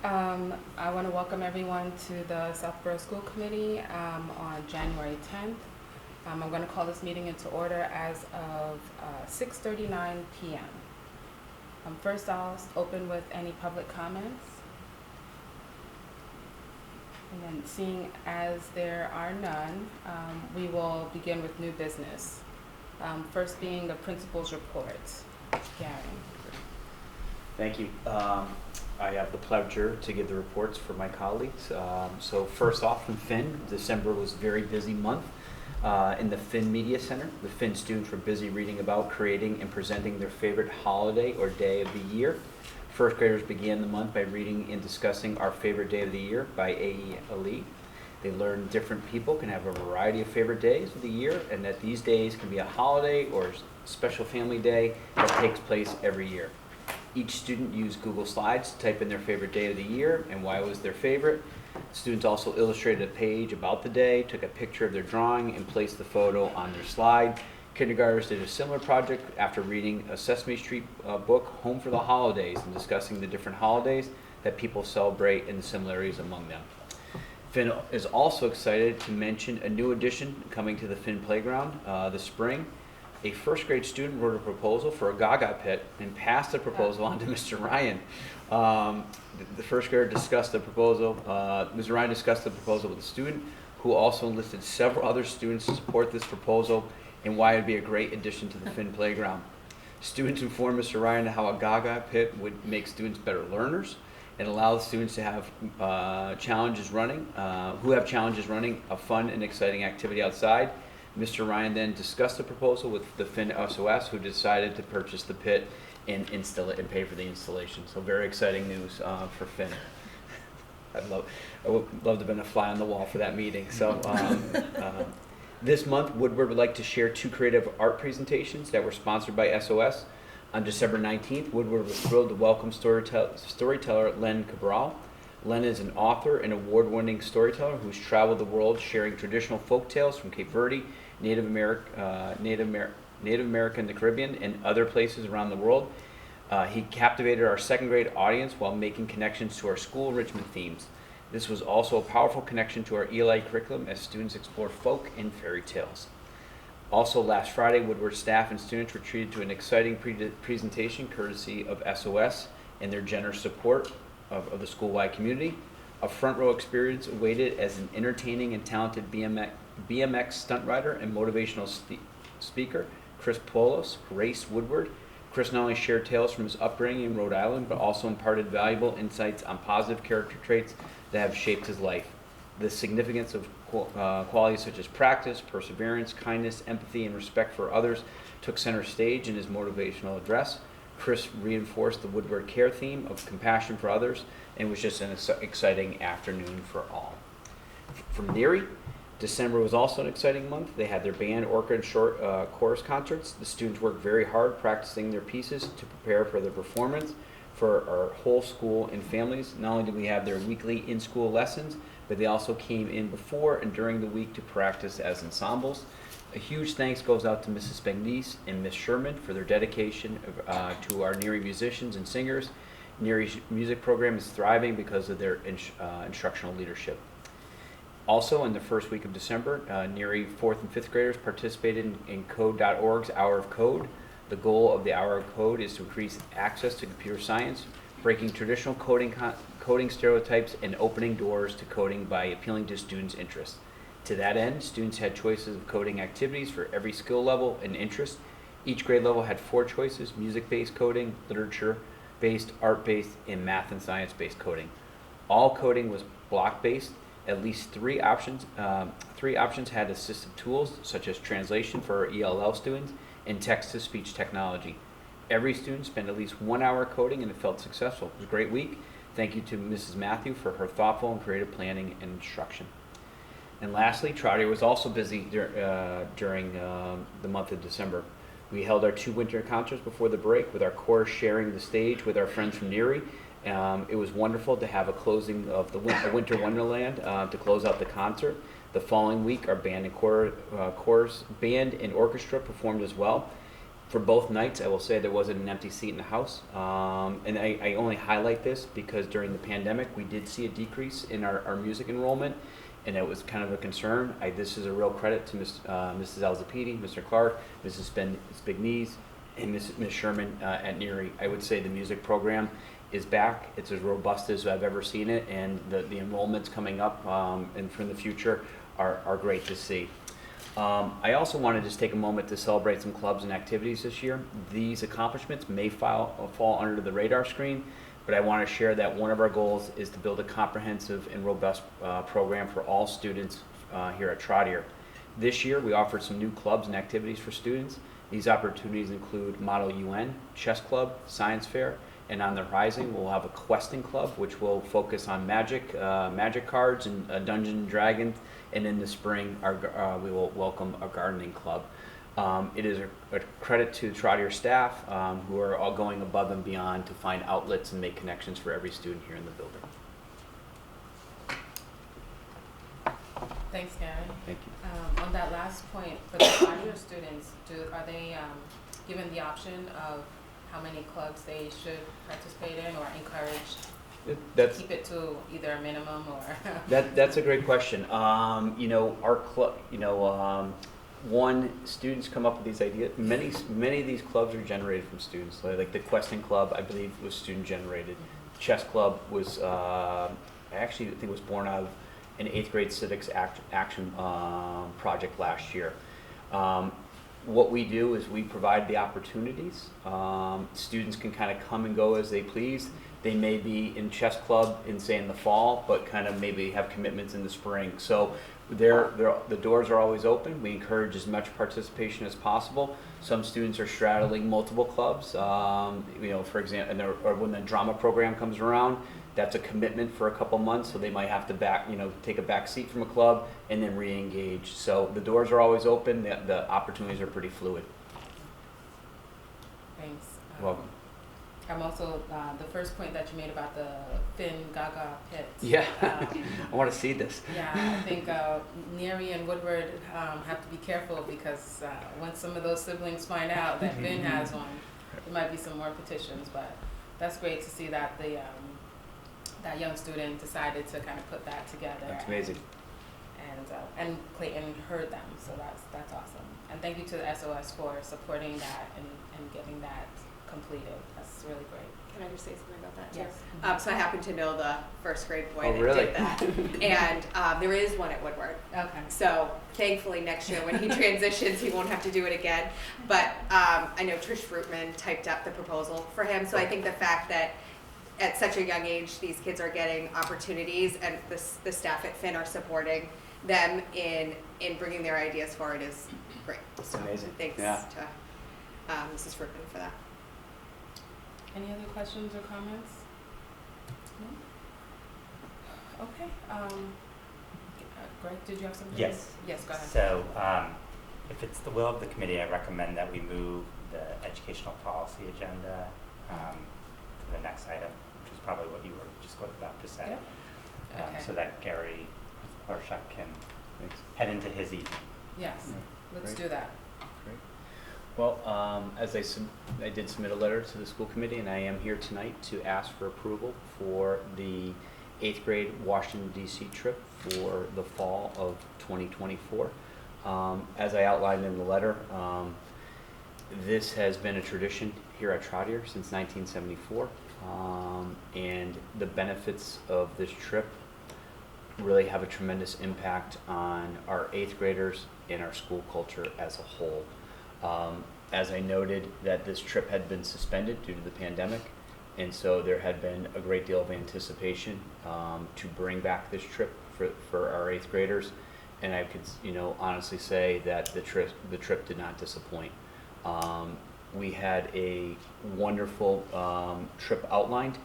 I want to welcome everyone to the Southborough School Committee on January 10th. I'm going to call this meeting into order as of 6:39 p.m. First, I'll open with any public comments. And then seeing as there are none, we will begin with new business. First being the principal's report. Gary. Thank you. I have the pleasure to give the reports for my colleagues. So first off from Finn, December was a very busy month in the Finn Media Center. The Finn students were busy reading about, creating, and presenting their favorite holiday or day of the year. First graders began the month by reading and discussing Our Favorite Day of the Year by A.E. Ali. They learned different people can have a variety of favorite days of the year, and that these days can be a holiday or special family day that takes place every year. Each student used Google Slides to type in their favorite day of the year and why it was their favorite. Students also illustrated a page about the day, took a picture of their drawing, and placed the photo on their slide. Kindergartners did a similar project after reading a Sesame Street book, Home for the Holidays, and discussing the different holidays that people celebrate and the similarities among them. Finn is also excited to mention a new addition coming to the Finn Playground this spring. A first grade student wrote a proposal for a Gaga pit and passed the proposal on to Mr. Ryan. The first grader discussed the proposal. Mr. Ryan discussed the proposal with the student, who also enlisted several other students to support this proposal and why it would be a great addition to the Finn Playground. Students informed Mr. Ryan how a Gaga pit would make students better learners and allow the students to have challenges running, a fun and exciting activity outside. Mr. Ryan then discussed the proposal with the Finn SOS, who decided to purchase the pit and install it and pay for the installation. So very exciting news for Finn. I would love to have been a fly on the wall for that meeting. So this month, Woodward would like to share 2 creative art presentations that were sponsored by SOS. On December 19th, Woodward was thrilled to welcome storyteller Len Cabral. Len is an author and award-winning storyteller who's traveled the world sharing traditional folk tales from Cape Verde, Native America and the Caribbean, and other places around the world. He captivated our second grade audience while making connections to our school enrichment themes. This was also a powerful connection to our ELA curriculum as students explored folk and fairy tales. Also last Friday, Woodward staff and students were treated to an exciting presentation courtesy of SOS and their generous support of the school-wide community. A front row experience awaited as an entertaining and talented BMX stunt rider and motivational speaker, Chris Polos, graced Woodward. Chris not only shared tales from his upbringing in Rhode Island, but also imparted valuable insights on positive character traits that have shaped his life. The significance of qualities such as practice, perseverance, kindness, empathy, and respect for others took center stage in his motivational address. Chris reinforced the Woodward Care theme of compassion for others, and was just an exciting afternoon for all. From Neary, December was also an exciting month. They had their band, orchestra, and short chorus concerts. The students worked very hard practicing their pieces to prepare for the performance for our whole school and families. Not only did we have their weekly in-school lessons, but they also came in before and during the week to practice as ensembles. A huge thanks goes out to Mrs. Spagnice and Miss Sherman for their dedication to our Neary musicians and singers. Neary's music program is thriving because of their instructional leadership. Also, in the first week of December, Neary 4th and 5th graders participated in Code.org's Hour of Code. The goal of the Hour of Code is to increase access to computer science, breaking traditional coding stereotypes and opening doors to coding by appealing to students' interests. To that end, students had choices of coding activities for every skill level and interest. Each grade level had 4 choices: music-based coding, literature-based, art-based, and math and science-based coding. All coding was block-based. At least 3 options had assistive tools such as translation for our ELL students and text-to-speech technology. Every student spent at least 1 hour coding, and it felt successful. It was a great week. Thank you to Mrs. Matthew for her thoughtful and creative planning and instruction. And lastly, Trotter was also busy during the month of December. We held our 2 winter concerts before the break, with our chorus sharing the stage with our friends from Neary. It was wonderful to have a closing of the Winter Wonderland to close out the concert. The following week, our band and chorus band and orchestra performed as well. For both nights, I will say there wasn't an empty seat in the house. And I only highlight this because during the pandemic, we did see a decrease in our music enrollment, and it was kind of a concern. This is a real credit to Mrs. Alzapidi, Mr. Clark, Mrs. Spignees, and Ms. Sherman at Neary. I would say the music program is back. It's as robust as I've ever seen it, and the enrollments coming up and for the future are great to see. I also want to just take a moment to celebrate some clubs and activities this year. These accomplishments may fall under the radar screen, but I want to share that one of our goals is to build a comprehensive and robust program for all students here at Trotter. This year, we offered some new clubs and activities for students. These opportunities include Model UN, Chess Club, Science Fair, and on the horizon, we'll have a questing club, which will focus on magic cards and Dungeons and Dragons. And in the spring, we will welcome a gardening club. It is a credit to the Trotter staff who are all going above and beyond to find outlets and make connections for every student here in the building. Thanks, Gary. Thank you. On that last point, for the Trotter students, are they given the option of how many clubs they should participate in, or encouraged to keep it to either a minimum or? That's a great question. Our club, one, students come up with these ideas. Many of these clubs are generated from students. Like the questing club, I believe, was student generated. Chess club was, I think it was born out of an 8th grade civics action project last year. What we do is we provide the opportunities. Students can kind of come and go as they please. They may be in chess club in the fall, but kind of maybe have commitments in the spring. So the doors are always open. We encourage as much participation as possible. Some students are straddling multiple clubs. For example, or when the drama program comes around, that's a commitment for a couple months, so they might have to take a back seat from a club and then re-engage. So the doors are always open. The opportunities are pretty fluid. Thanks. Welcome. I'm also, the first point that you made about the Finn Gaga pit. Yeah, I want to see this. Yeah, I think Neary and Woodward have to be careful because once some of those siblings find out that Finn has one, there might be some more petitions, but that's great to see that that young student decided to kind of put that together. That's amazing. And Clayton heard them, so that's awesome. And thank you to the SOS for supporting that and getting that completed. That's really great. Can I just say something about that too? Yes. So I happen to know the first grade boy that really? did that, and there is one at Woodward. Okay. So thankfully next year when he transitions, he won't have to do it again. But I know Trish Fruitman typed up the proposal for him, so I think the fact that at such a young age these kids are getting opportunities, and the staff at Finn are supporting them in bringing their ideas forward is great. That's amazing. Thanks Yeah. to Mrs. Fruitman for that. Any other questions or comments? No? Okay. Greg, did you have something? Yes. Yes, go ahead. So, if it's the will of the committee, I recommend that we move the educational policy agenda to the next item, which is probably what you were just about to say. Yep. Okay. So that Gary Horshak can head into his evening. Yes, let's Great. do that. Great. Well, as I did submit a letter to the school committee, and I am here tonight to ask for approval for the 8th grade Washington, D.C. trip for the fall of 2024. As I outlined in the letter, this has been a tradition here at Trotter since 1974, and the benefits of this trip really have a tremendous impact on our 8th graders and our school culture as a whole. As I noted, that this trip had been suspended due to the pandemic, and so there had been a great deal of anticipation to bring back this trip for our 8th graders, and I could honestly say that the trip did not disappoint. We had a wonderful trip outlined,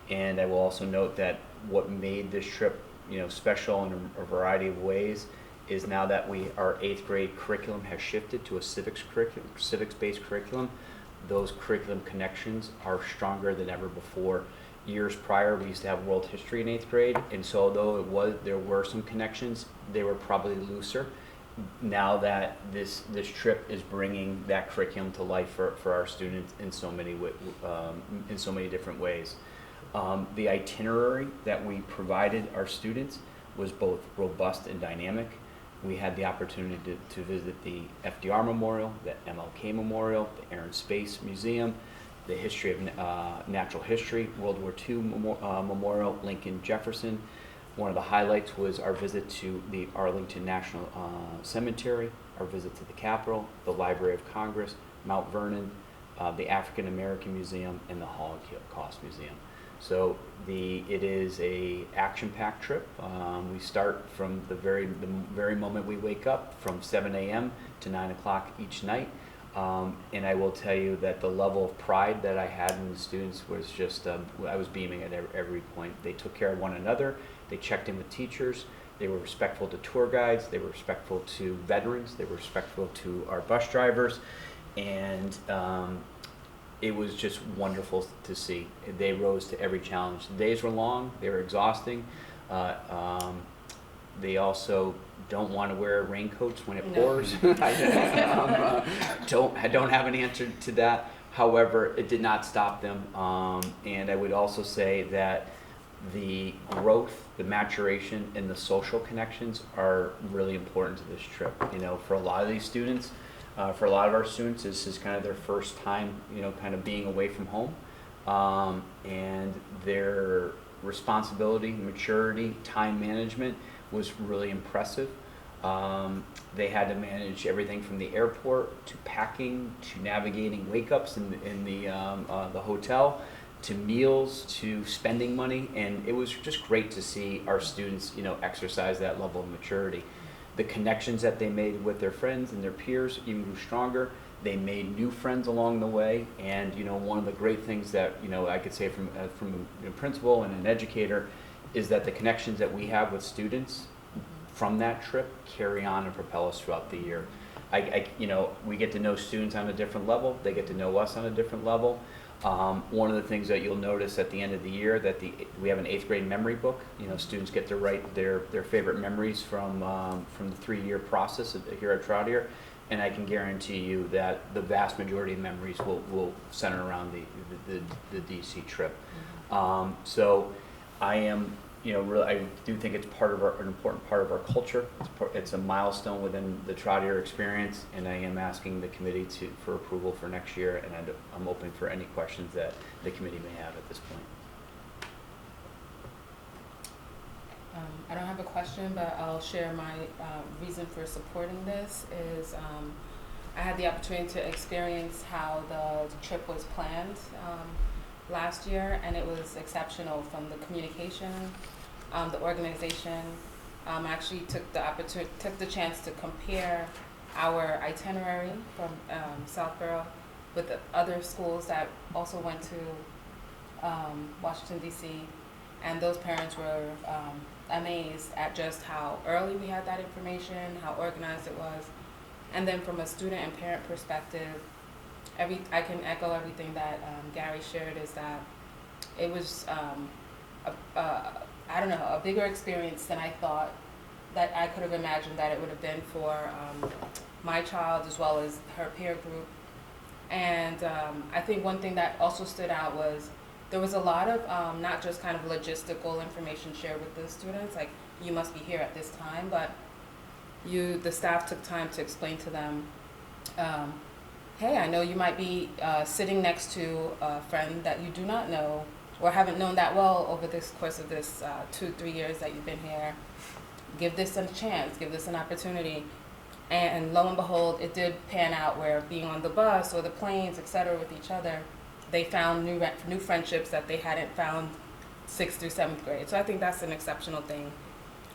and I will also note that what made this trip special in a variety of ways is now that our 8th grade curriculum has shifted to a civics-based curriculum. Those curriculum connections are stronger than ever before. Years prior, we used to have world history in 8th grade, and so although there were some connections, they were probably looser. now that this trip is bringing that curriculum to life for our students in so many different ways. The itinerary that we provided our students was both robust and dynamic. We had the opportunity to visit the FDR Memorial, the MLK Memorial, the Air and Space Museum, the history of natural history, World War II Memorial, Lincoln Jefferson. One of the highlights was our visit to the Arlington National Cemetery, our visit to the Capitol, the Library of Congress, Mount Vernon, the African American Museum, and the Holocaust Museum. So it is a action-packed trip. We start from the very moment we wake up, from 7 a.m. to 9 o'clock each night. And I will tell you that the level of pride that I had in the students was just, I was beaming at every point. They took care of one another. They checked in with teachers. They were respectful to tour guides. They were respectful to veterans. They were respectful to our bus drivers. And it was just wonderful to see. They rose to every challenge. The days were long. They were exhausting. They also don't want to wear raincoats when it pours. I don't have an answer to that. However, it did not stop them. And I would also say that the growth, the maturation, and the social connections are really important to this trip. You know, for a lot of these students, for a lot of our students, this is kind of their first time, you know, kind of being away from home. And their responsibility, maturity, time management was really impressive. They had to manage everything from the airport to packing to navigating wake-ups in the hotel, to meals, to spending money, and it was just great to see our students, you know, exercise that level of maturity. The connections that they made with their friends and their peers even grew stronger. They made new friends along the way, and you know, one of the great things that, you know, I could say from a principal and an educator is that the connections that we have with students from that trip carry on and propel us throughout the year. You know, we get to know students on a different level. They get to know us on a different level. One of the things that you'll notice at the end of the year that we have an 8th grade memory book. You know, students get to write their favorite memories from the 3-year process here at Troutier, and I can guarantee you that the vast majority of memories will center around the DC trip. So I am, you know, really, I do think it's an important part of our culture. It's a milestone within the Troutier experience, and I am asking the committee for approval for next year, and I'm open for any questions that the committee may have at this point. I don't have a question, but I'll share my reason for supporting this is I had the opportunity to experience how the trip was planned last year, and it was exceptional from the communication, the organization. Actually took the chance to compare our itinerary from Southborough with the other schools that also went to Washington, D.C., and those parents were amazed at just how early we had that information, how organized it was. And then from a student and parent perspective, I can echo everything that Gary shared, is that it was a bigger experience than I thought that I could have imagined that it would have been for my child as well as her peer group. And I think one thing that also stood out was there was a lot of not just kind of logistical information shared with the students, like you must be here at this time, but the staff took time to explain to them, hey, I know you might be sitting next to a friend that you do not know or haven't known that well over this course of this 2-3 years that you've been here. Give this a chance, give this an opportunity. And lo and behold, it did pan out where being on the bus or the planes, et cetera, with each other, they found new friendships that they hadn't found 6th through 7th grade. So I think that's an exceptional thing.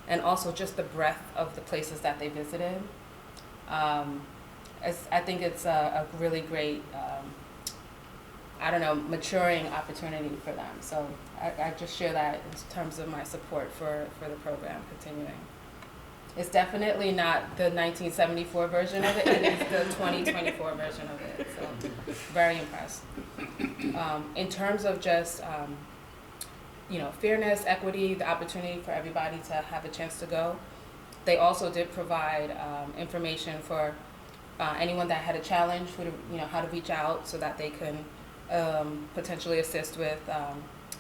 And also just the breadth of the places that they visited. I think it's a really great, maturing opportunity for them. So I just share that in terms of my support for the program continuing. It's definitely not the 1974 version of it. It is the 2024 version of it. So very impressed. In terms of just, fairness, equity, the opportunity for everybody to have a chance to go, They also did provide information for anyone that had a challenge, how to reach out so that they can potentially assist with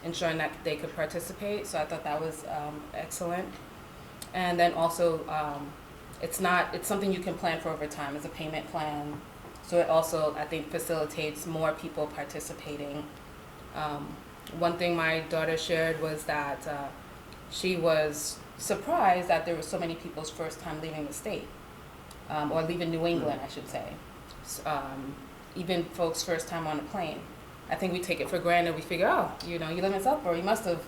ensuring that they could participate. So I thought that was excellent. And then also, it's something you can plan for over time. It's a payment plan. So it also, I think, facilitates more people participating. One thing my daughter shared was that she was surprised that there were so many people's first time leaving the state, or leaving New England, I should say. Even folks' first time on a plane. I think we take it for granted. We figure, oh, you live in Southborough, you must have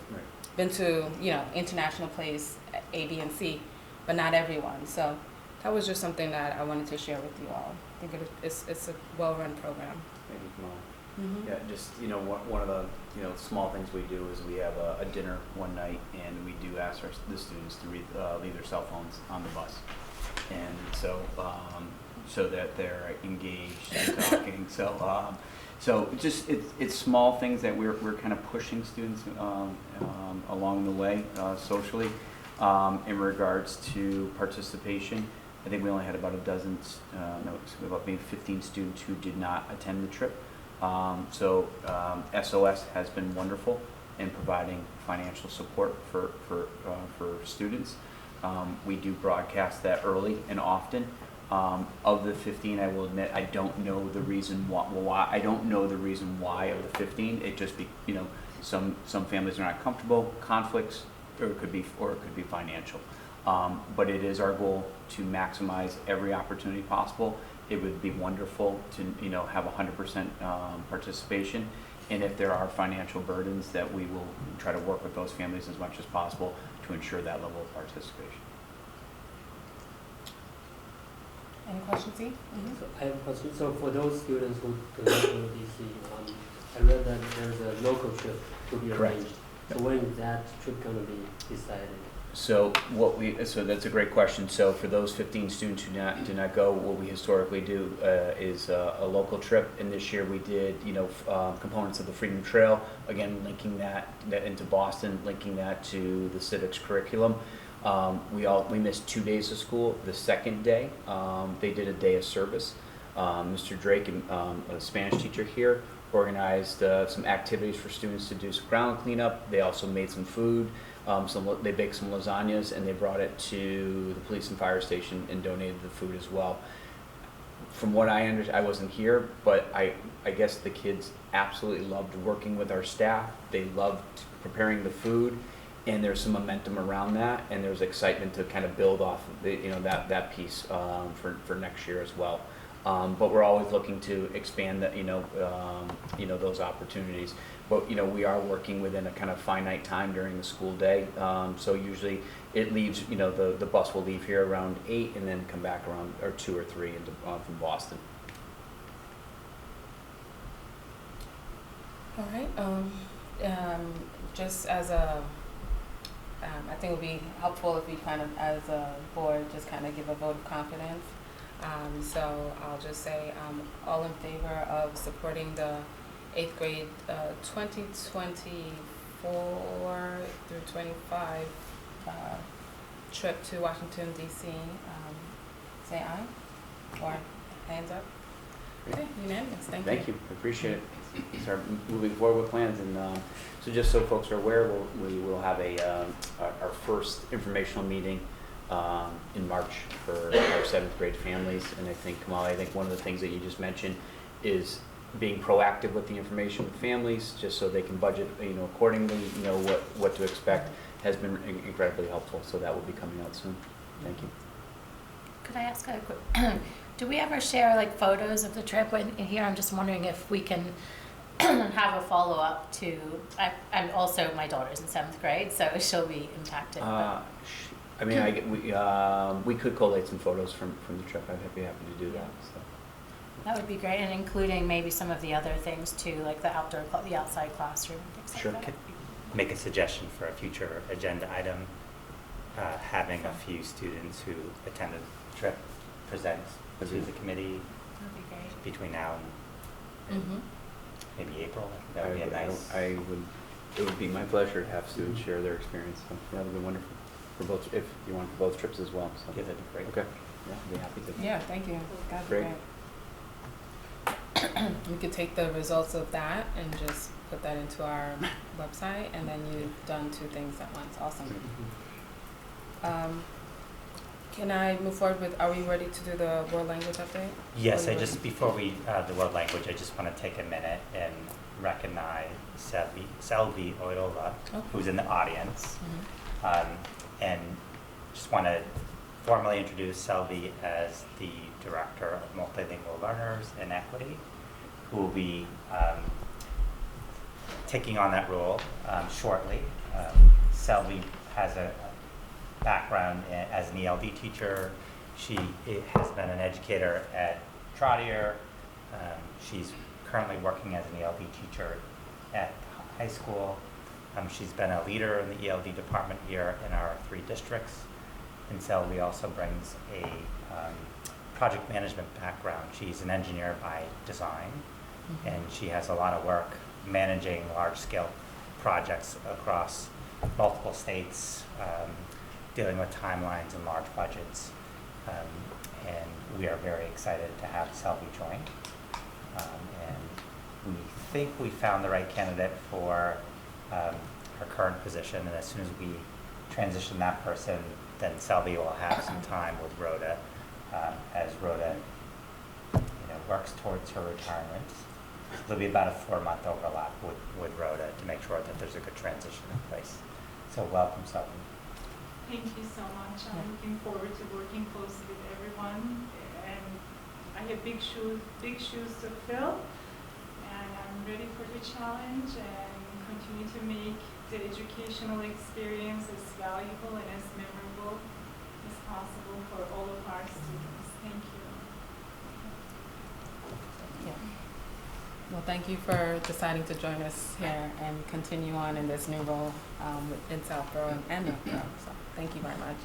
been to, international place A, B, and C, but not everyone. So that was just something that I wanted to share with you all. I think it's a well-run program. Thank you, Kamala. Mm-hmm. Yeah, just, one of the, small things we do is we have a dinner one night, and we do ask the students to leave their cell phones on the bus. And so that they're engaged and talking. So just, it's small things that we're kind of pushing students along the way socially in regards to participation. I think we only had about about maybe 15 students who did not attend the trip. SOS has been wonderful in providing financial support for students. We do broadcast that early and often. Of the 15, I will admit I don't know the reason why. I don't know the reason why of the 15. It just some families are not comfortable, conflicts, or it could be financial. But it is our goal to maximize every opportunity possible. It would be wonderful to have 100% participation, and if there are financial burdens, that we will try to work with those families as much as possible to ensure that level of participation. Any questions, E? Mm-hmm. So I have a question. So for those students who do not go to DC, I read that there's a local trip to be Correct. arranged. So when is that trip going to be decided? So that's a great question. So for those 15 students who do not go, what we historically do is a local trip. And this year we did, components of the Freedom Trail. Again, linking that into Boston, linking that to the civics curriculum. We missed 2 days of school. The second day, they did a day of service. Mr. Drake, a Spanish teacher here, organized some activities for students to do some ground cleanup. They also made some food. They baked some lasagnas, and they brought it to the police and fire station and donated the food as well. From what I understand, I wasn't here, but I guess the kids absolutely loved working with our staff. They loved preparing the food, and there's some momentum around that, and there's excitement to kind of build off of that piece for next year as well. But we're always looking to expand those opportunities. But we are working within a kind of finite time during the school day. So usually it leaves, the bus will leave here around 8 and then come back around 2 or 3 from Boston. All right. Just as I think it would be helpful if we kind of, as a board, just kind of give a vote of confidence. So I'll just say all in favor of supporting the 8th grade 2024 through 25 trip to Washington, D.C. Say aye or hands up. Okay, unanimous. Thank you. Thank you. I appreciate it. Start moving forward with plans, and so just so folks are aware, we will have our first informational meeting in March for our 7th grade families. And I think, Kamala, one of the things that you just mentioned is being proactive with the information with families, just so they can budget, accordingly, what to expect, has been incredibly helpful. So that will be coming out soon. Thank you. Could I ask a quick, do we ever share like photos of the trip? And here I'm just wondering if we can have a follow-up to, I'm also, my daughter's in 7th grade, so she'll be impacted. We could collate some photos from the trip. I'd be happy to do that. So. That would be great, and including maybe some of the other things too, like the outside classroom, things Sure. like that. Make a suggestion for a future agenda item, having a few students who attended the trip present to the committee That'd be great. between now and Mm-hmm. maybe April. That would be a nice. It would be my pleasure to have students share their experience. So that would be wonderful. for both, if you want for both trips as well, so. Yeah, that'd be great. Okay, yeah, I'd be happy to. Yeah, thank you. That'd be Great. great. We could take the results of that and just put that into our website, and then you've done two things at once. Awesome. Can I move forward with, are we ready to do the world language update? Yes, Or I you just, before we, the world language, I just want to take a minute and recognize Selvi Oilova, Okay. who's in the audience. Mhm. And just want to formally introduce Selvi as the Director of Multilingual Learners and Equity, who will be taking on that role shortly. Selvi has a background as an ELD teacher. She has been an educator at Trotter. She's currently working as an ELD teacher at high school. She's been a leader in the ELD department here in our 3 districts. And Selvi also brings a project management background. She's an engineer by design, and she has a lot of work managing large-scale projects across multiple states, dealing with timelines and large budgets. And we are very excited to have Selvi join. And we think we found the right candidate for her current position, and as soon as we transition that person, then Selvi will have some time with Rhoda, as Rhoda works towards her retirement. There'll be about a 4-month overlap with Rhoda to make sure that there's a good transition in place. So welcome, Selvi. Thank you so much. I'm looking forward to working closely with everyone, and I have big shoes to fill, and I'm ready for the challenge and continue to make the educational experience as valuable and as memorable as possible for all of our students. Thank you. Yeah. Well, thank you for deciding to join us here and continue on in this new role in Southborough and Northborough. So thank you very much.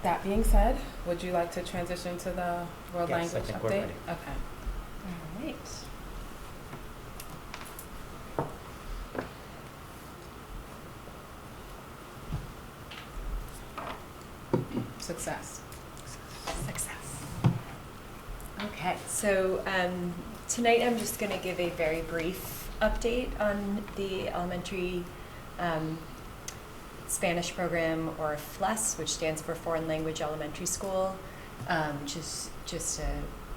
That being said, would you like to transition to the world Yes, I language think update? we're ready. Okay. All right. Success. Success. Okay, so tonight I'm just going to give a very brief update on the elementary Spanish program, or FLES, which stands for Foreign Language Elementary School, which is just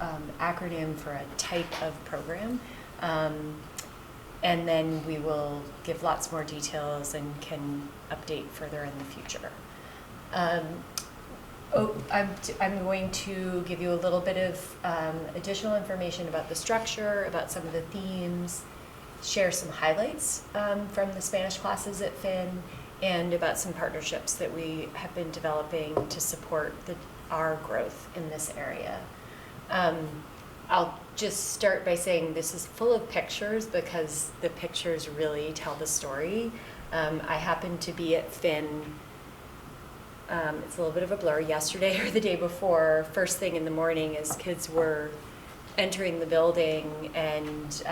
an acronym for a type of program. And then we will give lots more details and can update further in the future. I'm going to give you a little bit of additional information about the structure, about some of the themes, share some highlights from the Spanish classes at Finn, and about some partnerships that we have been developing to support our growth in this area. I'll just start by saying this is full of pictures because the pictures really tell the story. I happened to be at Finn, it's a little bit of a blur, yesterday or the day before, first thing in the morning as kids were entering the building, and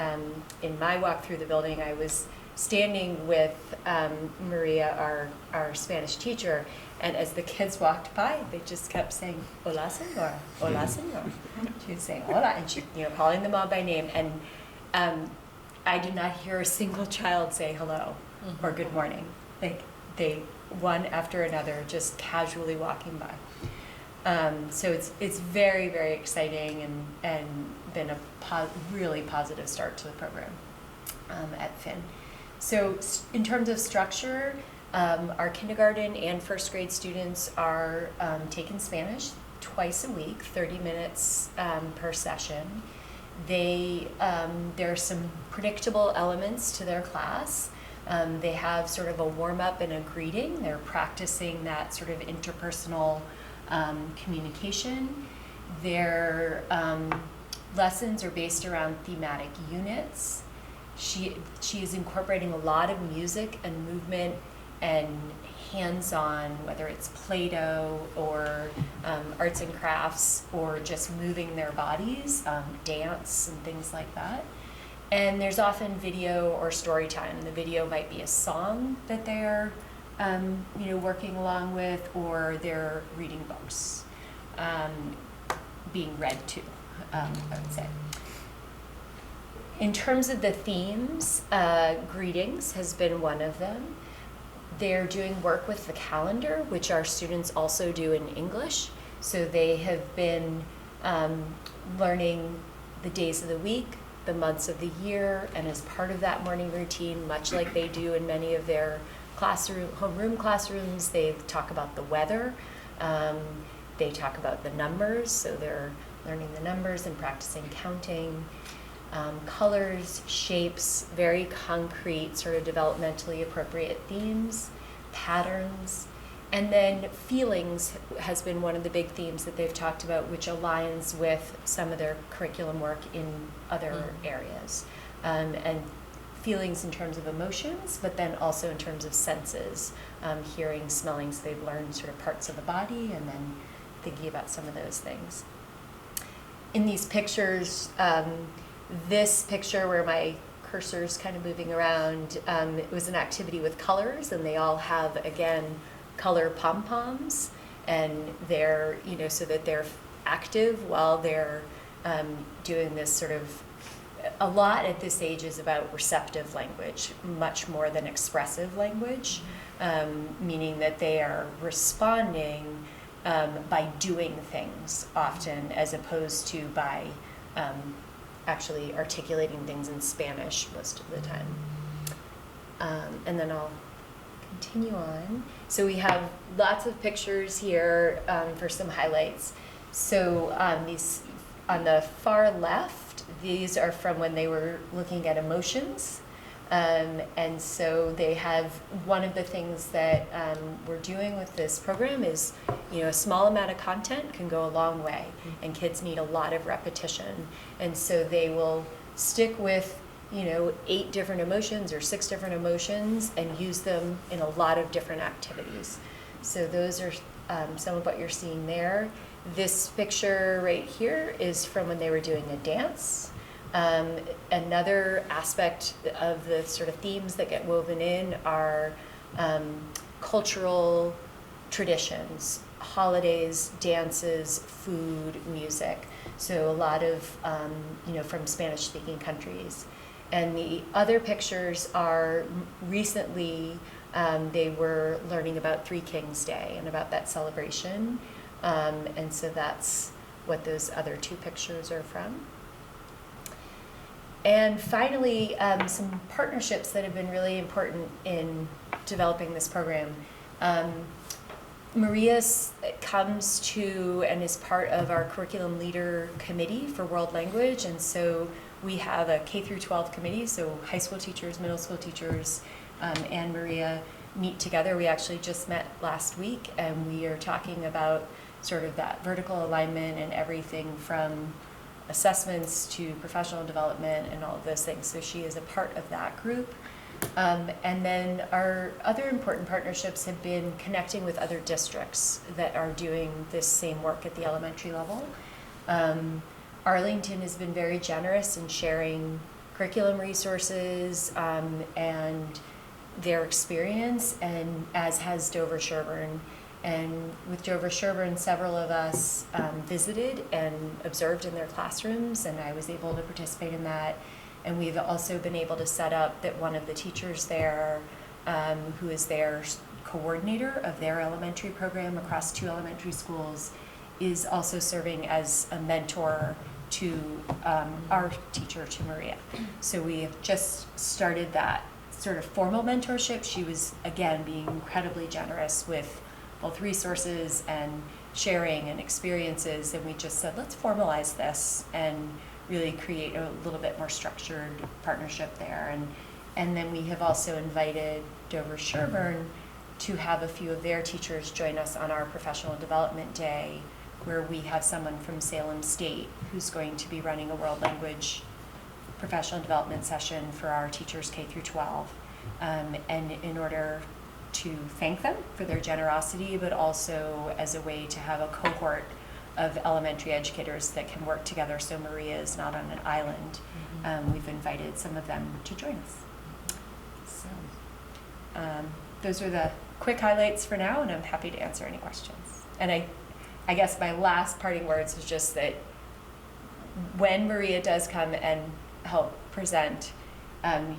in my walk through the building I was standing with Maria, our Spanish teacher, and as the kids walked by, they just kept saying, "Hola, señor. Hola, señor." She was saying, "Hola," and she, calling them all by name. And I did not hear a single child say hello or good morning. Like, they, one after another, just casually walking by. So it's very, very exciting and been a really positive start to the program at Finn. So in terms of structure, our kindergarten and first grade students are taking Spanish twice a week, 30 minutes per session. There are some predictable elements to their class. They have sort of a warm-up and a greeting. They're practicing that sort of interpersonal communication. Their lessons are based around thematic units. She is incorporating a lot of music and movement and hands-on, whether it's Play-Doh or arts and crafts or just moving their bodies, dance and things like that. And there's often video or story time. The video might be a song that they're working along with, or they're reading books, being read to, I would say. In terms of the themes, greetings has been one of them. They're doing work with the calendar, which our students also do in English. So they have been learning the days of the week, the months of the year, and as part of that morning routine, much like they do in many of their homeroom classrooms, they talk about the weather. They talk about the numbers, so they're learning the numbers and practicing counting. Colors, shapes, very concrete, sort of developmentally appropriate themes, patterns, and then feelings has been one of the big themes that they've talked about, which aligns with some of their curriculum work in other areas. And feelings in terms of emotions, but then also in terms of senses, hearing, smelling, so they've learned sort of parts of the body and then thinking about some of those things. In these pictures, this picture where my cursor's kind of moving around, it was an activity with colors, and they all have, again, color pom-poms, and they're, so that they're active while they're doing this sort of, a lot at this age is about receptive language, much more than expressive language, meaning that they are responding by doing things often, as opposed to by actually articulating things in Spanish most of the time. And then I'll continue on. So we have lots of pictures here for some highlights. So these on the far left, these are from when they were looking at emotions. And so they have, one of the things that we're doing with this program is, a small amount of content can go a long way, and kids need a lot of repetition. And so they will stick with, 8 different emotions or 6 different emotions and use them in a lot of different activities. So those are some of what you're seeing there. This picture right here is from when they were doing a dance. Another aspect of the sort of themes that get woven in are cultural traditions, holidays, dances, food, music. So a lot of, from Spanish-speaking countries. And the other pictures are recently, they were learning about Three Kings Day and about that celebration. And so that's what those other 2 pictures are from. And finally, some partnerships that have been really important in developing this program. Maria comes to and is part of our curriculum leader committee for world language, and so we have a K through 12 committee, so high school teachers, middle school teachers, and Maria meet together. We actually just met last week, and we are talking about sort of that vertical alignment and everything from assessments to professional development and all of those things. So she is a part of that group. And then our other important partnerships have been connecting with other districts that are doing this same work at the elementary level. Arlington has been very generous in sharing curriculum resources and their experience, and as has Dover-Sherburne. And with Dover-Sherburne, several of us visited and observed in their classrooms, and I was able to participate in that. And we've also been able to set up that one of the teachers there, who is their coordinator of their elementary program across 2 elementary schools, is also serving as a mentor to our teacher, to Maria. So we have just started that sort of formal mentorship. She was, again, being incredibly generous with both resources and sharing and experiences, and we just said, let's formalize this and really create a little bit more structured partnership there. And then we have also invited Dover-Sherburne to have a few of their teachers join us on our professional development day, where we have someone from Salem State who's going to be running a world language professional development session for our teachers K through 12. And in order to thank them for their generosity, but also as a way to have a cohort of elementary educators that can work together, so Maria is not on an island. We've invited some of them to join us. So those are the quick highlights for now, and I'm happy to answer any questions. And I guess my last parting words is just that when Maria does come and help present,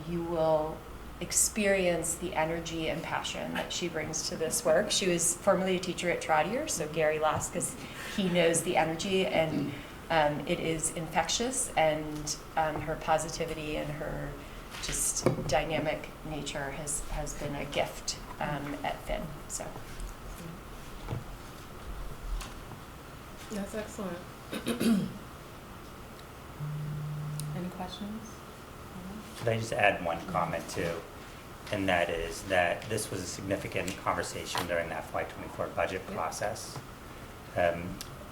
you will experience the energy and passion that she brings to this work. She was formerly a teacher at Trotter, so Gary Lask, because he knows the energy, and it is infectious, and her positivity and her just dynamic nature has been a gift at Finn. So That's excellent. Any questions? Could I just add one comment too? And that is that this was a significant conversation during the FY24 budget process.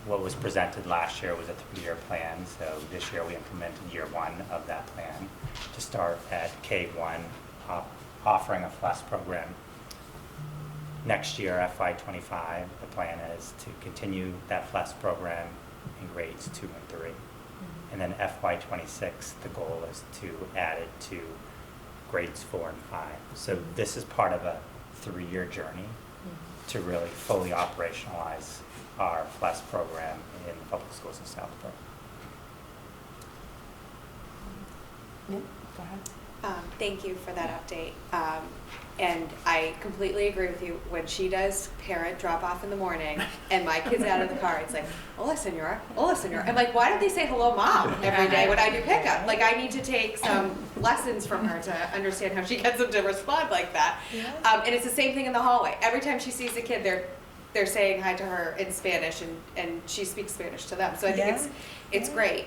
What was presented last year was a 3-year plan, so this year we implemented year 1 of that plan to start at K1, offering a FLES program. Next year, FY25, the plan is to continue that FLES program in grades 2 and 3. And then FY26, the goal is to add it to grades 4 and 5. So this is part of a 3-year journey to really fully operationalize our FLES program in the public schools in Southborough. Yeah, go ahead. Thank you for that update. And I completely agree with you. When she does parent drop off in the morning and my kid's out of the car, it's like, hola senora, hola senora. I'm like, why don't they say hello mom every day when I do pickup? Like, I need to take some lessons from her to understand how she gets them to respond like that. And it's the same thing in the hallway. Every time she sees a kid, they're saying hi to her in Spanish, and she speaks Spanish to them. So I think it's great.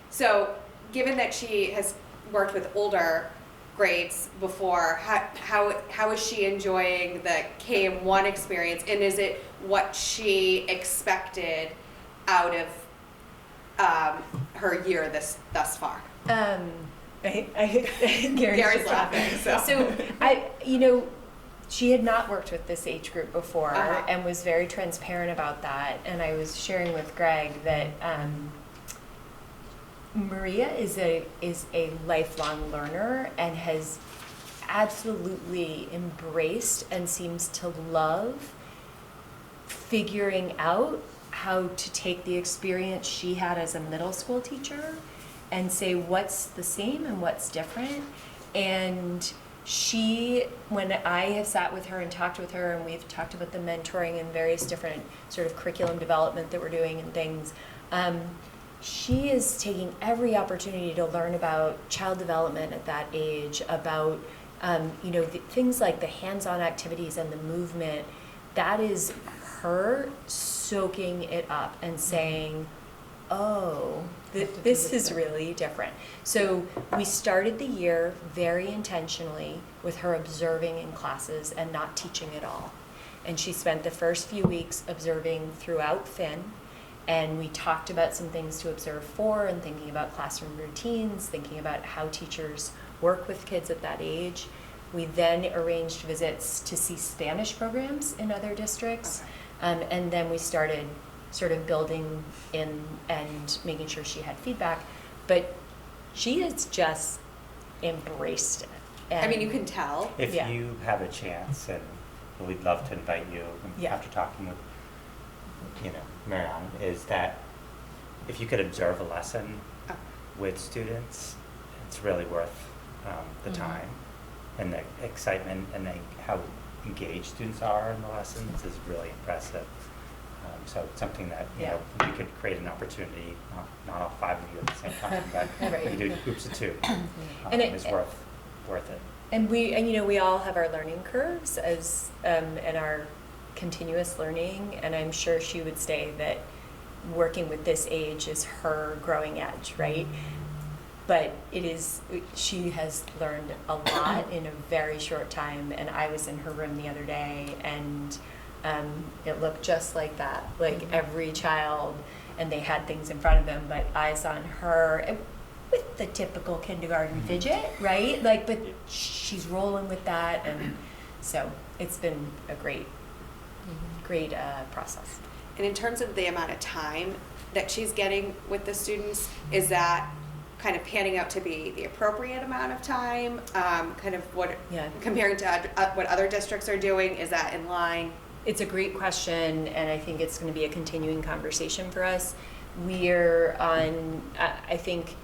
So given that she has worked with older grades before, how is she enjoying the KM1 experience, and is it what she expected out of her year thus far? Gary's laughing. So she had not worked with this age group before, and was very transparent about that. And I was sharing with Greg that Maria is a lifelong learner and has absolutely embraced and seems to love figuring out how to take the experience she had as a middle school teacher and say what's the same and what's different. And when I have sat with her and talked with her, and we've talked about the mentoring and various different sort of curriculum development that we're doing and things, she is taking every opportunity to learn about child development at that age, about things like the hands-on activities and the movement. That is her soaking it up and saying, oh, this is really different. So we started the year very intentionally with her observing in classes and not teaching at all. And she spent the first few weeks observing throughout Finn. And we talked about some things to observe for, and thinking about classroom routines, thinking about how teachers work with kids at that age. We then arranged visits to see Spanish programs in other districts. And then we started sort of building in and making sure she had feedback. But she has just embraced it. And I mean, you can tell. If you have a chance, and we'd love to invite you after talking with Marianne, is that if you could observe a lesson with students, it's really worth the time, and the excitement, and how engaged students are in the lessons is really impressive. So it's something that we could create an opportunity, not all 5 of you at the same time, but we could do groups of 2. And it's worth it. And we all have our learning curves and our continuous learning, and I'm sure she would say that working with this age is her growing edge, right? But she has learned a lot in a very short time, and I was in her room the other day, and it looked just like that, like every child, and they had things in front of them, but eyes on her, and with the typical kindergarten fidget, right? But she's rolling with that, and so it's been a great process. And in terms of the amount of time that she's getting with the students, is that kind of panning out to be the appropriate amount of time? Kind of what, Yeah. comparing to what other districts are doing, is that in line? It's a great question, and I think it's going to be a continuing conversation for us. We're on, I think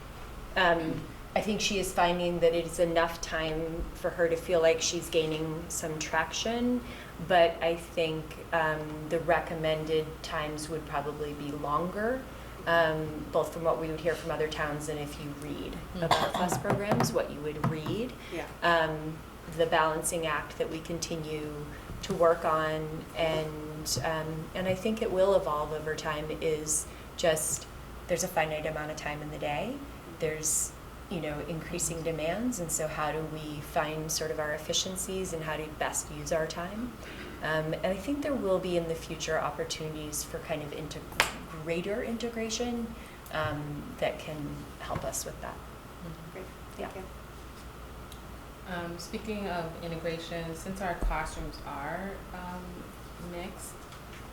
she is finding that it's enough time for her to feel like she's gaining some traction, but I think the recommended times would probably be longer, both from what we would hear from other towns and if you read about FUS programs, what you would read. Yeah. The balancing act that we continue to work on, and I think it will evolve over time, is just there's a finite amount of time in the day. There's increasing demands, and so how do we find sort of our efficiencies and how to best use our time? And I think there will be in the future opportunities for kind of greater integration that can help us with that. Great, Yeah. thank you. Speaking of integration, since our classrooms are mixed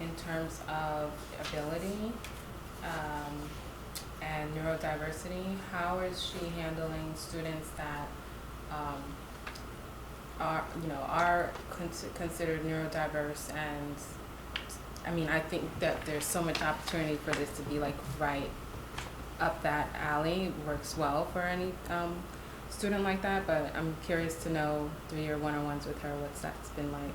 in terms of ability and neurodiversity, how is she handling students that are considered neurodiverse? And I mean, I think that there's so much opportunity for this to be like right up that alley. Works well for any student like that, but I'm curious to know through your one-on-ones with her what's that's been like.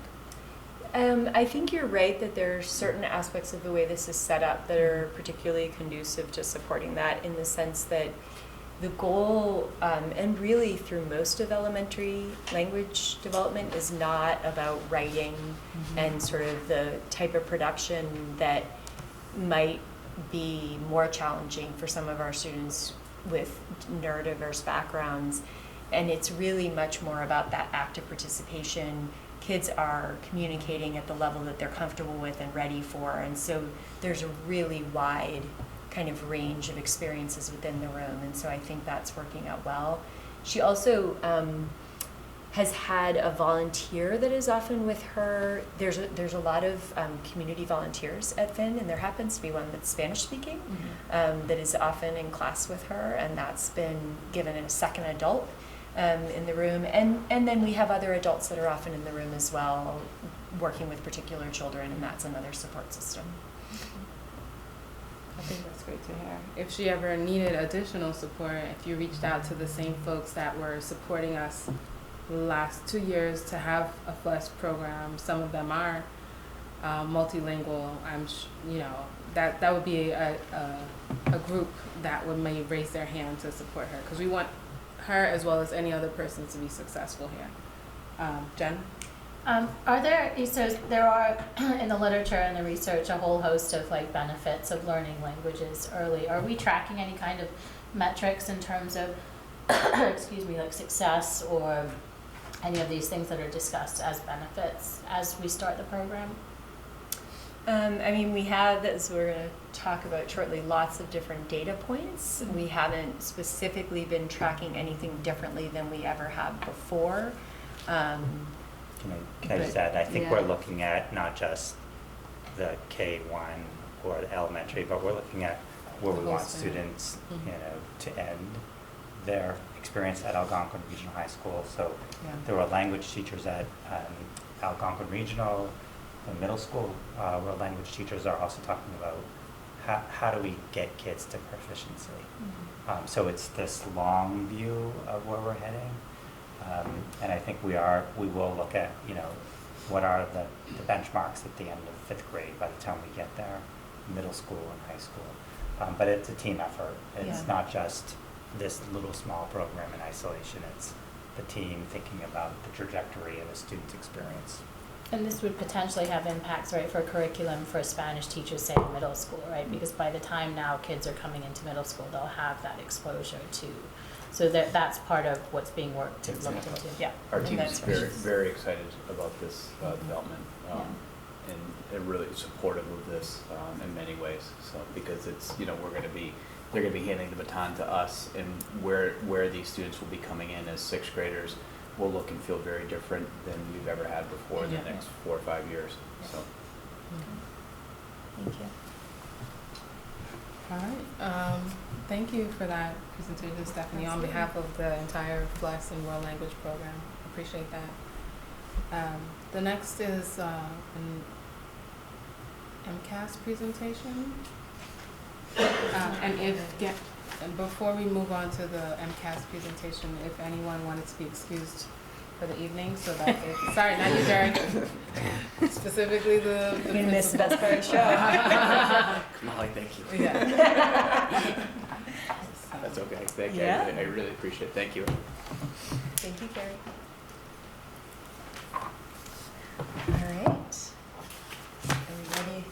I think you're right that there are certain aspects of the way this is set up that are particularly conducive to supporting that, in the sense that the goal, and really through most of elementary language development, is not about writing and sort of the type of production that might be more challenging for some of our students with neurodiverse backgrounds. And it's really much more about that active participation. Kids are communicating at the level that they're comfortable with and ready for, and so there's a really wide kind of range of experiences within the room, and so I think that's working out well. She also has had a volunteer that is often with her. There's a lot of community volunteers at Finn, and there happens to be one that's Spanish speaking that is often in class with her, and that's been given a second adult in the room, and then we have other adults that are often in the room as well, working with particular children, and that's another support system. I think that's great to hear. If she ever needed additional support, if you reached out to the same folks that were supporting us the last 2 years to have a FUS program, some of them are multilingual. That would be a group that would may raise their hand to support her, because we want her as well as any other person to be successful here. Jen? There are in the literature and the research a whole host of like benefits of learning languages early. Are we tracking any kind of metrics in terms of like success or any of these things that are discussed as benefits as we start the program? We have, as we're going to talk about shortly, lots of different data points. We haven't specifically been tracking anything differently than we ever have before. Can I just add, I think we're looking at not just the K-1 or the elementary, but we're looking at where we want students, to end their experience at Algonquin Regional High School. So there were language teachers at Algonquin Regional, the middle school, where language teachers are also talking about how do we get kids to proficiency. So it's this long view of where we're heading. And I think we will look at, what are the benchmarks at the end of 5th grade by the time we get there, middle school and high school. But it's a team effort. It's not just this little small program in isolation. It's the team thinking about the trajectory of a student's experience. And this would potentially have impacts, right, for curriculum for Spanish teachers, say in middle school, right? Because by the time now kids are coming into middle school, they'll have that exposure to. So that's part of what's being looked into. Yeah. Our team is very, very excited about this development, and they're really supportive of this in many ways. So because it's, they're going to be handing the baton to us, and where these students will be coming in as 6th graders will look and feel very different than we've ever had before in the next 4 or 5 years. So. Thank you. All right. Thank you for that presentation, Stephanie, on behalf of the entire FLES and World Language Program. Appreciate that. The next is an MCAS presentation. And before we move on to the MCAS presentation, if anyone wanted to be excused for the evening, so that sorry, not you, Derek. Specifically the You missed the best part of the show. Molly, thank you. Yeah. That's okay. Thank you. Yeah. I really appreciate it. Thank you. Thank you, Carrie. All right. Are we ready?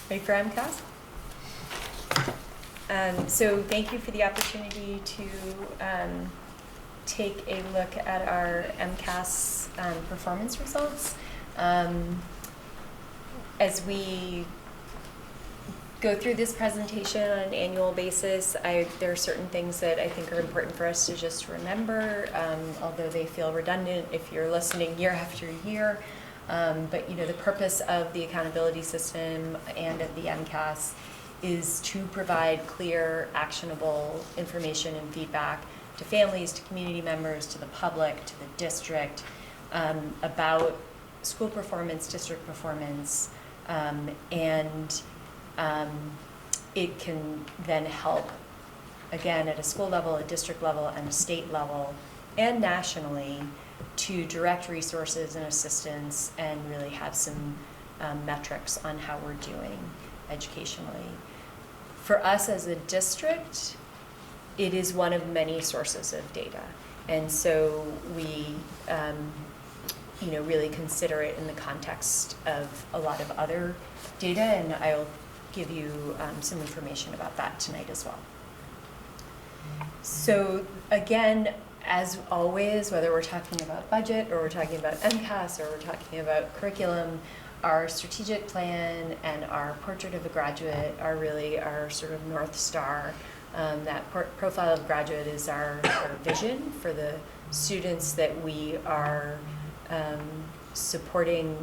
Ready for MCAS? So thank you for the opportunity to take a look at our MCAS performance results. As we go through this presentation on an annual basis, there are certain things that I think are important for us to just remember, although they feel redundant if you're listening year after year. But the purpose of the accountability system and of the MCAS is to provide clear, actionable information and feedback to families, to community members, to the public, to the district, about school performance, district performance, and it can then help, again, at a school level, a district level, and a state level, and nationally, to direct resources and assistance and really have some metrics on how we're doing educationally. For us as a district, it is one of many sources of data. And so we really consider it in the context of a lot of other data, and I'll give you some information about that tonight as well. So again, as always, whether we're talking about budget or we're talking about MCAS or we're talking about curriculum, our strategic plan and our portrait of a graduate are really our sort of North Star. That profile of graduate is our vision for the students that we are supporting,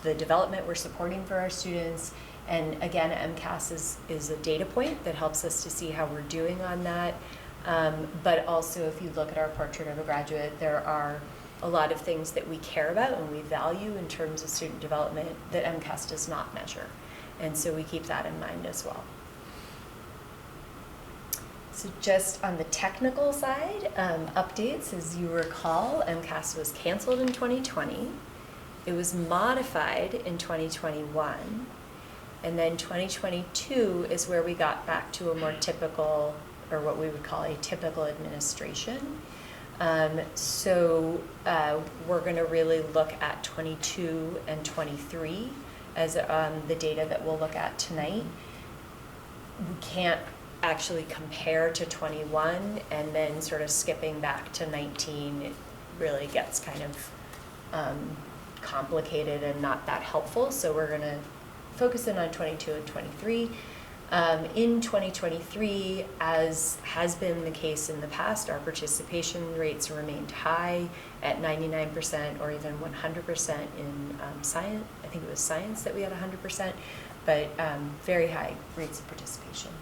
the development we're supporting for our students. And again, MCAS is a data point that helps us to see how we're doing on that. But also, if you look at our portrait of a graduate, there are a lot of things that we care about and we value in terms of student development that MCAS does not measure. And so we keep that in mind as well. So just on the technical side, updates, as you recall, MCAS was canceled in 2020. It was modified in 2021. And then 2022 is where we got back to a more typical, or what we would call a typical administration. So we're going to really look at 22 and 23 as the data that we'll look at tonight. We can't actually compare to 21, and then sort of skipping back to 19, it really gets kind of complicated and not that helpful. So we're going to focus in on 22 and 23. In 2023, as has been the case in the past, our participation rates remained high at 99% or even 100% in science. I think it was science that we had 100%, but very high rates of participation.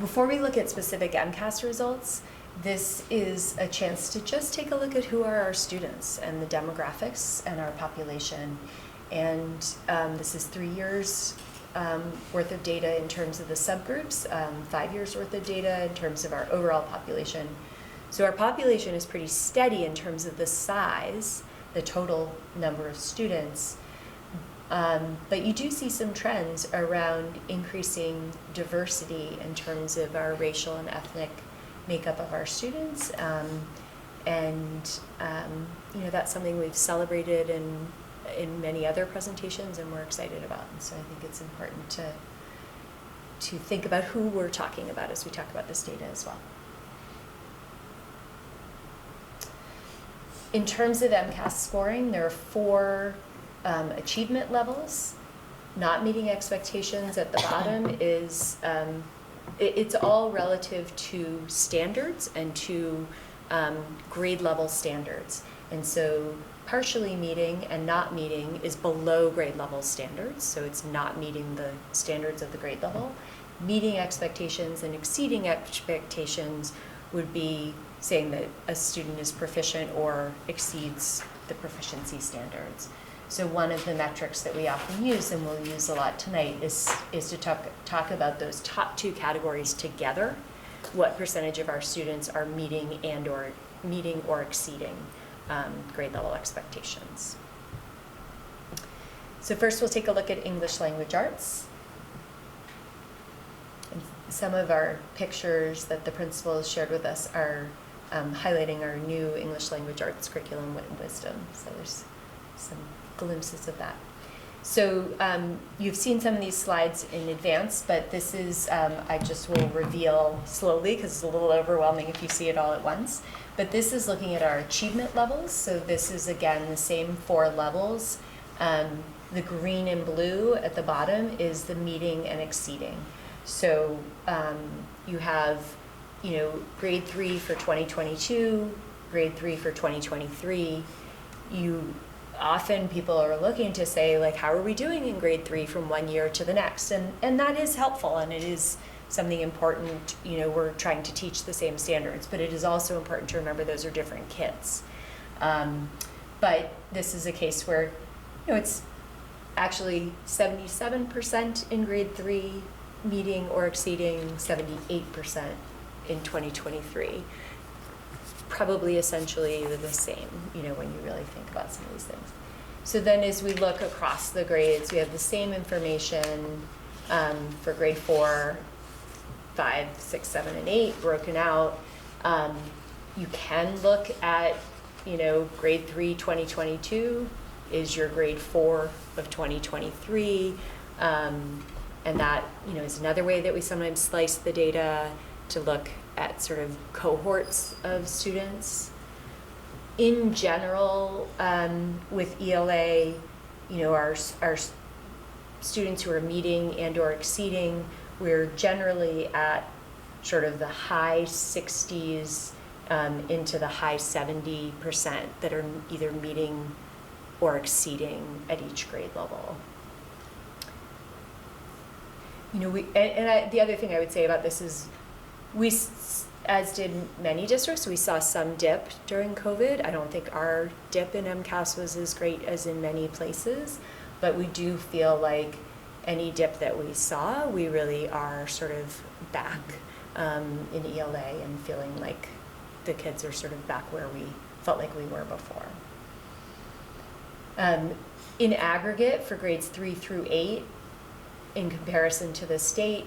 Before we look at specific MCAS results, this is a chance to just take a look at who are our students and the demographics and our population. And this is 3 years worth of data in terms of the subgroups, 5 years worth of data in terms of our overall population. So our population is pretty steady in terms of the size, the total number of students, but you do see some trends around increasing diversity in terms of our racial and ethnic makeup of our students, and that's something we've celebrated in many other presentations and we're excited about. And so I think it's important to think about who we're talking about as we talk about this data as well. In terms of MCAS scoring, there are 4 achievement levels. Not meeting expectations at the bottom is, it's all relative to standards and to grade level standards. And so partially meeting and not meeting is below grade level standards, so it's not meeting the standards of the grade level. Meeting expectations and exceeding expectations would be saying that a student is proficient or exceeds the proficiency standards. So one of the metrics that we often use, and we'll use a lot tonight, is to talk about those top two categories together. What percentage of our students are meeting or exceeding grade level expectations. So first we'll take a look at English language arts. And some of our pictures that the principals shared with us are highlighting our new English language arts curriculum, Wit and Wisdom. So there's some glimpses of that. So you've seen some of these slides in advance, but this is, I just will reveal slowly because it's a little overwhelming if you see it all at once. But this is looking at our achievement levels. So this is, again, the same 4 levels. The green and blue at the bottom is the meeting and exceeding. So you have, grade 3 for 2022, grade 3 for 2023. Often people are looking to say, like, how are we doing in grade 3 from one year to the next? And that is helpful, and it is something important. We're trying to teach the same standards, but it is also important to remember those are different kids. But this is a case where, it's actually 77% in grade 3, meeting or exceeding 78% in 2023. Probably essentially the same, when you really think about some of these things. So then as we look across the grades, we have the same information for grade 4, 5, 6, 7, and 8 broken out. You can look at, grade 3 2022 is your grade 4 of 2023. And that, is another way that we sometimes slice the data to look at sort of cohorts of students. In general, with ELA, our students who are meeting and or exceeding, we're generally at sort of the high 60s into the high 70% that are either meeting or exceeding at each grade level. The other thing I would say about this is we, as did many districts, we saw some dip during COVID. I don't think our dip in MCAS was as great as in many places, but we do feel like any dip that we saw, we really are sort of back in ELA and feeling like the kids are sort of back where we felt like we were before. In aggregate for grades 3 through 8, in comparison to the state,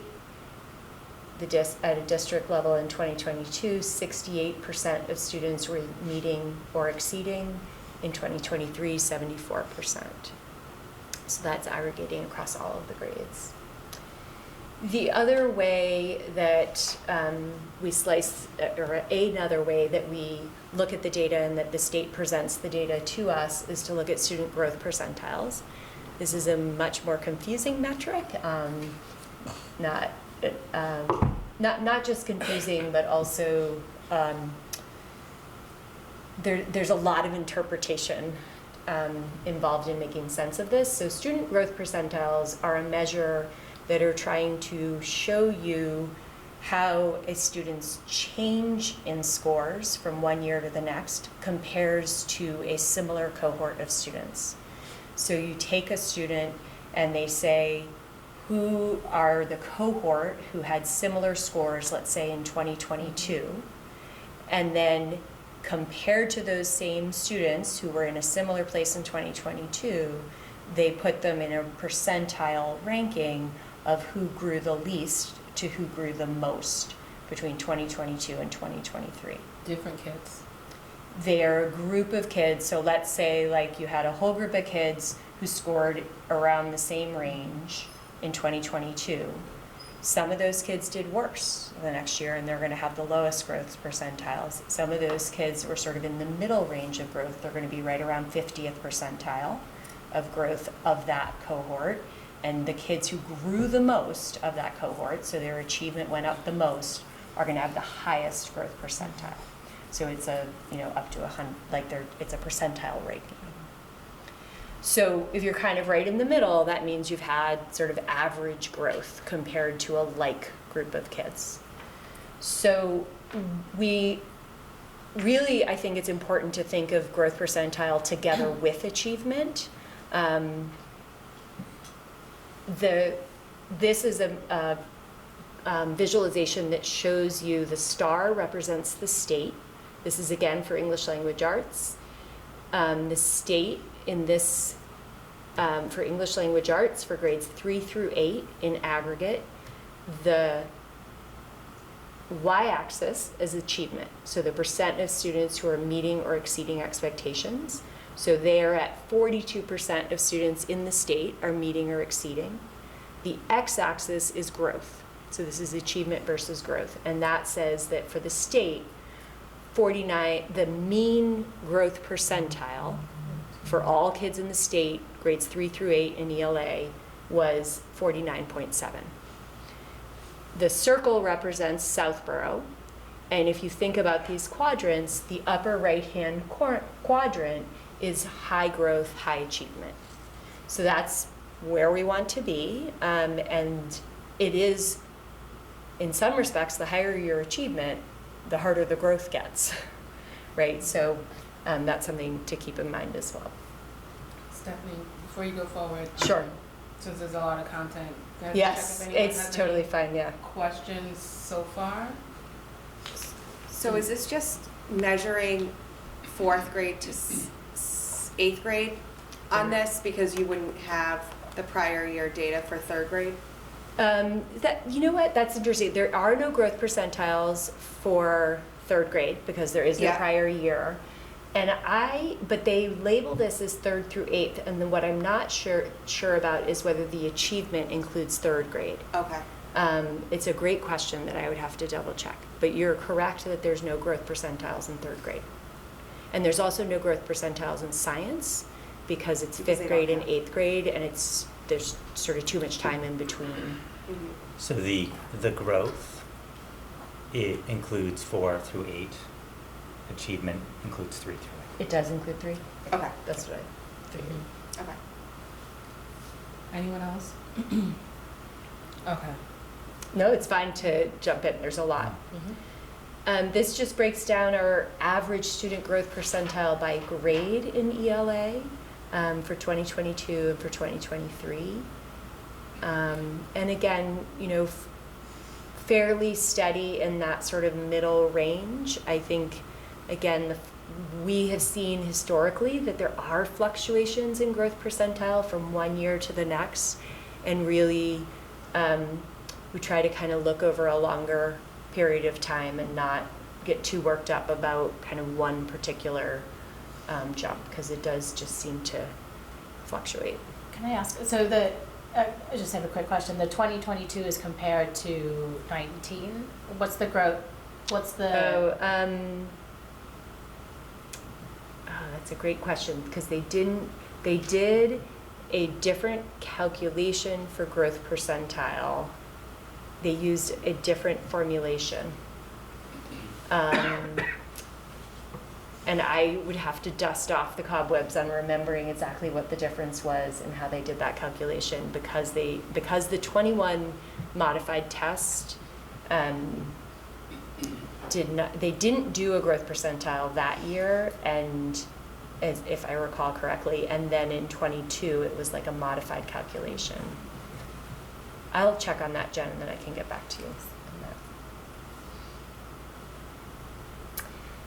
at a district level in 2022, 68% of students were meeting or exceeding. In 2023, 74%. So that's aggregating across all of the grades. The other way that we slice, or another way that we look at the data and that the state presents the data to us, is to look at student growth percentiles. This is a much more confusing metric, not just confusing, but also there's a lot of interpretation involved in making sense of this. So student growth percentiles are a measure that are trying to show you how a student's change in scores from one year to the next compares to a similar cohort of students. So you take a student and they say, who are the cohort who had similar scores, let's say in 2022, and then compared to those same students who were in a similar place in 2022, they put them in a percentile ranking of who grew the least to who grew the most between 2022 and 2023. Different kids. They're a group of kids, so let's say like you had a whole group of kids who scored around the same range in 2022. Some of those kids did worse the next year and they're going to have the lowest growth percentiles. Some of those kids were sort of in the middle range of growth. They're going to be right around 50th percentile of growth of that cohort. And the kids who grew the most of that cohort, so their achievement went up the most, are going to have the highest growth percentile. So it's a, up to 100, it's a percentile ranking. So if you're kind of right in the middle, that means you've had sort of average growth compared to a like group of kids. So we really, I think it's important to think of growth percentile together with achievement. This is a visualization that shows you the star represents the state. This is again for English language arts. The state in this, for English language arts for grades 3 through 8 in aggregate, the y-axis is achievement. So the percent of students who are meeting or exceeding expectations. So they are at 42% of students in the state are meeting or exceeding. The x-axis is growth. So this is achievement versus growth. And that says that for the state, 49, the mean growth percentile for all kids in the state, grades 3 through 8 in ELA, was 49.7. The circle represents Southborough. And if you think about these quadrants, the upper right-hand quadrant is high growth, high achievement. So that's where we want to be. And it is, in some respects, the higher your achievement, the harder the growth gets, right? So that's something to keep in mind as well. Stephanie, before you go forward. Sure. Since there's a lot of content. can I check Yes, if anyone it's has totally any fine, yeah. questions so far? So is this just measuring 4th grade to 8th grade on this, because you wouldn't have the prior year data for 3rd grade? You know what, that's interesting. There are no growth percentiles for 3rd grade because there is no Yeah. prior year. But they label this as 3rd through 8th, and then what I'm not sure about is whether the achievement includes 3rd grade. Okay. It's a great question that I would have to double check, but you're correct that there's no growth percentiles in 3rd grade. And there's also no growth percentiles in science because it's Because 5th they grade don't and have- 8th grade, and there's sort of too much time in between. Mhm. So the growth, it includes 4 through 8. Achievement includes 3 through 8. It does include 3? Okay. That's what I figured. Okay. Anyone else? Okay. No, it's fine to jump in, there's a lot. This just breaks down our average student growth percentile by grade in ELA for 2022 and for 2023. And again, fairly steady in that sort of middle range. I think, again, we have seen historically that there are fluctuations in growth percentile from one year to the next, and really we try to kind of look over a longer period of time and not get too worked up about kind of one particular jump, because it does just seem to fluctuate. Can I ask, so I just have a quick question. The 2022 is compared to 19. What's the growth? What's the? That's a great question, because they did a different calculation for growth percentile. They used a different formulation. And I would have to dust off the cobwebs on remembering exactly what the difference was and how they did that calculation, because the 21 modified test didn't do a growth percentile that year, and if I recall correctly, and then in 22 it was like a modified calculation. I'll check on that, Jen, and then I can get back to you on that.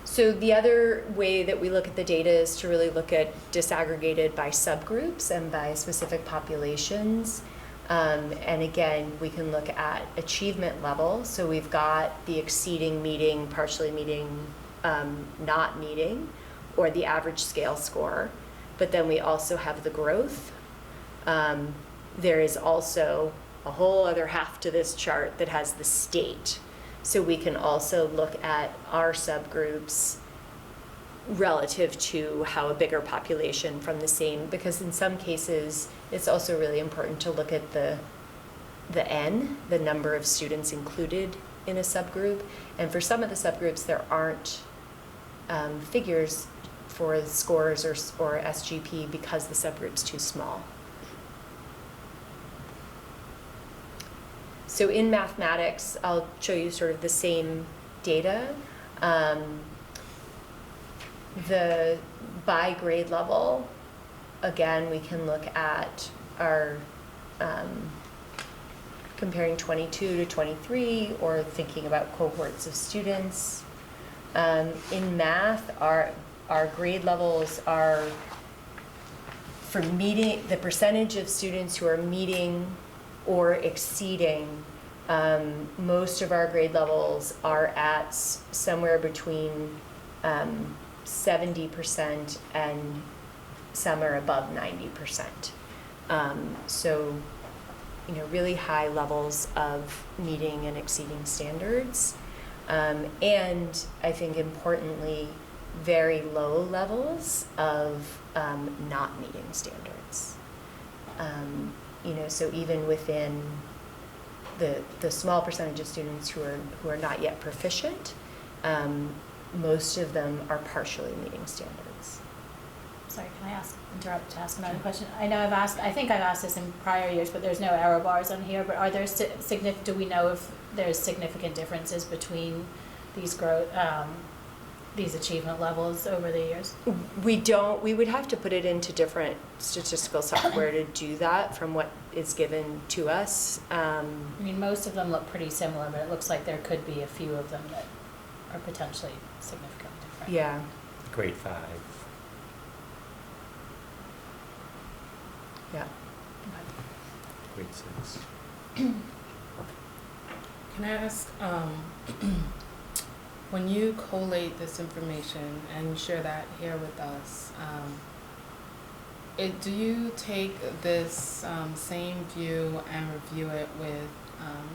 So the other way that we look at the data is to really look at disaggregated by subgroups and by specific populations. And again, we can look at achievement level. So we've got the exceeding, meeting, partially meeting, not meeting, or the average scale score. But then we also have the growth. There is also a whole other half to this chart that has the state. So we can also look at our subgroups relative to how a bigger population from the same, because in some cases, it's also really important to look at the N, the number of students included in a subgroup. And for some of the subgroups, there aren't figures for scores or SGP because the subgroup's too small. So in mathematics, I'll show you sort of the same data. The by grade level, again, we can look at our comparing 22 to 23 or thinking about cohorts of students. In math, our grade levels are for meeting, the percentage of students who are meeting or exceeding, most of our grade levels are at somewhere between 70% and some are above 90%. So, you know, really high levels of meeting and exceeding standards. And I think importantly, very low levels of not meeting standards. You know, so even within the small percentage of students who are not yet proficient, most of them are partially meeting standards. Sorry, can I interrupt to ask another question? I know I think I've asked this in prior years, but there's no error bars on here, but are there do we know if there's significant differences between these these achievement levels over the years? We don't, we would have to put it into different statistical software to do that from what is given to us. I mean, most of them look pretty similar, but it looks like there could be a few of them that are potentially significantly different. Yeah. Grade 5. Yeah. Grade 6. Can I ask, when you collate this information and share that here with us, do you take this same view and review it with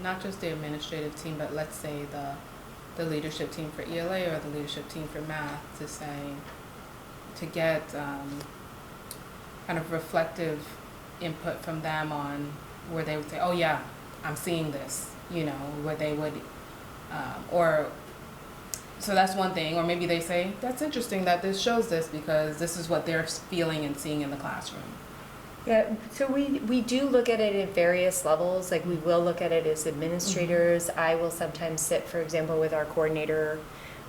not just the administrative team, but let's say the leadership team for ELA or the leadership team for math to get kind of reflective input from them on where they would say, oh yeah, I'm seeing this, you know, where they would, so that's one thing, or maybe they say, that's interesting that this shows this because this is what they're feeling and seeing in the classroom. Yeah, so we do look at it at various levels. Like we will look at it as administrators. Mm-hmm. I will sometimes sit, for example, with our coordinator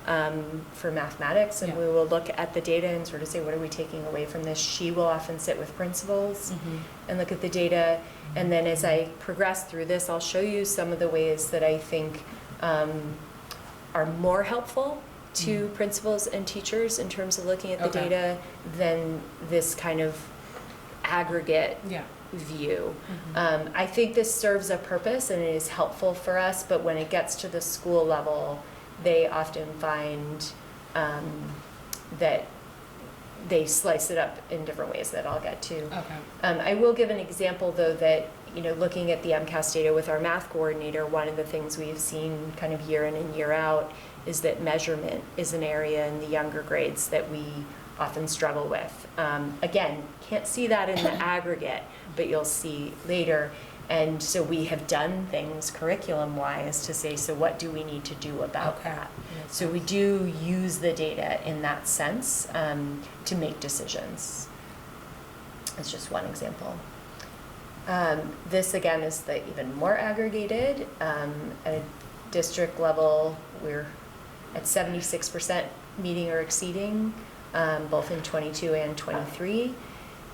for mathematics, and we will look at the data and sort of say, what are we taking away from this? She will often sit with principals and look at the data. And then as I progress through this, I'll show you some of the ways that I think are more helpful to principals and teachers in terms of looking at the data than this kind of aggregate view. I think this serves a purpose and it is helpful for us, but when it gets to the school level, they often find that they slice it up in different ways that I'll get to. I will give an example though that, you know, looking at the MCAS data with our math coordinator, one of the things we've seen kind of year in and year out is that measurement is an area in the younger grades that we often struggle with. Again, can't see that in the aggregate, but you'll see later. And so we have done things curriculum-wise to say, so what do we need to do about that? So we do use the data in that sense to make decisions. It's just one example. This again is the even more aggregated. At a district level, we're at 76% meeting or exceeding, both in 22 and 23.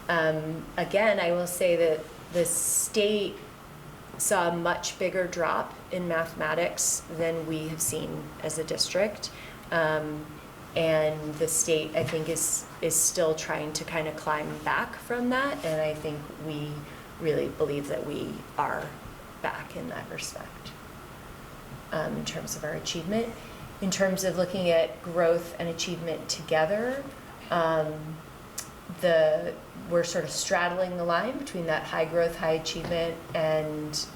Again, I will say that the state saw a much bigger drop in mathematics than we have seen as a district. And the state, I think, is still trying to kind of climb back from that. And I think we really believe that we are back in that respect in terms of our achievement. In terms of looking at growth and achievement together, we're sort of straddling the line between that high growth, high achievement, and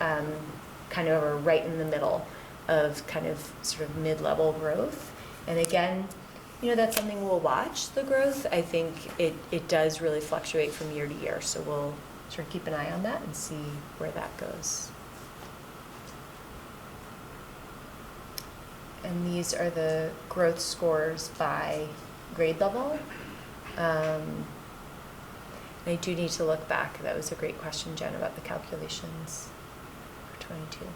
kind of are right in the middle of kind of sort of mid-level growth. And again, you know, that's something we'll watch, the growth. I think it does really fluctuate from year to year, so we'll sort of keep an eye on that and see where that goes. And these are the growth scores by grade level. I do need to look back. That was a great question, Jen, about the calculations for 22.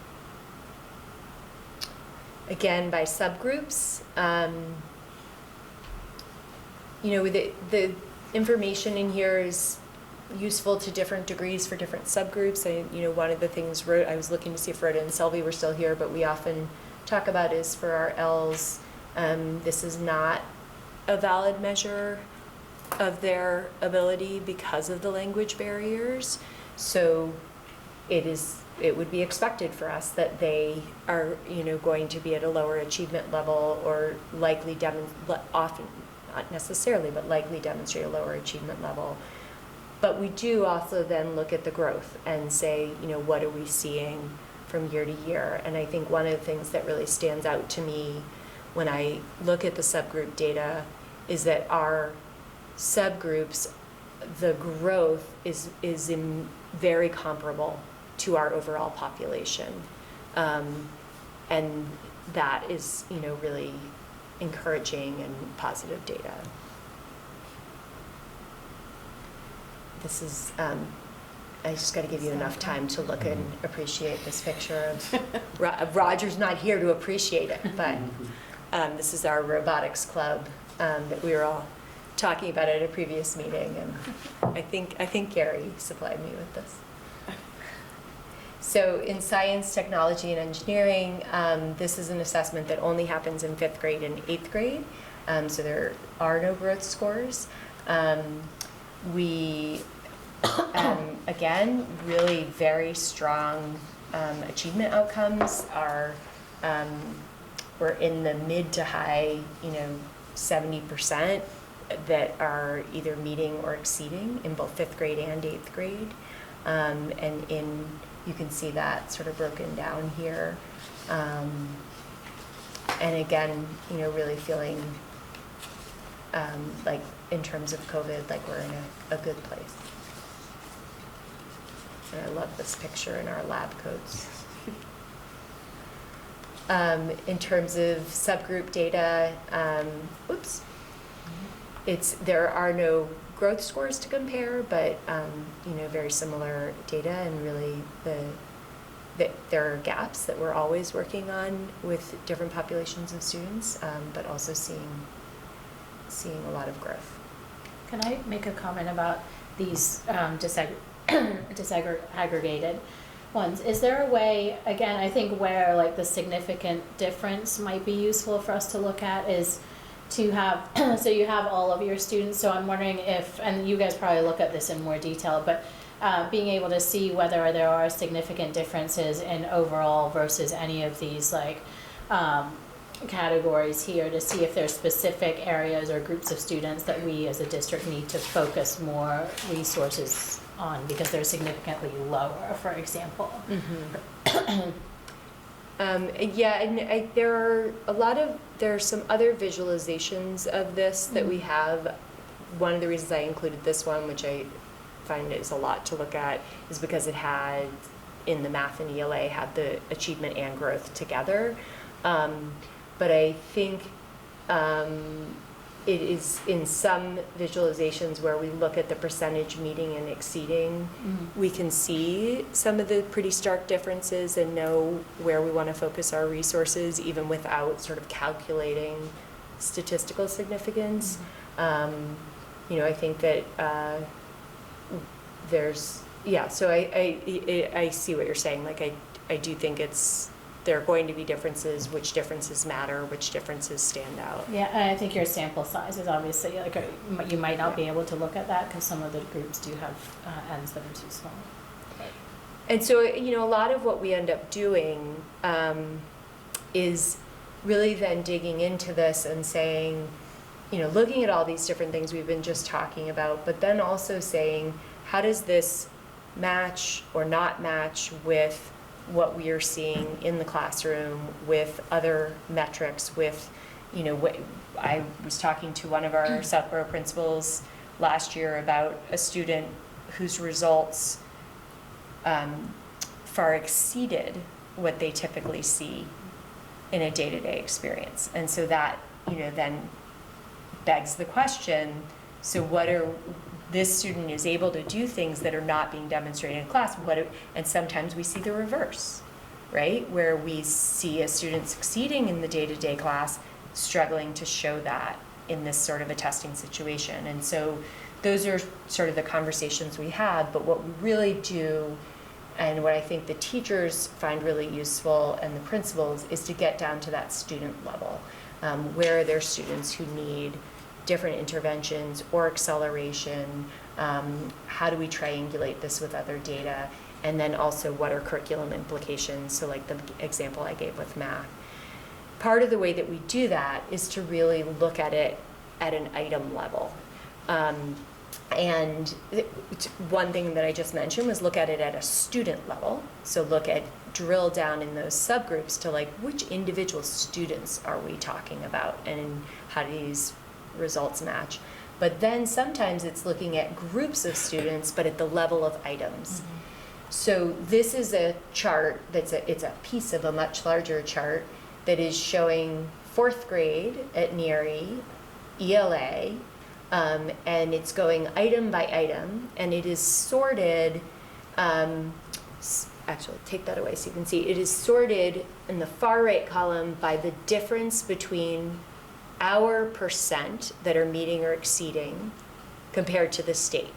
Again, by subgroups, the information in here is useful to different degrees for different subgroups. One of the things I was looking to see if Rhoda and Selby were still here, but we often talk about is for our Ls, this is not a valid measure of their ability because of the language barriers. So it would be expected for us that they are, going to be at a lower achievement level or likely often, not necessarily, but likely demonstrate a lower achievement level. But we do also then look at the growth and say, what are we seeing from year to year? And I think one of the things that really stands out to me when I look at the subgroup data is that our subgroups, the growth is very comparable to our overall population. And that is, really encouraging and positive data. This is, I just got to give you enough time to look and appreciate this picture of Roger's not here to appreciate it, but this is our robotics club that we were all talking about at a previous meeting, and I think Gary supplied me with this. So in science, technology, and engineering, this is an assessment that only happens in 5th grade and 8th grade, so there are no growth scores. We, again, really very strong achievement outcomes are, we're in the mid to high, 70% that are either meeting or exceeding in both 5th grade and 8th grade. And you can see that sort of broken down here. And again, really feeling like in terms of COVID, like we're in a good place. And I love this picture in our lab coats. In terms of subgroup data, there are no growth scores to compare, but very similar data, and really there are gaps that we're always working on with different populations of students, but also seeing a lot of growth. Can I make a comment about these disaggregated ones? Is there a way, again, I think where like the significant difference might be useful for us to look at is to have, so you have all of your students, so I'm wondering if, and you guys probably look at this in more detail, but being able to see whether there are significant differences in overall versus any of these like categories here, to see if there's specific areas or groups of students that we as a district need to focus more resources on because they're significantly lower, for example. Mm-hmm. There are some other visualizations of this that we have. One of the reasons I included this one, which I find is a lot to look at, is because it had, in the math and ELA, had the achievement and growth together. But I think it is in some visualizations where we look at the percentage meeting and exceeding, we can see some of the pretty stark differences and know where we want to focus our resources, even without sort of calculating statistical significance. I think that so I see what you're saying. Like I do think there are going to be differences, which differences matter, which differences stand out. Yeah, and I think your sample size is obviously, like, you might not be able to look at that because some of the groups do have ends that are too small. And so, a lot of what we end up doing is really then digging into this and saying, looking at all these different things we've been just talking about, but then also saying, how does this match or not match with what we are seeing in the classroom, with other metrics, with, I was talking to one of our Southborough principals last year about a student whose results far exceeded what they typically see in a day-to-day experience. And so that, then begs the question, So this student is able to do things that are not being demonstrated in class. And sometimes we see the reverse, right? Where we see a student succeeding in the day-to-day class, struggling to show that in this sort of a testing situation. And so those are sort of the conversations we have, but what we really do, and what I think the teachers find really useful and the principals, is to get down to that student level. Where are there students who need different interventions or acceleration? How do we triangulate this with other data? And then also, what are curriculum implications? So like the example I gave with math. Part of the way that we do that is to really look at it at an item level. And one thing that I just mentioned was look at it at a student level. So drill down in those subgroups to like, which individual students are we talking about, and how do these results match? But then sometimes it's looking at groups of students, but at the level of items. Mm-hmm. So this is a chart it's a piece of a much larger chart that is showing 4th grade at NERI, ELA, and it's going item by item, and it is sorted, actually take that away so you can see, it is sorted in the far right column by the difference between our percent that are meeting or exceeding compared to the state.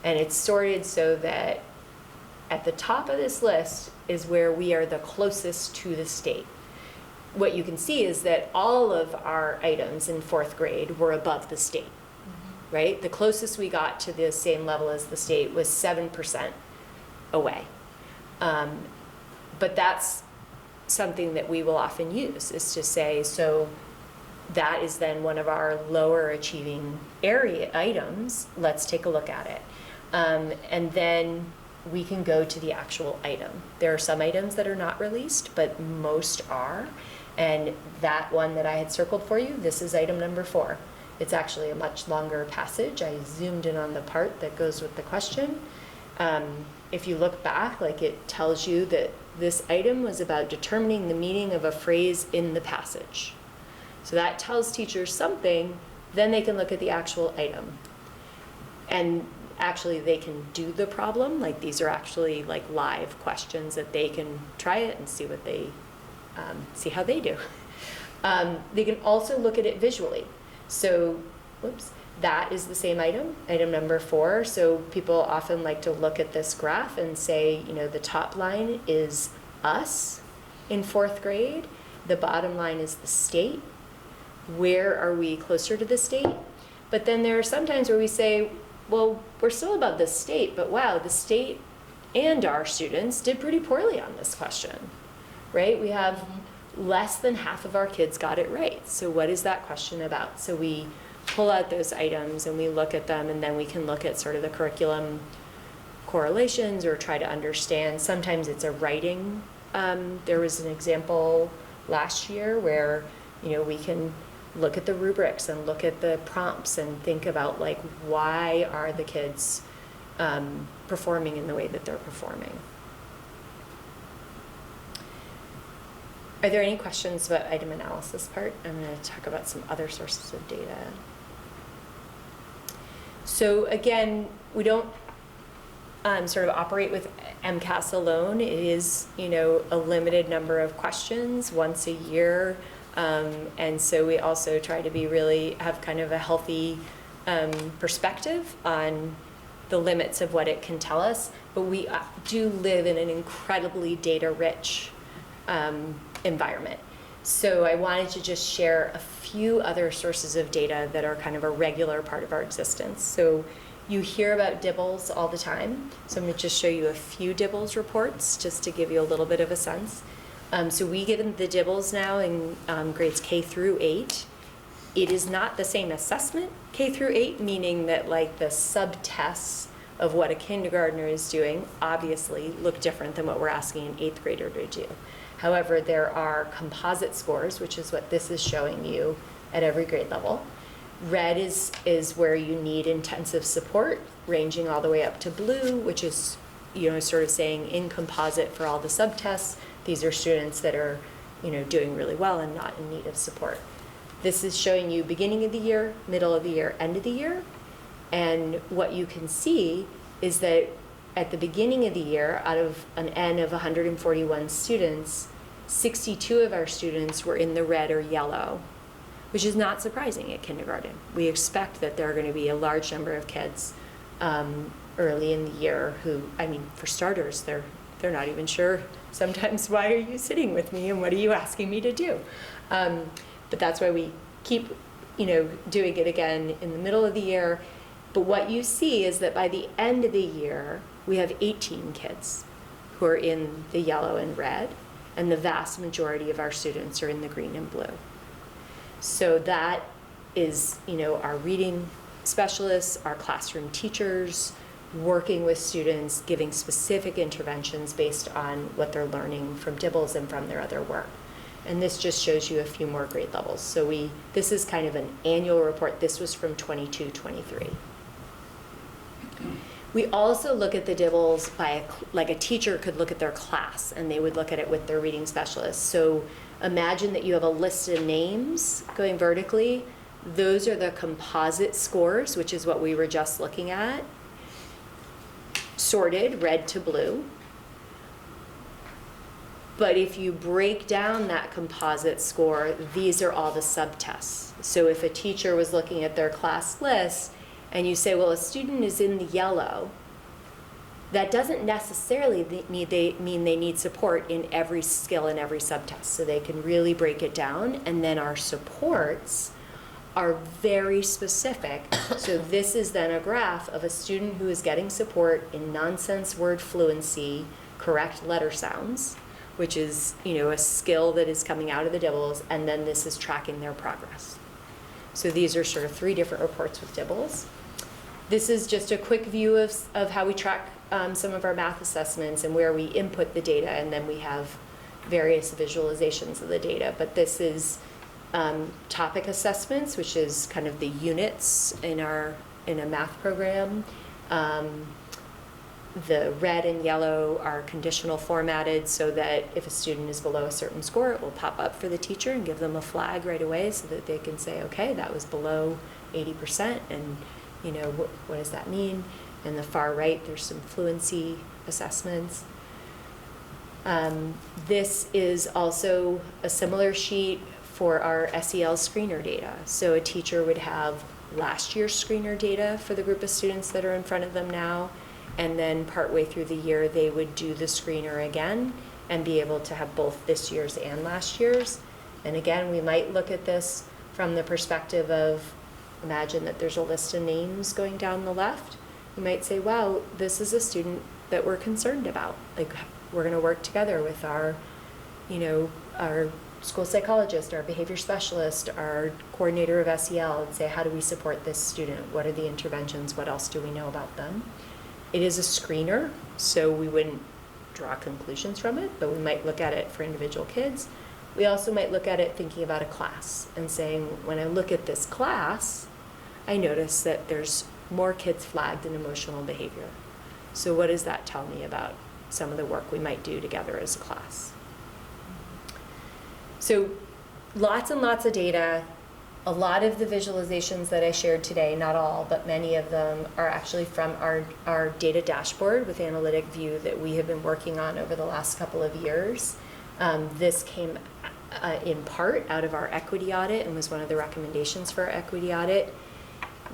And it's sorted so that at the top of this list is where we are the closest to the state. What you can see is that all of our items in 4th grade were above the state, mm-hmm. right? The closest we got to the same level as the state was 7% away. But that's something that we will often use, is to say, so that is then one of our lower achieving area items. Let's take a look at it. And then we can go to the actual item. There are some items that are not released, but most are. And that one that I had circled for you, this is item number 4. It's actually a much longer passage. I zoomed in on the part that goes with the question. If you look back, like, it tells you that this item was about determining the meaning of a phrase in the passage. So that tells teachers something, then they can look at the actual item. And actually they can do the problem, like these are actually like live questions that they can try it and see what they, see how they do. They can also look at it visually. So, whoops, that is the same item number 4. So people often like to look at this graph and say, you know, the top line is us in 4th grade, the bottom line is the state. Where are we closer to the state? But then there are some times where we say, well, we're still above the state, but wow, the state and our students did pretty poorly on this question, right? We have less than half of our kids got it right. So what is that question about? So we pull out those items and we look at them, and then we can look at sort of the curriculum correlations or try to understand. Sometimes it's a writing. There was an example last year where, you know, we can look at the rubrics and look at the prompts and think about, like, why are the kids performing in the way that they're performing. Are there any questions about item analysis part? I'm going to talk about some other sources of data. So again, we don't sort of operate with MCAS alone. It is, you know, a limited number of questions once a year. And so we also try to have kind of a healthy perspective on the limits of what it can tell us. But we do live in an incredibly data-rich environment. So I wanted to just share a few other sources of data that are kind of a regular part of our existence. So you hear about DIBELS all the time. So I'm going to just show you a few DIBELS reports just to give you a little bit of a sense. So we give the DIBELS now in grades K through 8. It is not the same assessment K through 8, meaning that like the subtests of what a kindergartner is doing obviously look different than what we're asking an 8th grader to do. However, there are composite scores, which is what this is showing you at every grade level. Red is where you need intensive support, ranging all the way up to blue, which is, you know, sort of saying in composite for all the subtests, these are students that are, you know, doing really well and not in need of support. This is showing you beginning of the year, middle of the year, end of the year. And what you can see is that at the beginning of the year, out of an N of 141 students, 62 of our students were in the red or yellow, which is not surprising at kindergarten. We expect that there are going to be a large number of kids early in the year who, I mean, for starters, they're not even sure sometimes, why are you sitting with me and what are you asking me to do? But that's why we keep, doing it again in the middle of the year. But what you see is that by the end of the year, we have 18 kids who are in the yellow and red, and the vast majority of our students are in the green and blue. So that is, our reading specialists, our classroom teachers, working with students, giving specific interventions based on what they're learning from DIBELS and from their other work. And this just shows you a few more grade levels. So this is kind of an annual report. This was from 22-23. We also look at the DIBELS by, like a teacher could look at their class and they would look at it with their reading specialist. So imagine that you have a list of names going vertically. Those are the composite scores, which is what we were just looking at, sorted red to blue. But if you break down that composite score, these are all the subtests. So if a teacher was looking at their class list and you say, well, a student is in the yellow, that doesn't necessarily mean they need support in every skill and every subtest. So they can really break it down. And then our supports are very specific. So this is then a graph of a student who is getting support in nonsense word fluency, correct letter sounds, which is, a skill that is coming out of the DIBELS, and then this is tracking their progress. So these are sort of 3 different reports with DIBELS. This is just a quick view of how we track some of our math assessments and where we input the data, and then we have various visualizations of the data. But this is topic assessments, which is kind of the units in a math program. The red and yellow are conditional formatted so that if a student is below a certain score, it will pop up for the teacher and give them a flag right away so that they can say, okay, that was below 80%, and what does that mean? And the far right, there's some fluency assessments. This is also a similar sheet for our SEL screener data. So a teacher would have last year's screener data for the group of students that are in front of them now, and then partway through the year, they would do the screener again and be able to have both this year's and last year's. And again, we might look at this from the perspective of, imagine that there's a list of names going down the left. You might say, wow, this is a student that we're concerned about. Like, we're gonna work together with our school psychologist, our behavior specialist, our coordinator of SEL, and say, how do we support this student? What are the interventions? What else do we know about them? It is a screener, so we wouldn't draw conclusions from it, but we might look at it for individual kids. We also might look at it thinking about a class and saying, when I look at this class, I notice that there's more kids flagged in emotional behavior. So what does that tell me about some of the work we might do together as a class? So lots and lots of data. A lot of the visualizations that I shared today, not all, but many of them are actually from our data dashboard with Analytic View that we have been working on over the last couple of years. This came in part out of our equity audit and was one of the recommendations for our equity audit.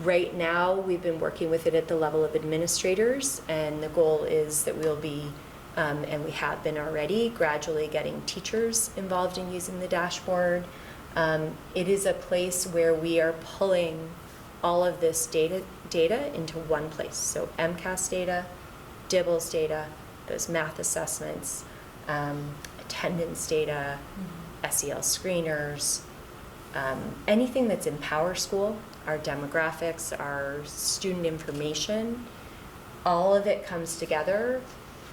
Right now, we've been working with it at the level of administrators, and the goal is that we'll be, and we have been already, gradually getting teachers involved in using the dashboard. It is a place where we are pulling all of this data into one place. So MCAS data, DIBELS data, those math assessments, attendance data, SEL screeners, anything that's in PowerSchool, our demographics, our student information, all of it comes together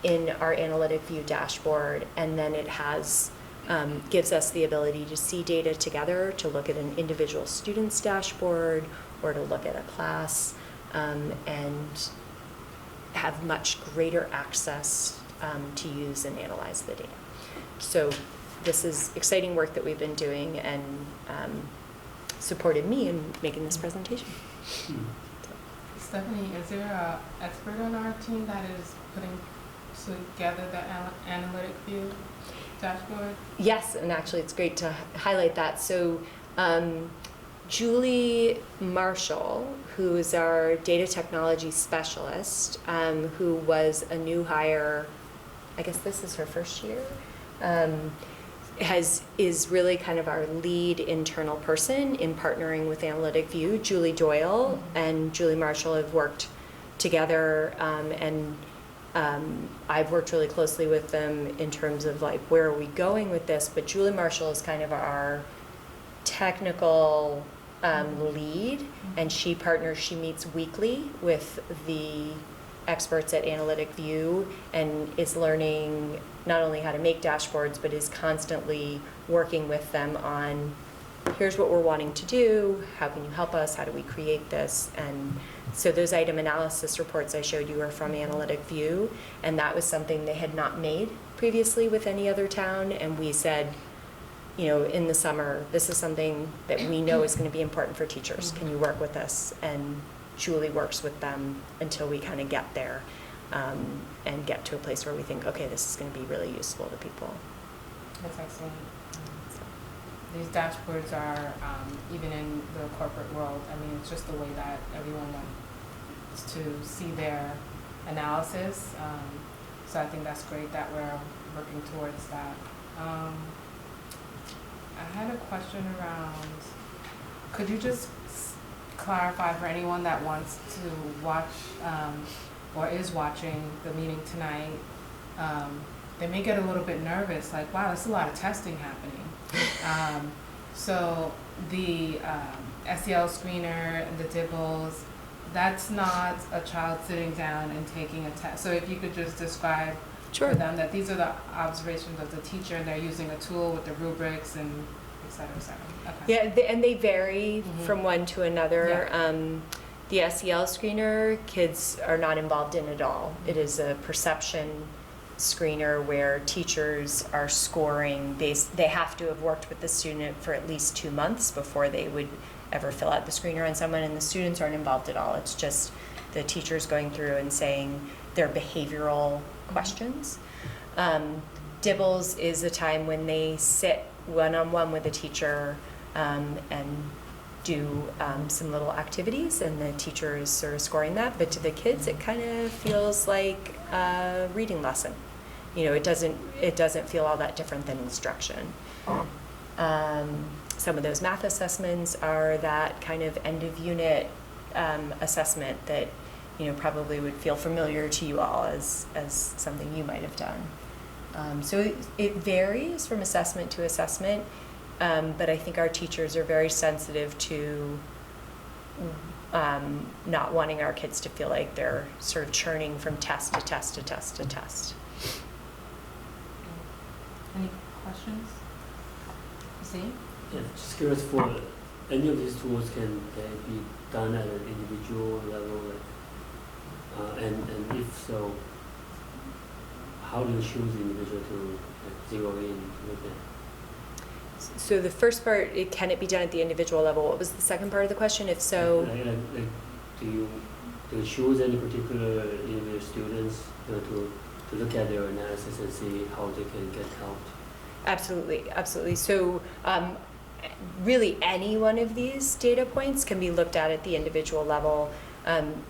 in our Analytic View dashboard, and then it has gives us the ability to see data together, to look at an individual student's dashboard or to look at a class, and have much greater access to use and analyze the data. So this is exciting work that we've been doing and supported me in making this presentation. Stephanie, is there a expert on our team that is putting together the analytic view dashboard? Yes, and actually it's great to highlight that. So Julie Marshall, who is our data technology specialist, who was a new hire, I guess this is her first year, is really kind of our lead internal person in partnering with Analytic View. Julie Doyle and Julie Marshall have worked together, and I've worked really closely with them in terms of like, where are we going with this? But Julie Marshall is kind of our technical lead, and she meets weekly with the experts at Analytic View and is learning not only how to make dashboards, but is constantly working with them on, here's what we're wanting to do, how can you help us, how do we create this? And so those item analysis reports I showed you are from Analytic View, and that was something they had not made previously with any other town, and we said, you know, in the summer, this is something that we know is going to be important for teachers. Can you work with us? And Julie works with them until we kind of get there, and get to a place where we think, okay, this is going to be really useful to people. That's excellent. These dashboards are, even in the corporate world, I mean, it's just the way that everyone wants to see their analysis. So I think that's great that we're working towards that. I had a question around, could you just clarify for anyone that wants to watch or is watching the meeting tonight, they may get a little bit nervous, like, wow, there's a lot of testing happening. So the SEL screener and the DIBELS, that's not a child sitting down and taking a test. So if you could just describe for them that these are the observations of the teacher, and they're using a tool with the rubrics and et cetera, et cetera. Okay. Yeah, and they vary from one to another. Yeah. The SEL screener, kids are not involved in at all. It is a perception screener where teachers are scoring. They have to have worked with the student for at least 2 months before they would ever fill out the screener on someone, and the students aren't involved at all. It's just the teachers going through and saying their behavioral questions. DIBELS is a time when they sit one-on-one with a teacher and do some little activities, and the teacher is sort of scoring that. But to the kids, it kind of feels like a reading lesson. You know, it doesn't feel all that different than instruction. Some of those math assessments are that kind of end of unit assessment that, you know, probably would feel familiar to you all as something you might have done. So it varies from assessment to assessment, but I think our teachers are very sensitive to not wanting our kids to feel like they're sort of churning from test to test to test to test. Any questions? See? Yeah, just curious, for any of these tools, can they be done at an individual level? And if so, how do you choose the individual to zero in with them? So the first part, can it be done at the individual level? What was the second part of the question? If so, Do you choose any particular individual students, you know, to look at their analysis and see how they can get helped? Absolutely, absolutely. So really any one of these data points can be looked at the individual level.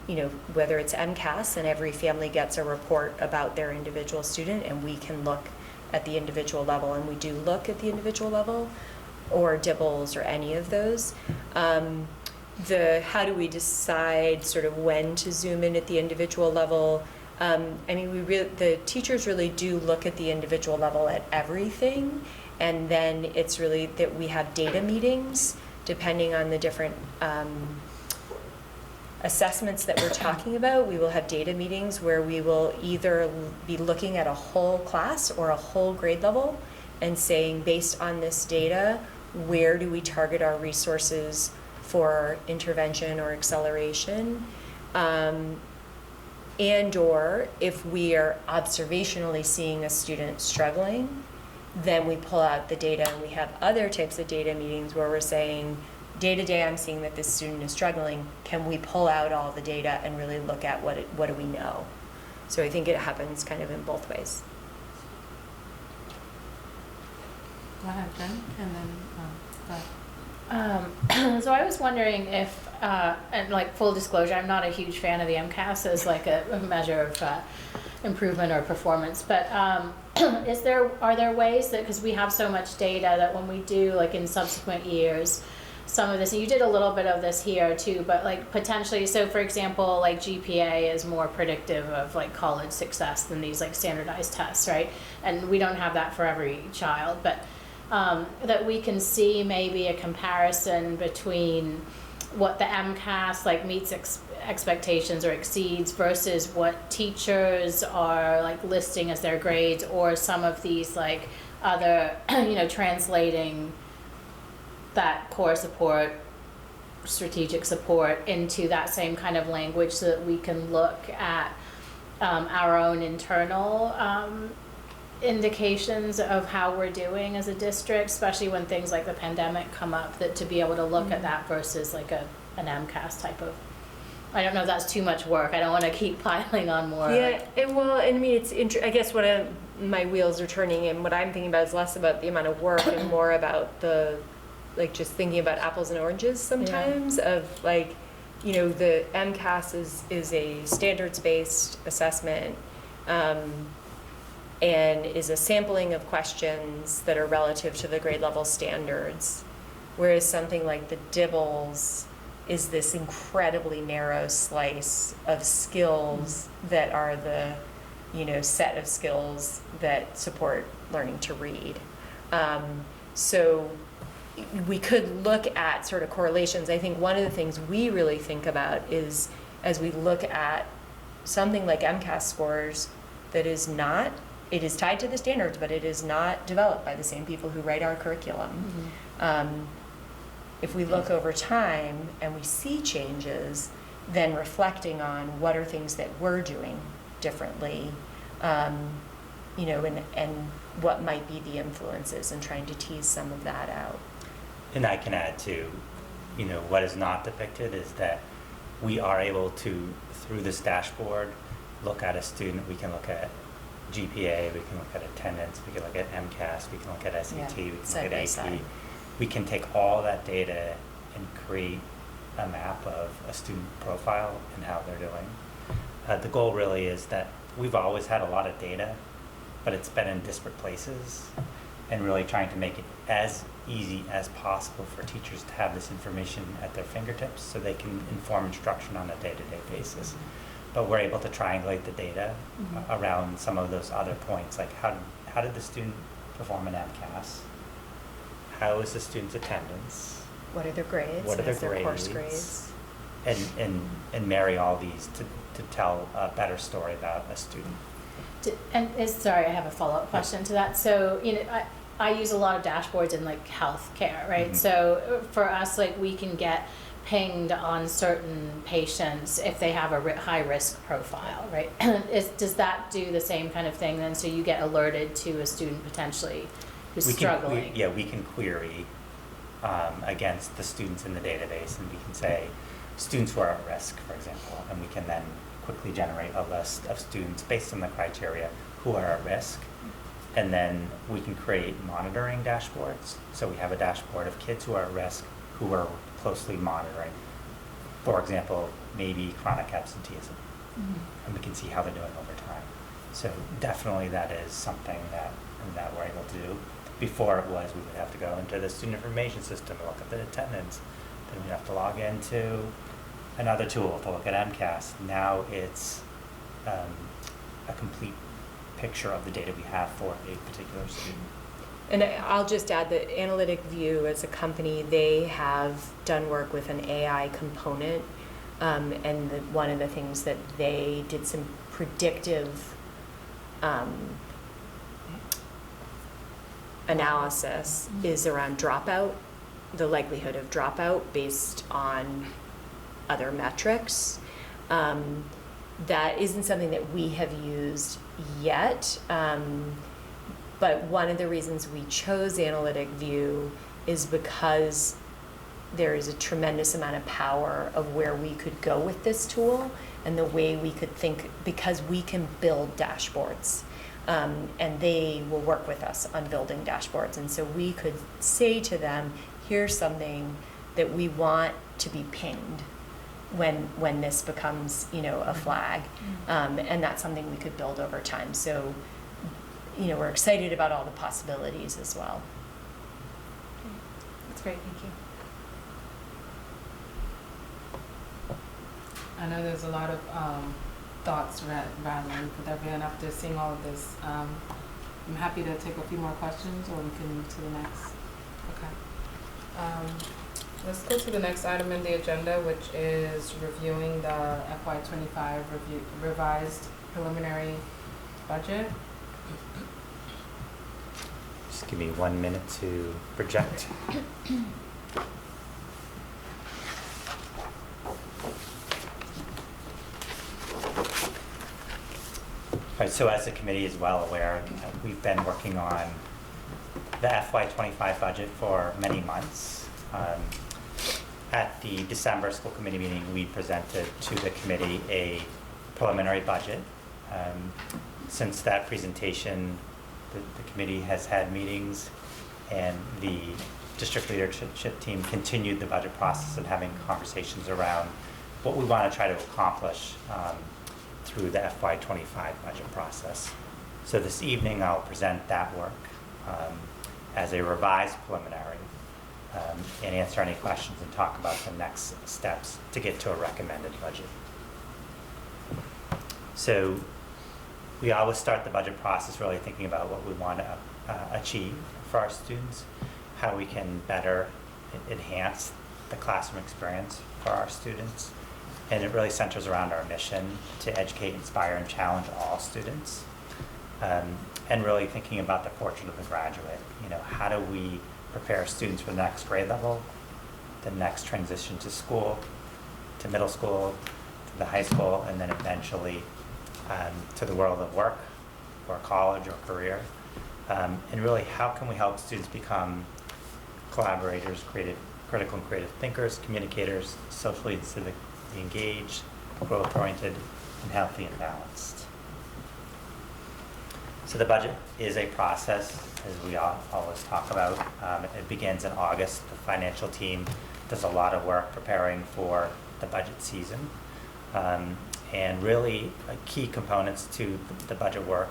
You know, whether it's MCAS and every family gets a report about their individual student, and we can look at the individual level, and we do look at the individual level, or DIBELS or any of those. How do we decide sort of when to zoom in at the individual level? I mean, the teachers really do look at the individual level at everything, and then it's really that we have data meetings depending on the different assessments that we're talking about. We will have data meetings where we will either be looking at a whole class or a whole grade level and saying, based on this data, where do we target our resources for intervention or acceleration? And or if we are observationally seeing a student struggling, then we pull out the data, and we have other types of data meetings where we're saying, day to day I'm seeing that this student is struggling. Can we pull out all the data and really look at what do we know? So I think it happens kind of in both ways. Go ahead, Jen, and then go ahead. So I was wondering if, and like full disclosure, I'm not a huge fan of the MCAS as like a measure of improvement or performance, but are there ways that, because we have so much data, that when we do like in subsequent years, some of this, and you did a little bit of this here too, but like potentially, so for example, like GPA is more predictive of like college success than these like standardized tests, right? And we don't have that for every child, but that we can see maybe a comparison between what the MCAS like meets expectations or exceeds versus what teachers are like listing as their grades, or some of these like other, translating that core support, strategic support into that same kind of language, so that we can look at our own internal indications of how we're doing as a district, especially when things like the pandemic come up, that to be able to look at that versus like an MCAS type of, I don't know if that's too much work. I don't want to keep piling on more. Yeah, I guess my wheels are turning, and what I'm thinking about is less about the amount of work and more about the, like, just thinking about apples and oranges sometimes, of like, the MCAS is a standards-based assessment, and is a sampling of questions that are relative to the grade level standards, whereas something like the DIBELS is this incredibly narrow slice of skills that are the, set of skills that support learning to read. So we could look at sort of correlations. I think one of the things we really think about is, as we look at something like MCAS scores, that is not, it is tied to the standards, but it is not developed by the same people who write our curriculum. If we look over time and we see changes, then reflecting on what are things that we're doing differently, and what might be the influences, and trying to tease some of that out. And I can add to, what is not depicted is that we are able to, through this dashboard, look at a student. We can look at GPA, we can look at attendance, we can look at MCAS, we can look at SAT, we can side look by at AP. side. We can take all that data and create a map of a student profile and how they're doing. The goal really is that we've always had a lot of data, but it's been in disparate places, and really trying to make it as easy as possible for teachers to have this information at their fingertips so they can inform instruction on a day-to-day basis. But we're able to triangulate the data around some of those other points, like how did the student perform in MCAS? How is the student's attendance? What are their grades? What are their their course grades? grades? And marry all these to tell a better story about a student. Sorry, I have a follow-up question to that. So, I use a lot of dashboards in like healthcare, right? Mm-hmm. So for us, like, we can get pinged on certain patients if they have a high risk profile, right? Does that do the same kind of thing then? So you get alerted to a student potentially who's struggling? We can query against the students in the database, and we can say students who are at risk, for example, and we can then quickly generate a list of students based on the criteria who are at risk. And then we can create monitoring dashboards. So we have a dashboard of kids who are at risk, who we're closely monitoring. For example, maybe chronic absenteeism. And we can see how they're doing over time. So definitely that is something that we're able to do. Before it was, we would have to go into the student information system to look at the attendance. Then we'd have to log into another tool to look at MCAS. Now it's a complete picture of the data we have for a particular student. And I'll just add that Analytic View, as a company, they have done work with an AI component, and one of the things that they did some predictive analysis is around dropout, the likelihood of dropout based on other metrics. That isn't something that we have used yet, but one of the reasons we chose Analytic View is because there is a tremendous amount of power of where we could go with this tool and the way we could think, because we can build dashboards. And they will work with us on building dashboards. And so we could say to them, here's something that we want to be pinged when this becomes, a flag. And that's something we could build over time. So, we're excited about all the possibilities as well. That's great, thank you. I know there's a lot of thoughts rattling with everyone after seeing all of this. I'm happy to take a few more questions, or we can move to the next. Okay. Let's go to the next item in the agenda, which is reviewing the FY25 revised preliminary budget. Just give me 1 minute to project. Right, so as the committee is well aware, we've been working on the FY25 budget for many months. At the December school committee meeting, we presented to the committee a preliminary budget. Since that presentation, the committee has had meetings, and the district leadership team continued the budget process of having conversations around what we want to try to accomplish through the FY25 budget process. So this evening I'll present that work as a revised preliminary and answer any questions and talk about the next steps to get to a recommended budget. So we always start the budget process really thinking about what we want to achieve for our students, how we can better enhance the classroom experience for our students. And it really centers around our mission to educate, inspire, and challenge all students. And really thinking about the portrait of the graduate. How do we prepare students for the next grade level, the next transition to school, to middle school, to the high school, and then eventually to the world of work, or college, or career. And really, how can we help students become collaborators, critical and creative thinkers, communicators, socially and civically engaged, growth-oriented, and healthy and balanced. So the budget is a process, as we always talk about. It begins in August. The financial team does a lot of work preparing for the budget season. And really, key components to the budget work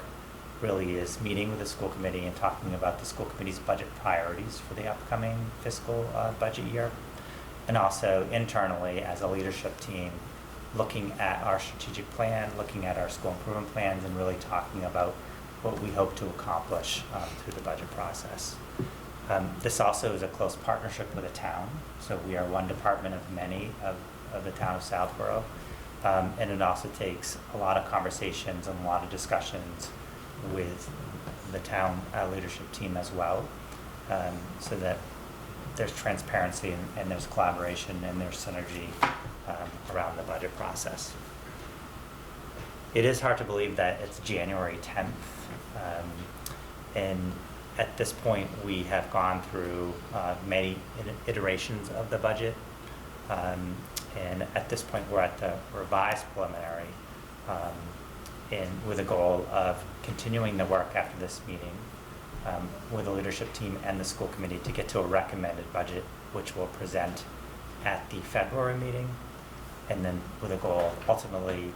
really is meeting with the school committee and talking about the school committee's budget priorities for the upcoming fiscal budget year. And also internally, as a leadership team, looking at our strategic plan, looking at our school improvement plans, and really talking about what we hope to accomplish through the budget process. This also is a close partnership with the town. So we are one department of many of the town of Southborough. And it also takes a lot of conversations and a lot of discussions with the town leadership team as well, so that there's transparency and there's collaboration and there's synergy around the budget process. It is hard to believe that it's January 10th, and at this point we have gone through many iterations of the budget, and at this point we're at the revised preliminary, and with a goal of continuing the work after this meeting with the leadership team and the school committee to get to a recommended budget, which we'll present at the February meeting, and then with a goal of ultimately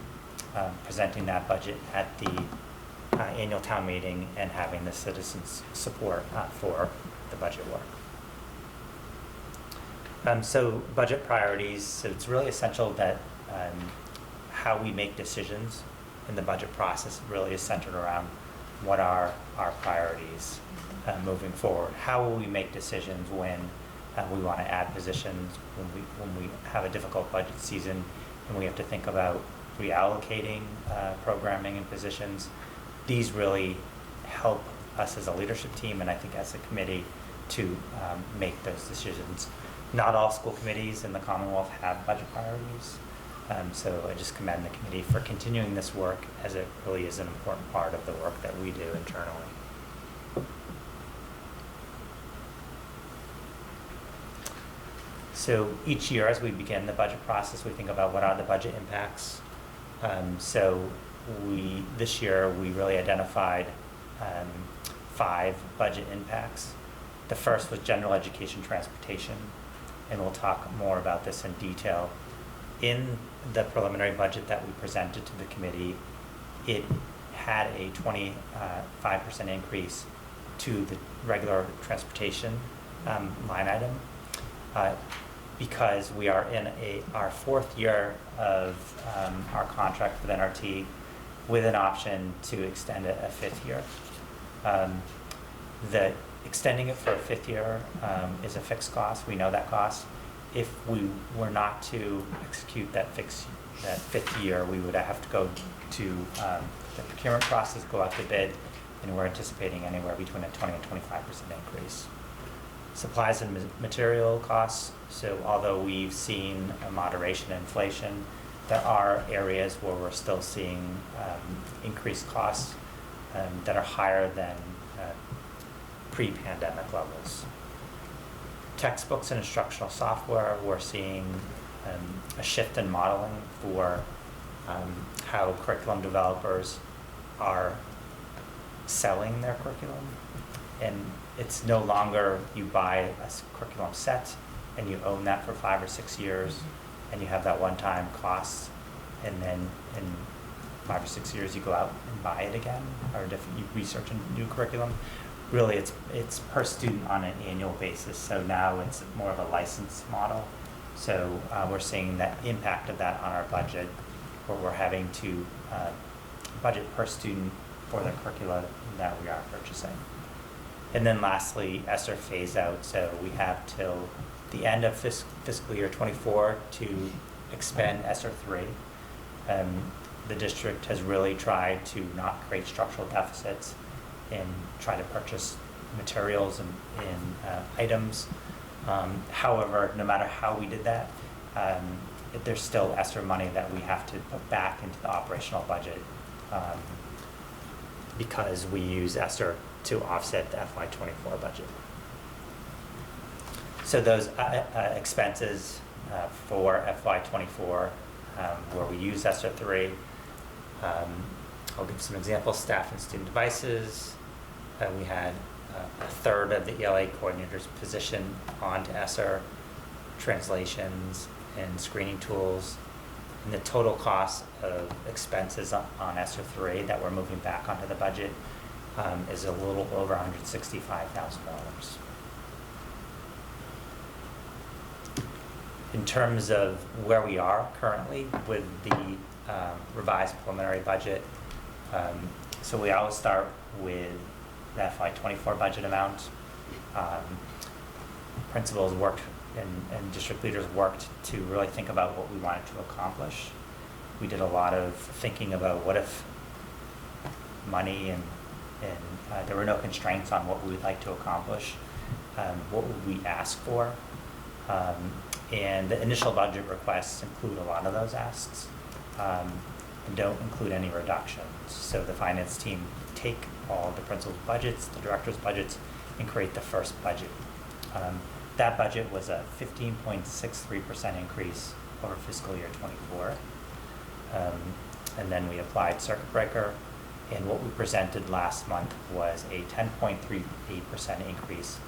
presenting that budget at the annual town meeting and having the citizens' support for the budget work. So budget priorities, so it's really essential that how we make decisions in the budget process really is centered around what are our priorities moving forward. How will we make decisions when we want to add positions, when we have a difficult budget season and we have to think about reallocating programming and positions. These really help us as a leadership team, and I think as a committee, to make those decisions. Not all school committees in the Commonwealth have budget priorities, so I just commend the committee for continuing this work, as it really is an important part of the work that we do internally. So each year as we begin the budget process, we think about what are the budget impacts. So this year we really identified 5 budget impacts. The first was general education transportation, and we'll talk more about this in detail. In the preliminary budget that we presented to the committee, it had a 25% increase to the regular transportation line item, because we are in our 4th year of our contract with NRT, with an option to extend it a 5th year. The extending it for a 5th year is a fixed cost. We know that cost. If we were not to execute that 5th year, we would have to go to the procurement process, go out to bid, and we're anticipating anywhere between a 20 and 25% increase. Supplies and material costs. So although we've seen a moderation in inflation, there are areas where we're still seeing increased costs that are higher than pre-pandemic levels. Textbooks and instructional software, we're seeing a shift in modeling for how curriculum developers are selling their curriculum. And it's no longer you buy a curriculum set and you own that for 5 or 6 years and you have that one-time cost, and then in 5 or 6 years you go out and buy it again, or you research a new curriculum. Really, it's per student on an annual basis, so now it's more of a license model. So we're seeing that impact of that on our budget, where we're having to budget per student for the curricula that we are purchasing. And then lastly, ESSER phase out. So we have till the end of fiscal year 24 to expend ESSER 3. The district has really tried to not create structural deficits and try to purchase materials and items. However, no matter how we did that, there's still ESSER money that we have to put back into the operational budget because we use ESSER to offset the FY24 budget. So those expenses for FY24, where we use ESSER 3, I'll give some examples. Staff and student devices. We had a third of the ELA coordinator's position onto ESSER, translations and screening tools. And the total cost of expenses on ESSER 3 that we're moving back onto the budget is a little over $165,000. In terms of where we are currently with the revised preliminary budget, so we always start with the FY24 budget amount. Principals worked and district leaders worked to really think about what we wanted to accomplish. We did a lot of thinking about what if money and there were no constraints on what we would like to accomplish. What would we ask for? And the initial budget requests include a lot of those asks and don't include any reductions. So the finance team take all the principal's budgets, the director's budgets, and create the first budget. That budget was a 15.63% increase over fiscal year 24. And then we applied circuit breaker, and what we presented last month was a 10.38% increase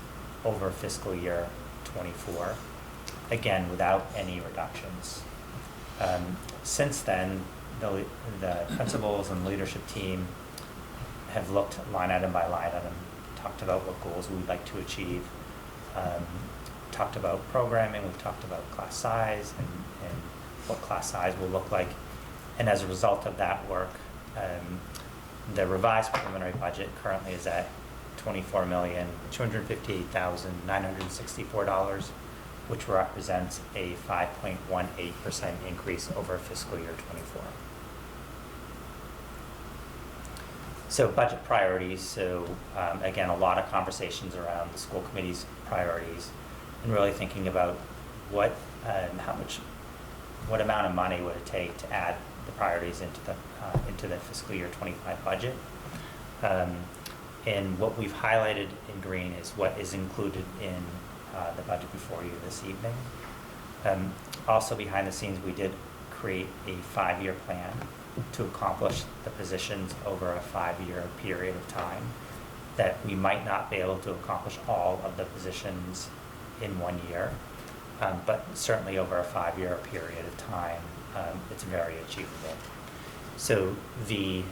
over fiscal year 24, again without any reductions. Since then, the principals and leadership team have looked line item by line item, talked about what goals we'd like to achieve, talked about programming, we've talked about class size and what class size will look like. And as a result of that work, the revised preliminary budget currently is at $24,258,964, which represents a 5.18% increase over fiscal year 24. So budget priorities, so again, a lot of conversations around the school committee's priorities and really thinking about what amount of money would it take to add the priorities into the fiscal year 25 budget. And what we've highlighted in green is what is included in the budget before you this evening. Also behind the scenes, we did create a 5-year plan to accomplish the positions over a 5-year period of time, that we might not be able to accomplish all of the positions in 1 year, but certainly over a 5-year period of time, it's very achievable. So the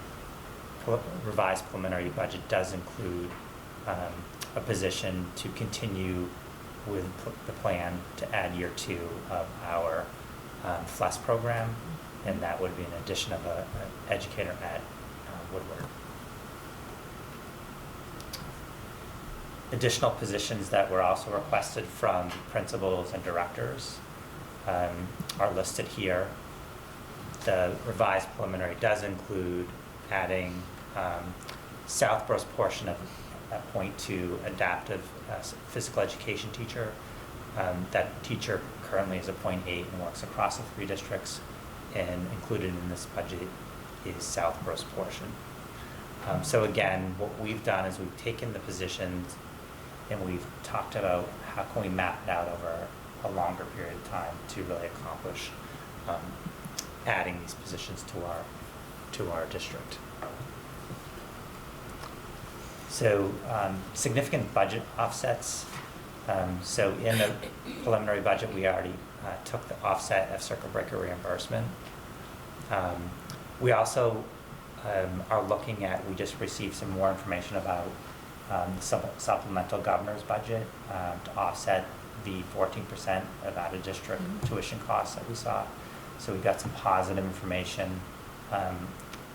revised preliminary budget does include a position to continue with the plan to add year 2 of our FLES program, and that would be an addition of an educator at Woodward. Additional positions that were also requested from principals and directors are listed here. The revised preliminary does include adding Southborough's portion of a .2 adaptive physical education teacher. That teacher currently is a .8 and works across the 3 districts, and included in this budget is Southborough's portion. So again, what we've done is we've taken the positions and we've talked about how can we map it out over a longer period of time to really accomplish adding these positions to our district. So significant budget offsets. So in the preliminary budget, we already took the offset of circuit breaker reimbursement. We also are looking at, we just received some more information about the supplemental governor's budget to offset the 14% of out-of-district tuition costs that we saw. So we got some positive information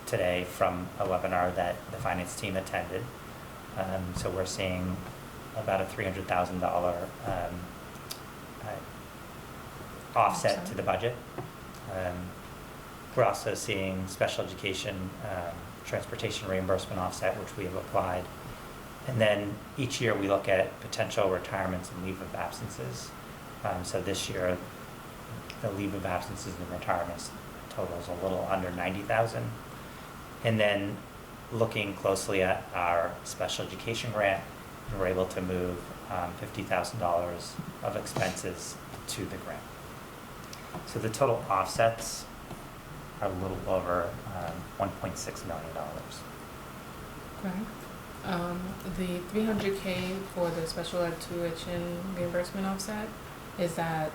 today from a webinar that the finance team attended. So we're seeing about a $300,000 offset to the budget. We're also seeing special education transportation reimbursement offset, which we have applied. And then each year we look at potential retirements and leave of absences. So this year, the leave of absences and retirements totals a little under 90,000. And then looking closely at our special education grant, we're able to move $50,000 of expenses to the grant. So the total offsets are a little over $1.6 million. Okay. The $300K for the special ed tuition reimbursement offset, is that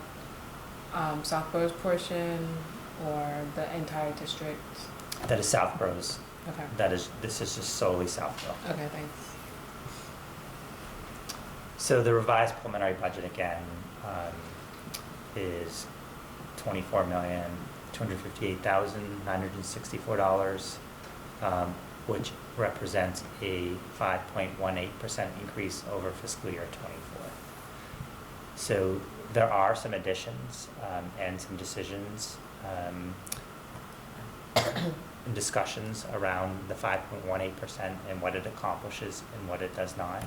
Southborough's portion or the entire district? That is Southborough's. Okay. This is just solely Southborough. Okay, thanks. So the revised preliminary budget again is $24,258,964, which represents a 5.18% increase over fiscal year 24. So there are some additions and some decisions and discussions around the 5.18% and what it accomplishes and what it does not.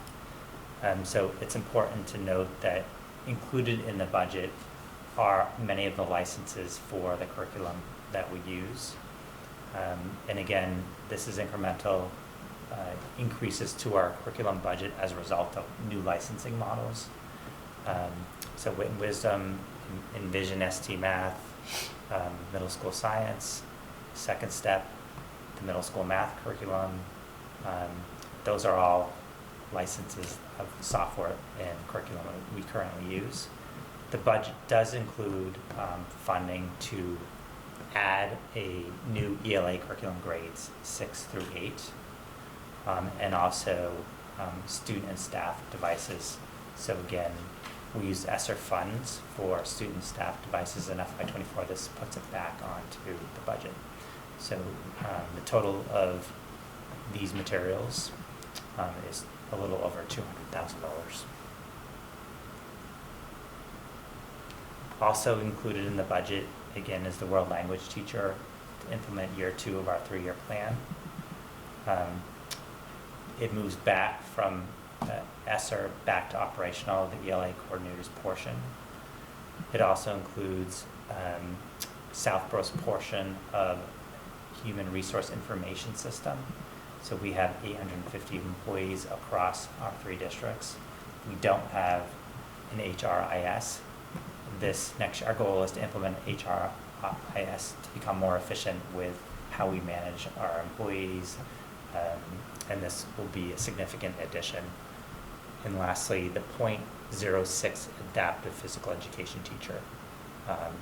So it's important to note that included in the budget are many of the licenses for the curriculum that we use. And again, this is incremental increases to our curriculum budget as a result of new licensing models. So Wit and Wisdom, Envision ST Math, Middle School Science, Second Step, the Middle School Math curriculum, those are all licenses of software and curriculum that we currently use. The budget does include funding to add a new ELA curriculum grades 6 through 8, and also student and staff devices. So again, we use ESSER funds for student and staff devices in FY24. This puts it back onto the budget. So the total of these materials is a little over $200,000. Also included in the budget, again, is the world language teacher to implement year 2 of our 3-year plan. It moves back from ESSER back to operational, the ELA coordinator's portion. It also includes Southborough's portion of human resource information system. So we have 850 employees across our 3 districts. We don't have an HRIS, this next year, our goal is to implement HRIS to become more efficient with how we manage our employees, and this will be a significant addition. And lastly, the .06 adaptive physical education teacher.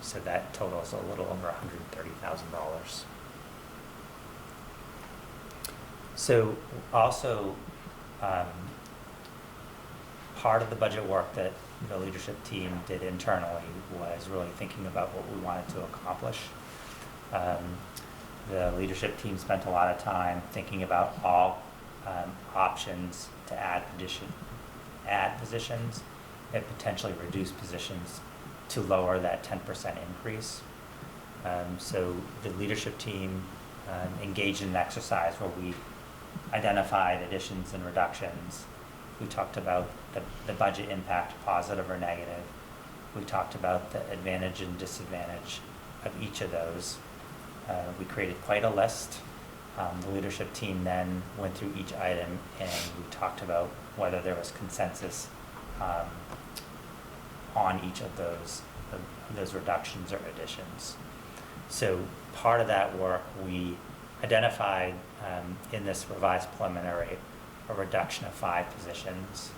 So that totals a little over $130,000. So also, part of the budget work that the leadership team did internally was really thinking about what we wanted to accomplish. The leadership team spent a lot of time thinking about all options to add positions and potentially reduce positions to lower that 10% increase. So the leadership team engaged in an exercise where we identified additions and reductions. We talked about the budget impact, positive or negative. We talked about the advantage and disadvantage of each of those. We created quite a list. The leadership team then went through each item and we talked about whether there was consensus on each of those reductions or additions. So part of that work, we identified in this revised preliminary a reduction of 5 positions.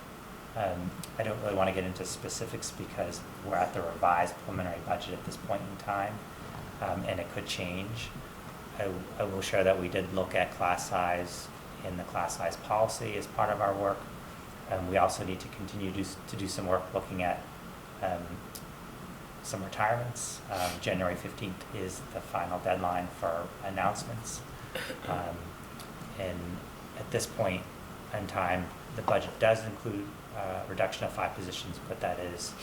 I don't really want to get into specifics because we're at the revised preliminary budget at this point in time, and it could change. I will share that we did look at class size in the class size policy as part of our work. We also need to continue to do some work looking at some retirements. January 15th is the final deadline for announcements. And at this point in time, the budget does include a reduction of 5 positions, but that is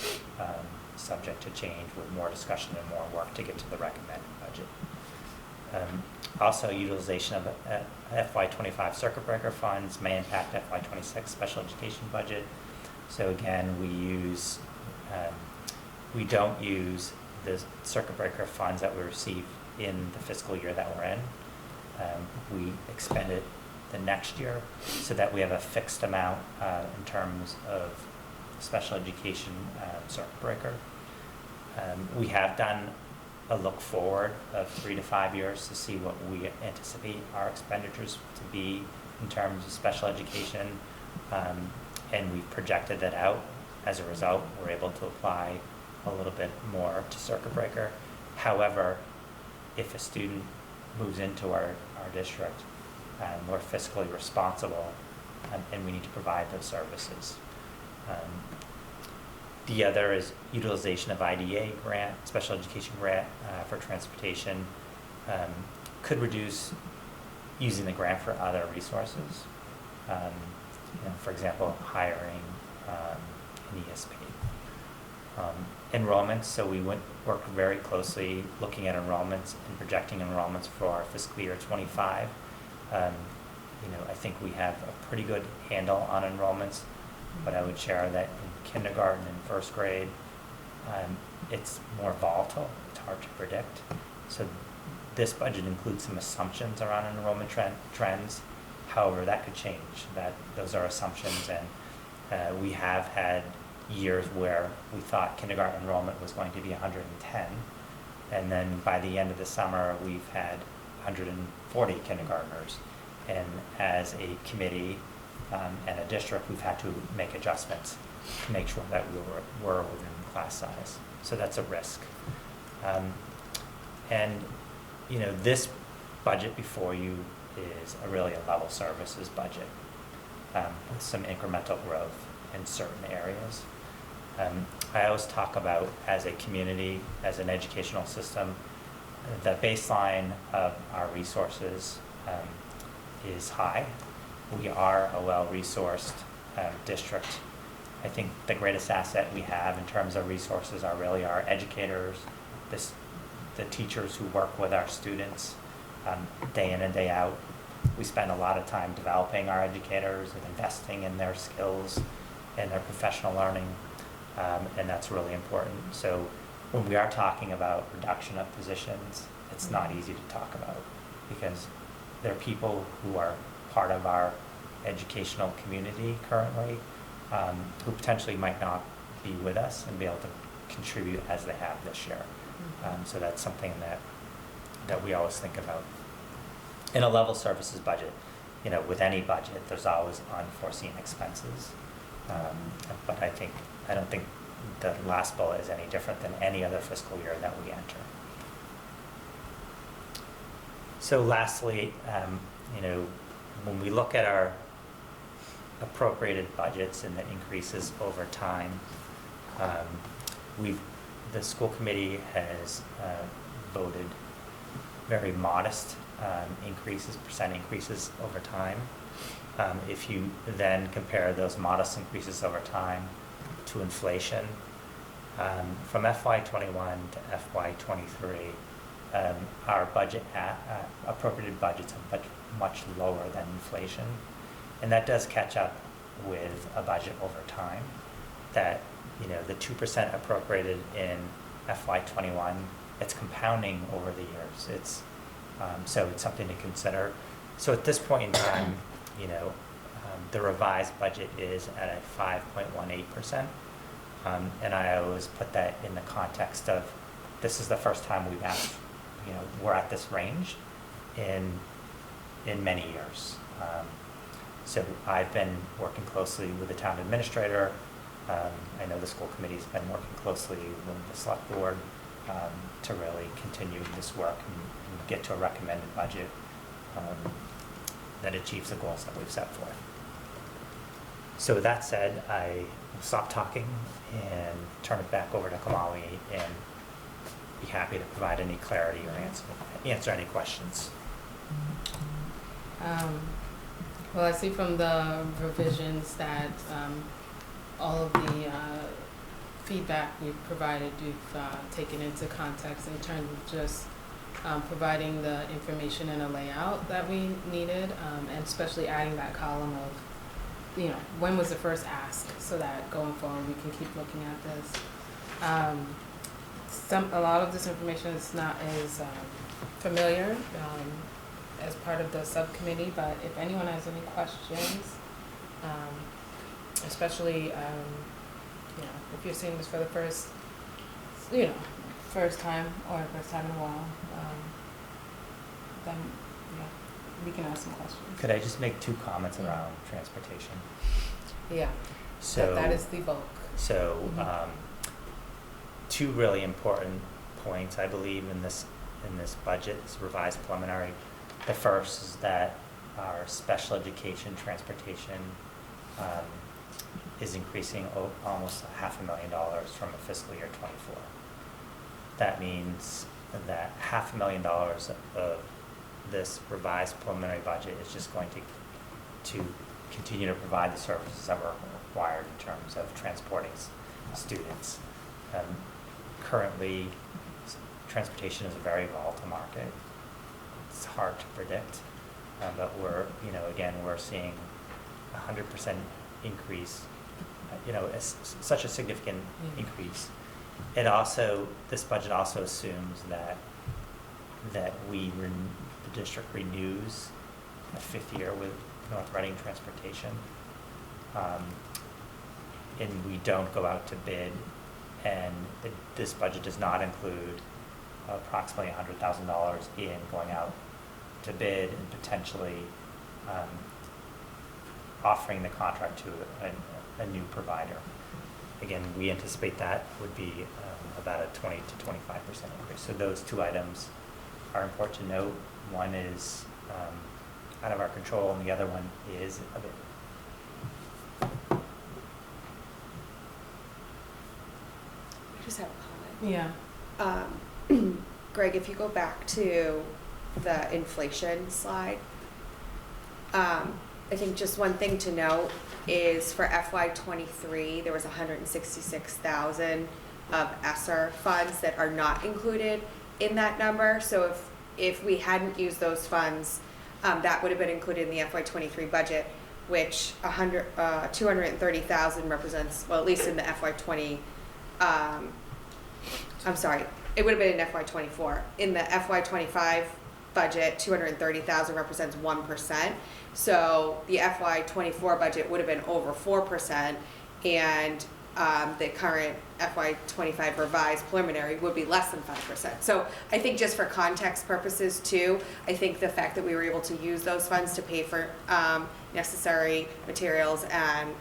subject to change with more discussion and more work to get to the recommended budget. Also, utilization of FY25 circuit breaker funds may impact FY26 special education budget. So again, we don't use the circuit breaker funds that we receive in the fiscal year that we're in. We expend it the next year so that we have a fixed amount in terms of special education circuit breaker. We have done a look forward of 3 to 5 years to see what we anticipate our expenditures to be in terms of special education, and we've projected that out. As a result, we're able to apply a little bit more to circuit breaker. However, if a student moves into our district, we're fiscally responsible, and we need to provide those services. The other is utilization of IDA grant, special education grant for transportation. Could reduce using the grant for other resources. For example, hiring an ESP. Enrollments, so we worked very closely looking at enrollments and projecting enrollments for our fiscal year 25. I think we have a pretty good handle on enrollments, but I would share that in kindergarten and first grade, it's more volatile. It's hard to predict. So this budget includes some assumptions around enrollment trends. However, that could change. Those are assumptions, and we have had years where we thought kindergarten enrollment was going to be 110, and then by the end of the summer, we've had 140 kindergartners. And as a committee and a district, we've had to make adjustments to make sure that we were within class size. So that's a risk. This budget before you is really a level services budget with some incremental growth in certain areas. I always talk about, as a community, as an educational system, the baseline of our resources is high. We are a well-resourced district. I think the greatest asset we have in terms of resources are really our educators, the teachers who work with our students day in and day out. We spend a lot of time developing our educators and investing in their skills and their professional learning, and that's really important. So when we are talking about reduction of positions, it's not easy to talk about because there are people who are part of our educational community currently who potentially might not be with us and be able to contribute as they have this year. So that's something that we always think about. In a level services budget, you know, with any budget, there's always unforeseen expenses. But I don't think the last bullet is any different than any other fiscal year that we enter. So lastly, you know, when we look at our appropriated budgets and the increases over time, the school committee has voted very modest percent increases over time. If you then compare those modest increases over time to inflation, from FY21 to FY23, our appropriated budgets are much lower than inflation, and that does catch up with a budget over time. That, you know, the 2% appropriated in FY21, it's compounding over the years. It's so it's something to consider. So at this point in time, you know, the revised budget is at a 5.18%, and I always put that in the context of this is the first time we've asked, you know, we're at this range in many years. So I've been working closely with the town administrator. I know the school committee's been working closely with the select board to really continue this work and get to a recommended budget that achieves the goals that we've set forth. So with that said, I will stop talking and turn it back over to Kamali and be happy to provide any clarity or answer any questions. Well, I see from the revisions that all of the feedback we've provided, you've taken into context in terms of just providing the information in a layout that we needed, and especially adding that column of, you know, when was the first ask, so that going forward we can keep looking at this. A lot of this information is not as familiar as part of the subcommittee, but if anyone has any questions, especially, you know, if you're seeing this for the first time or first time in a while, then yeah, we can ask some questions. Could I just make 2 comments around transportation? Yeah. So that is the bulk. So 2 really important points, I believe, in this budget, this revised preliminary. The first is that our special education transportation is increasing almost $500,000 from a fiscal year 24. That means that $500,000 of this revised preliminary budget is just going to continue to provide the services that were required in terms of transporting students. Currently, transportation is a very volatile market. It's hard to predict, but we're seeing 100% increase. Such a significant increase. This budget also assumes that the district renews a 5th year with North Reading Transportation, and we don't go out to bid, and this budget does not include approximately $100,000 in going out to bid and potentially offering the contract to a new provider. Again, we anticipate that would be about a 20 to 25% increase. So those 2 items are important to note. One is out of our control, and the other one is a bit. I just have a comment. Yeah. Greg, if you go back to the inflation slide, I think just one thing to note is for FY23, there was $166,000 of ESSER funds that are not included in that number. So if we hadn't used those funds, that would have been included in the FY23 budget, which $230,000 represents, well, at least in the FY20, I'm sorry, it would have been in FY24. In the FY25 budget, $230,000 represents 1%. So the FY24 budget would have been over 4%, and the current FY25 revised preliminary would be less than 5%. So I think just for context purposes too, I think the fact that we were able to use those funds to pay for necessary materials and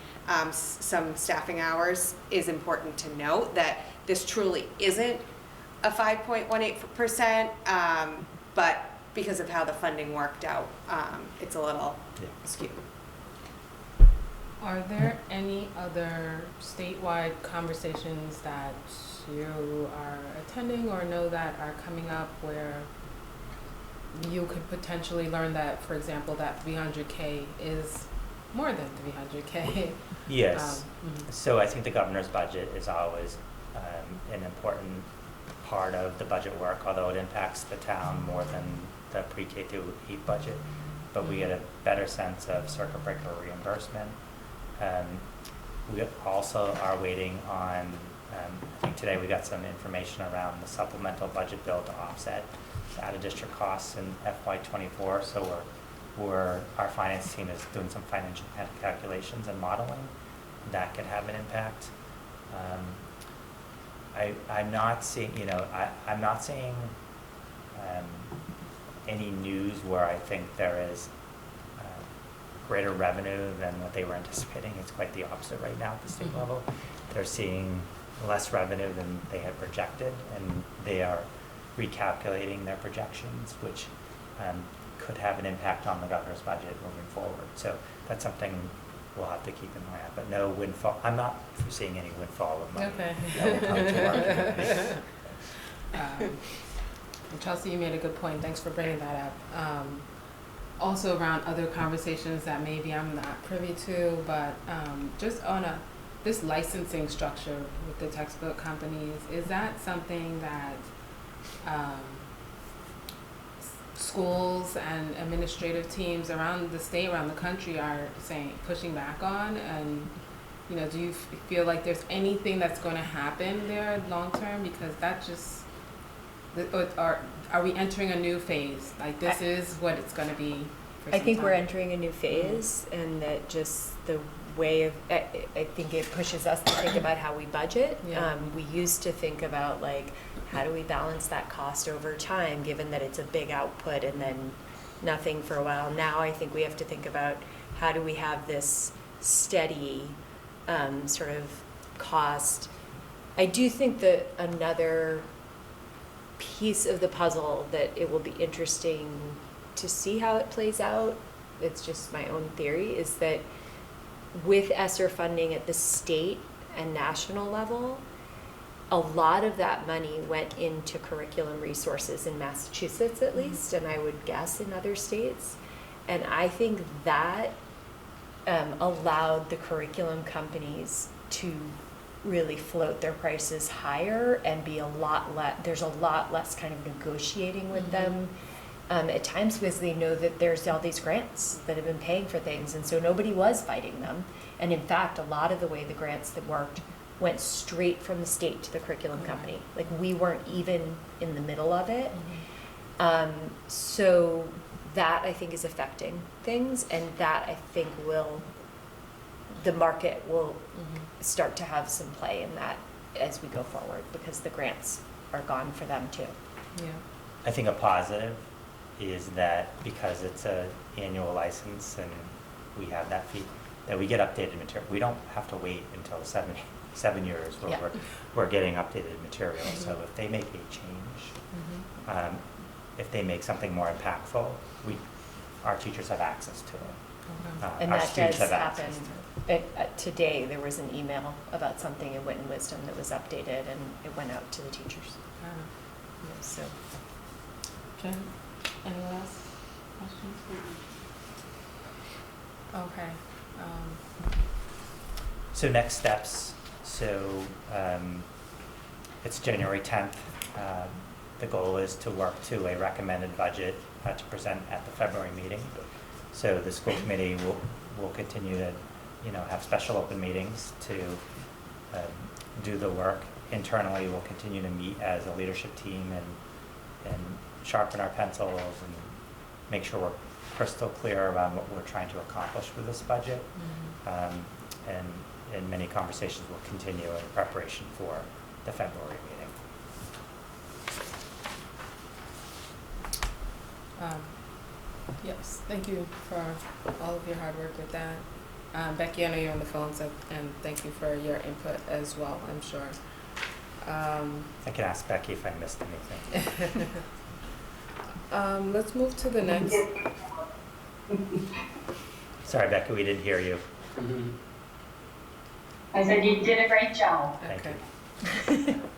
some staffing hours is important to note, that this truly isn't a 5.18%, but because of how the funding worked out, it's a little skewed. Are there any other statewide conversations that you are attending or know that are coming up where you could potentially learn that, for example, that 300K is more than 300K? Yes. So I think the governor's budget is always an important part of the budget work, although it impacts the town more than the pre-K through 8 budget. But we get a better sense of circuit breaker reimbursement. We also are waiting on, I think today we got some information around the supplemental budget bill to offset out-of-district costs in FY24. So our finance team is doing some financial calculations and modeling that could have an impact. I'm not seeing, I'm not seeing any news where I think there is greater revenue than what they were anticipating. It's quite the opposite right now at the state level. They're seeing less revenue than they had projected, and they are recalculating their projections, which could have an impact on the governor's budget moving forward. So that's something we'll have to keep in mind. But no windfall. I'm not foreseeing any windfall of money. Okay. That will come to our community. And Chelsea, you made a good point. Thanks for bringing that up. Also around other conversations that maybe I'm not privy to, but just on this licensing structure with the textbook companies, is that something that schools and administrative teams around the state, around the country are pushing back on? And do you feel like there's anything that's going to happen there long term? Because that just, are we entering a new phase? Like this is what it's going to be for some I think time? we're entering a new phase, and that just the way of, I think it pushes us to think about how we budget. Yeah. We used to think about like, how do we balance that cost over time, given that it's a big output and then nothing for a while. Now I think we have to think about how do we have this steady sort of cost. I do think that another piece of the puzzle that it will be interesting to see how it plays out, it's just my own theory, is that with ESSER funding at the state and national level, a lot of that money went into curriculum resources in Massachusetts at least, and I would guess in other states. And I think that allowed the curriculum companies to really float their prices higher and be there's a lot less kind of negotiating with them at times, because they know that there's all these grants that have been paying for things, and so nobody was fighting them. And in fact, a lot of the way the grants that worked went straight from the state to the curriculum company. Like we weren't even in the middle of it. So that I think is affecting things, and that I think the market will start to have some play in that as we go forward, because the grants are gone for them too. Yeah. I think a positive is that because it's an annual license and we have that fee, that we get updated material. We don't have to wait until 7 years where we're getting updated material. So if they make a change, if they make something more impactful, our teachers have access to it. And our that students does have happen. access to it. Today, there was an email about something in Wit and Wisdom that was updated, and it went out to the teachers. So, Jen, anyone else? Questions? Okay. So next steps. So it's January 10th. The goal is to work to a recommended budget to present at the February meeting. So the school committee will continue to, have special open meetings to do the work. Internally, we'll continue to meet as a leadership team and sharpen our pencils and make sure we're crystal clear around what we're trying to accomplish with this budget. And and many conversations will continue in preparation for the February meeting. Yes, thank you for all of your hard work with that. Becky, I know you're on the phone, so, and thank you for your input as well, I'm sure. I can ask Becky if I missed anything. Let's move to the next. Sorry, Becky, we didn't hear you. Mhm. I said you did a great job. Thank Okay.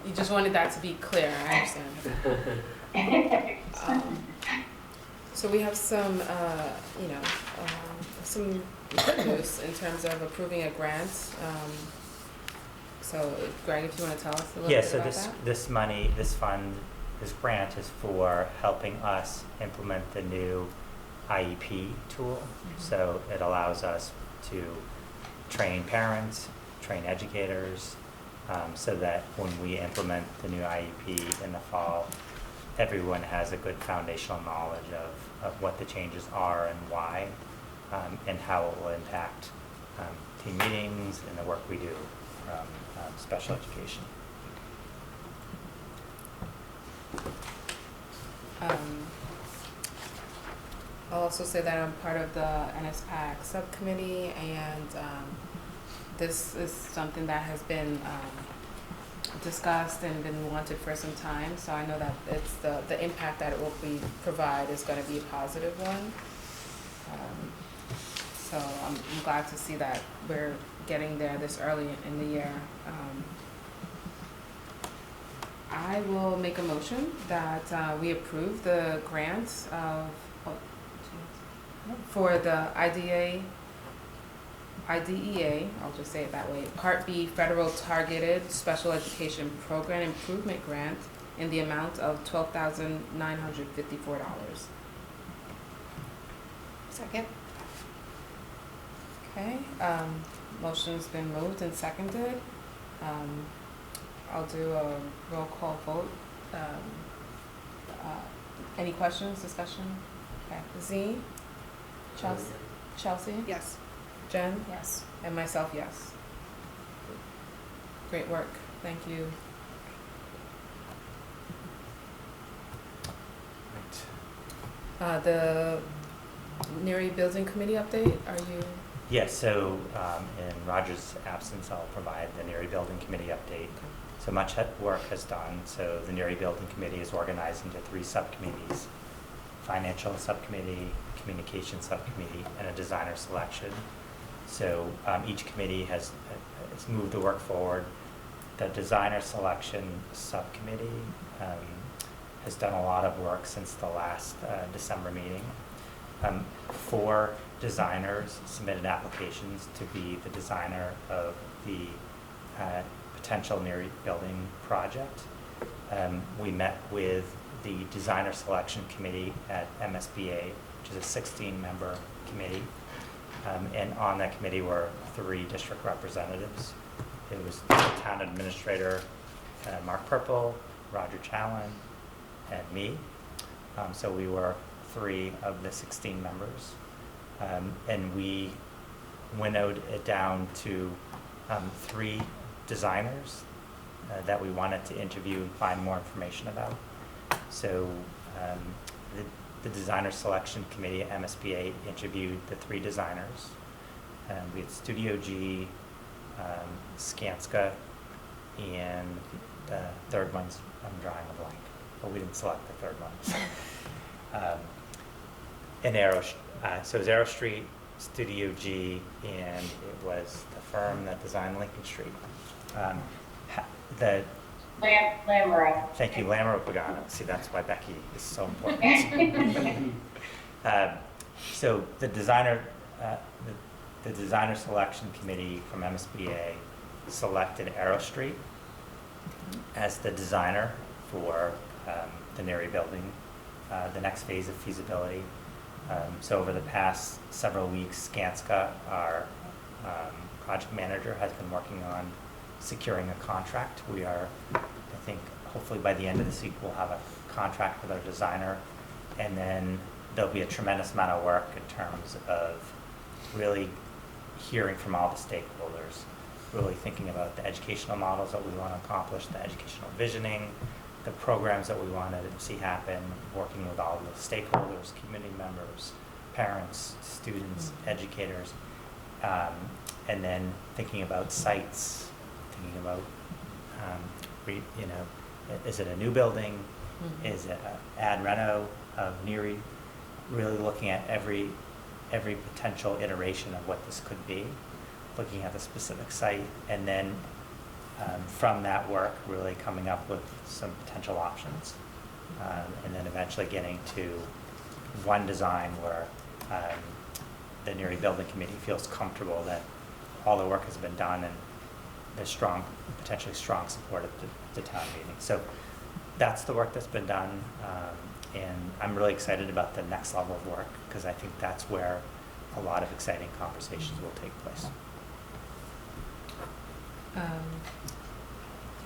You just wanted that to be clear, I understand. So we have some, some good news in terms of approving a grant. So Greg, if you want to tell us a little Yeah, bit so about that? this money, this fund, this grant is for helping us implement the new IEP tool. So it allows us to train parents, train educators, so that when we implement the new IEP in the fall, everyone has a good foundational knowledge of what the changes are and why, and how it will impact team meetings and the work we do from special education. I'll also say that I'm part of the NSPAC subcommittee, and this is something that has been discussed and been wanted for some time. So I know that it's the impact that it will provide is going to be a positive one. So I'm glad to see that we're getting there this early in the year. I will make a motion that we approve the grant for the IDEA, I'll just say it that way, Part B Federal Targeted Special Education Program Improvement Grant in the amount of $12,954. Second? Okay, motion's been moved and seconded. I'll do a roll call vote. Any questions, discussion? Okay, Z? Chelsea? Yes. Jen? Yes. And myself, yes. Great work, thank you. The Neary Building Committee update, are you? Yes, so in Roger's absence, I'll provide the Neary Building Committee update. So much work has done. So the Neary Building Committee is organized into 3 subcommittees: financial subcommittee, communication subcommittee, and a designer selection. So each committee has moved the work forward. The designer selection subcommittee has done a lot of work since the last December meeting. 4 designers submitted applications to be the designer of the potential Neary building project. We met with the designer selection committee at MSBA, which is a 16-member committee. And on that committee were 3 district representatives. It was the town administrator, Mark Purple, Roger Challen, and me. So we were 3 of the 16 members. And we winnowed it down to 3 designers that we wanted to interview and find more information about. So the designer selection committee at MSBA interviewed the 3 designers. We had Studio G, Skanska, and the third one's, I'm drawing a blank, but we didn't select the third one. And so it was Arrow Street, Studio G, and it was the firm that designed Lincoln Street. Lamro. Thank you, Lamro Pagano. See, that's why Becky is so important. So the designer selection committee from MSBA selected Arrow Street as the designer for the Neary building, the next phase of feasibility. So over the past several weeks, Skanska, our project manager, has been working on securing a contract. We are, I think, hopefully by the end of this week, we'll have a contract with our designer, and then there'll be a tremendous amount of work in terms of really hearing from all the stakeholders. really thinking about the educational models that we want to accomplish, the educational visioning, the programs that we want to see happen, working with all the stakeholders, community members, parents, students, educators, and then thinking about sites, thinking about, is it a new building? Is it an ad reno of Neary? Really looking at every potential iteration of what this could be, looking at the specific site, and then from that work, really coming up with some potential options, and then eventually getting to one design where the Neary Building Committee feels comfortable that all the work has been done and there's potentially strong support at the town meeting. So that's the work that's been done, and I'm really excited about the next level of work because I think that's where a lot of exciting conversations will take place.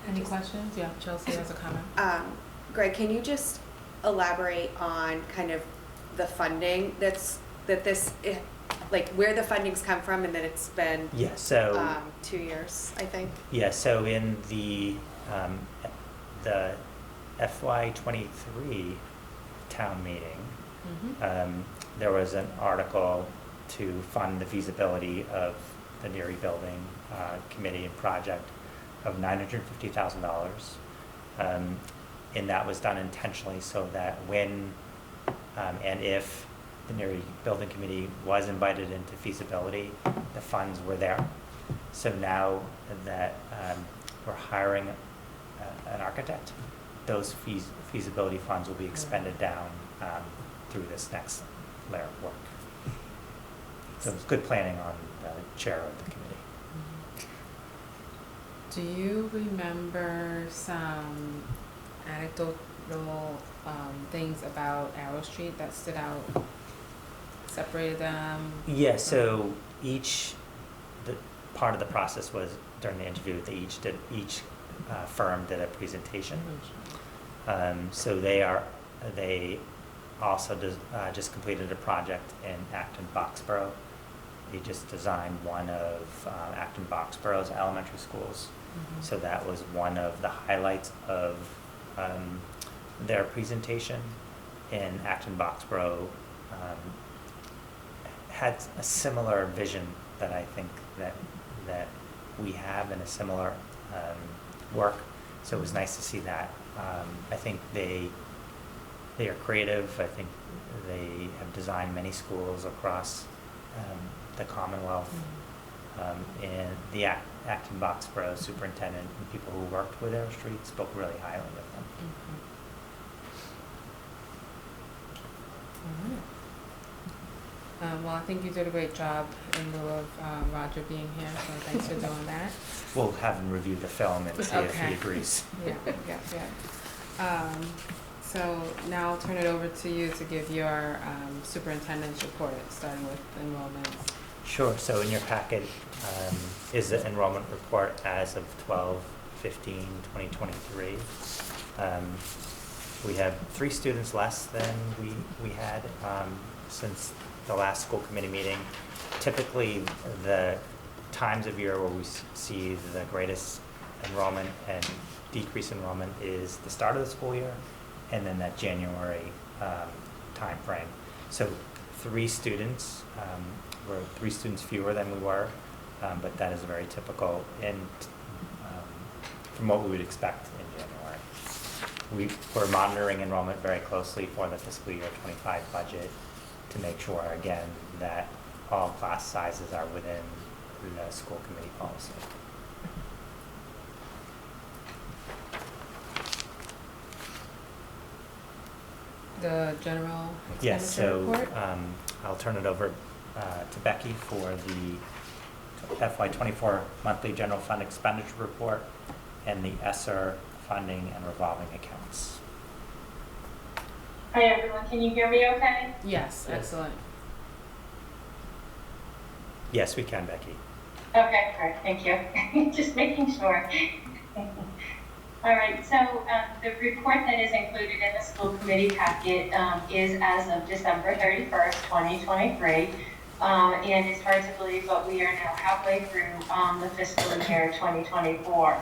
Any questions? Yeah, Chelsea has a comment. Greg, can you just elaborate on kind of the funding like where the funding's come from and that it's been 2 years, I think? Yeah, so in the FY23 town meeting, there was an article to fund the feasibility of the Neary Building Committee and project of $950,000. And that was done intentionally so that when and if the Neary Building Committee was invited into feasibility, the funds were there. So now that we're hiring an architect, those feasibility funds will be expended down through this next layer of work. So it's good planning on the chair of the committee. Do you remember some anecdotal things about Arrow Street that stood out, separated them? Yeah, so part of the process was during the interview, each firm did a presentation. So they also just completed a project in Acton Boxborough. They just designed one of Acton Boxborough's elementary schools. So that was one of the highlights of their presentation. And Acton Boxborough had a similar vision that I think that we have, and a similar work. So it was nice to see that. I think they are creative. I think they have designed many schools across the Commonwealth. And the Acton Boxborough superintendent and people who worked with Arrow Street spoke really highly of them. Well, I think you did a great job in lieu of Roger being here, so thanks for doing that. We'll have him review the film and see if he agrees. Yeah. So now I'll turn it over to you to give your superintendent's report, starting with enrollments. Sure. So in your packet is the enrollment report as of 12/15/2023. We have 3 students less than we had since the last school committee meeting. Typically, the times of year where we see the greatest enrollment and decrease enrollment is the start of the school year and then that January time frame. So 3 students, we're 3 students fewer than we were, but that is very typical and from what we would expect in January. We're monitoring enrollment very closely for the fiscal year 25 budget to make sure, again, that all class sizes are within the school committee policy. The general Yes, expenditure so report? I'll turn it over to Becky for the FY24 monthly general fund expenditure report and the ESSER funding and revolving accounts. Hi everyone, can you hear me okay? Yes, excellent. Yes, we can, Becky. Okay, great, thank you. Just making sure. All right, so the report that is included in the school committee packet is as of December 31st, 2023. And it's hard to believe, but we are now halfway through the fiscal year 2024.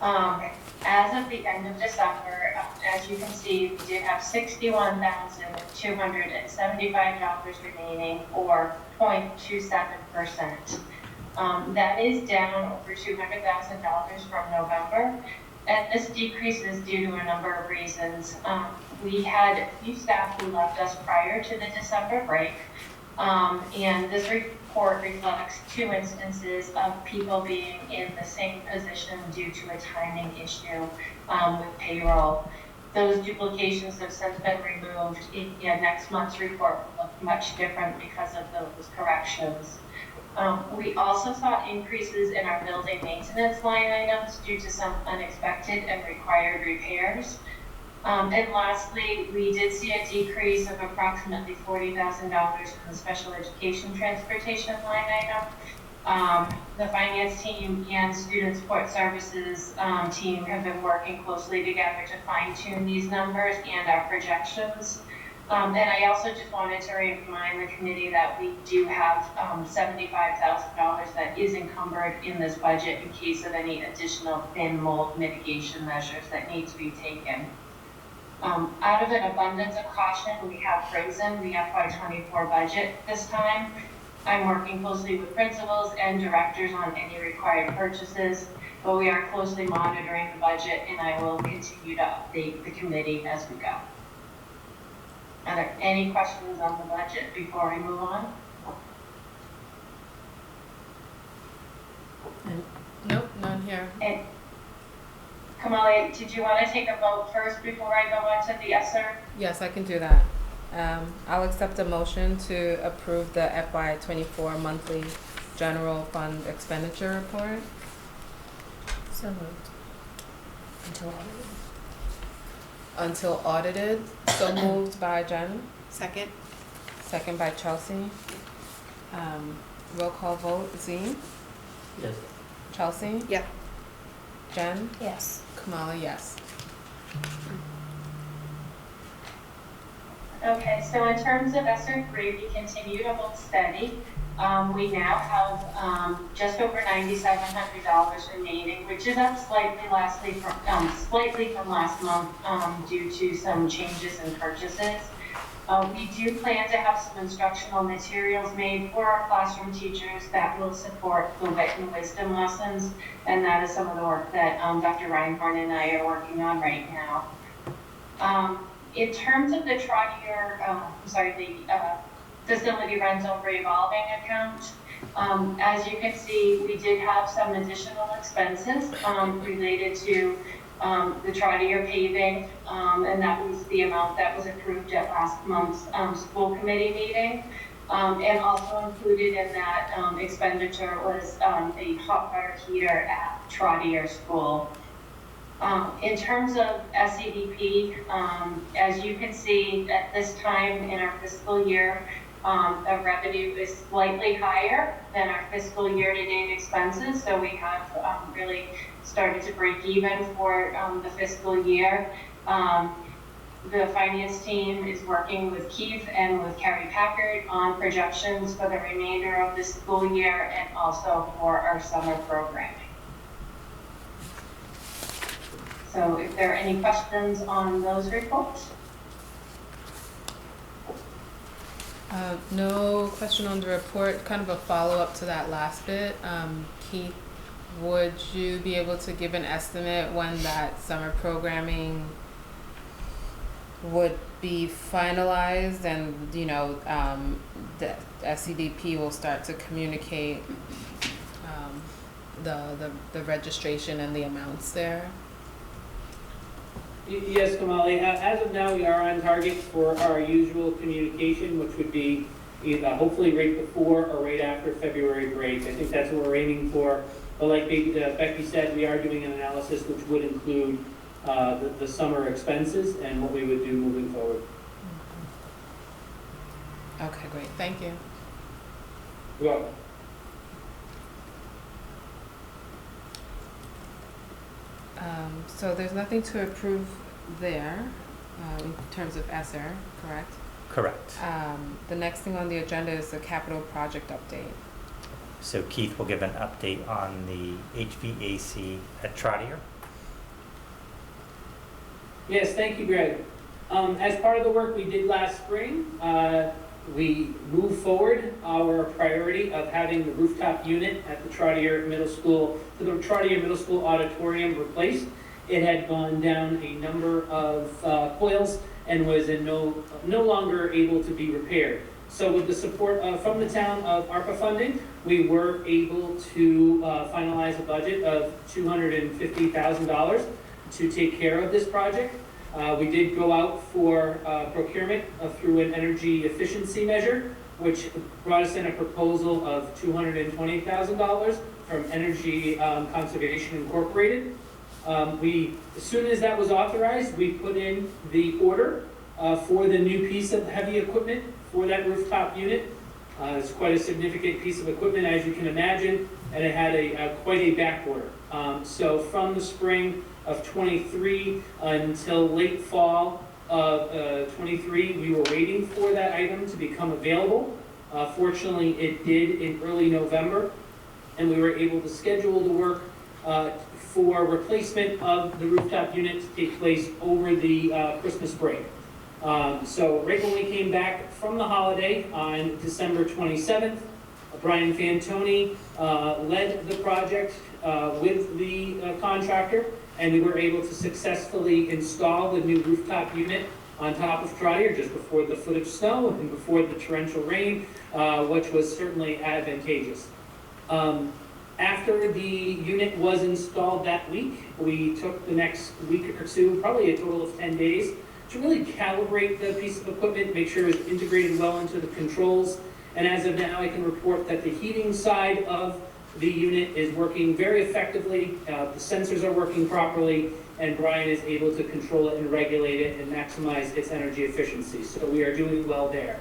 As of the end of December, as you can see, we did have $61,275 remaining, or 0.27%. That is down over $200,000 from November, and this decrease is due to a number of reasons. We had a few staff who left us prior to the December break, and this report reflects 2 instances of people being in the same position due to a timing issue with payroll. Those duplications have since been removed. Next month's report will look much different because of those corrections. We also saw increases in our building maintenance line items due to some unexpected and required repairs. And lastly, we did see a decrease of approximately $40,000 in the special education transportation line item. The finance team and student support services team have been working closely together to fine-tune these numbers and our projections. And I also just wanted to remind the committee that we do have $75,000 that is encumbered in this budget in case of any additional thin mold mitigation measures that need to be taken. Out of an abundance of caution, we have frozen the FY24 budget this time. I'm working closely with principals and directors on any required purchases, but we are closely monitoring the budget, and I will continue to update the committee as we go. Are there any questions on the budget before I move on? Nope, none here. And Kamali, did you want to take a vote first before I go on to the ESSER? Yes, I can do that. I'll accept a motion to approve the FY24 monthly general fund expenditure report. So moved. Until audited. Until audited. So moved by Jen, Second? second by Chelsea. Roll call vote, Zine, Yes. Chelsea, Yeah. Jen, Yes. Kamala, yes. Okay, so in terms of ESSER 3, we continue to hold steady. We now have just over $9,700 remaining, which is up slightly from last month due to some changes in purchases. We do plan to have some instructional materials made for our classroom teachers that will support the wit and wisdom lessons, and that is some of the work that Dr. Reinhorn and I are working on right now. In terms of the facility rental revolving account, as you can see, we did have some additional expenses related to the Trotter paving, and that was the amount that was approved at last month's school committee meeting. And also included in that expenditure was a hot water heater at Trotter School. In terms of SEDP, as you can see at this time in our fiscal year, the revenue is slightly higher than our fiscal year-to-date expenses, so we have really started to break even for the fiscal year. The finance team is working with Keith and with Carrie Packard on projections for the remainder of the school year and also for our summer programming. So if there are any questions on those reports? No question on the report, kind of a follow-up to that last bit. Keith, would you be able to give an estimate when that summer programming would be finalized and, the SCDP will start to communicate the registration and the amounts there? Yes, Kamali. As of now, we are on target for our usual communication, which would be either hopefully right before or right after February break. I think that's what we're aiming for. But like Becky said, we are doing an analysis which would include the summer expenses and what we would do moving forward. Okay, great. Thank you. You're welcome. So there's nothing to approve there in terms of ESSER, correct? Correct. The next thing on the agenda is the capital project update. So Keith will give an update on the HVAC at Trotter. Yes, thank you, Greg. As part of the work we did last spring, we moved forward our priority of having the rooftop unit at the Trotter Middle School, the Trotter Middle School auditorium replaced. It had gone down a number of coils and was no longer able to be repaired. So with the support from the town of ARPA funding, we were able to finalize a budget of $250,000 to take care of this project. We did go out for procurement through an energy efficiency measure, which brought us in a proposal of $220,000 from Energy Conservation Incorporated. As soon as that was authorized, we put in the order for the new piece of heavy equipment for that rooftop unit. It's quite a significant piece of equipment, as you can imagine, and it had quite a back order. So from the spring of 23 until late fall of 23, we were waiting for that item to become available. Fortunately, it did in early November, and we were able to schedule the work for replacement of the rooftop unit to take place over the Christmas break. So right when we came back from the holiday on December 27th, Brian Fantoni led the project with the contractor, and we were able to successfully install the new rooftop unit on top of Trotter just before the foot of snow and before the torrential rain, which was certainly advantageous. After the unit was installed that week, we took the next week or two, probably a total of 10 days, to really calibrate the piece of equipment, make sure it's integrated well into the controls. And as of now, I can report that the heating side of the unit is working very effectively. The sensors are working properly, and Brian is able to control it and regulate it and maximize its energy efficiency. So we are doing well there.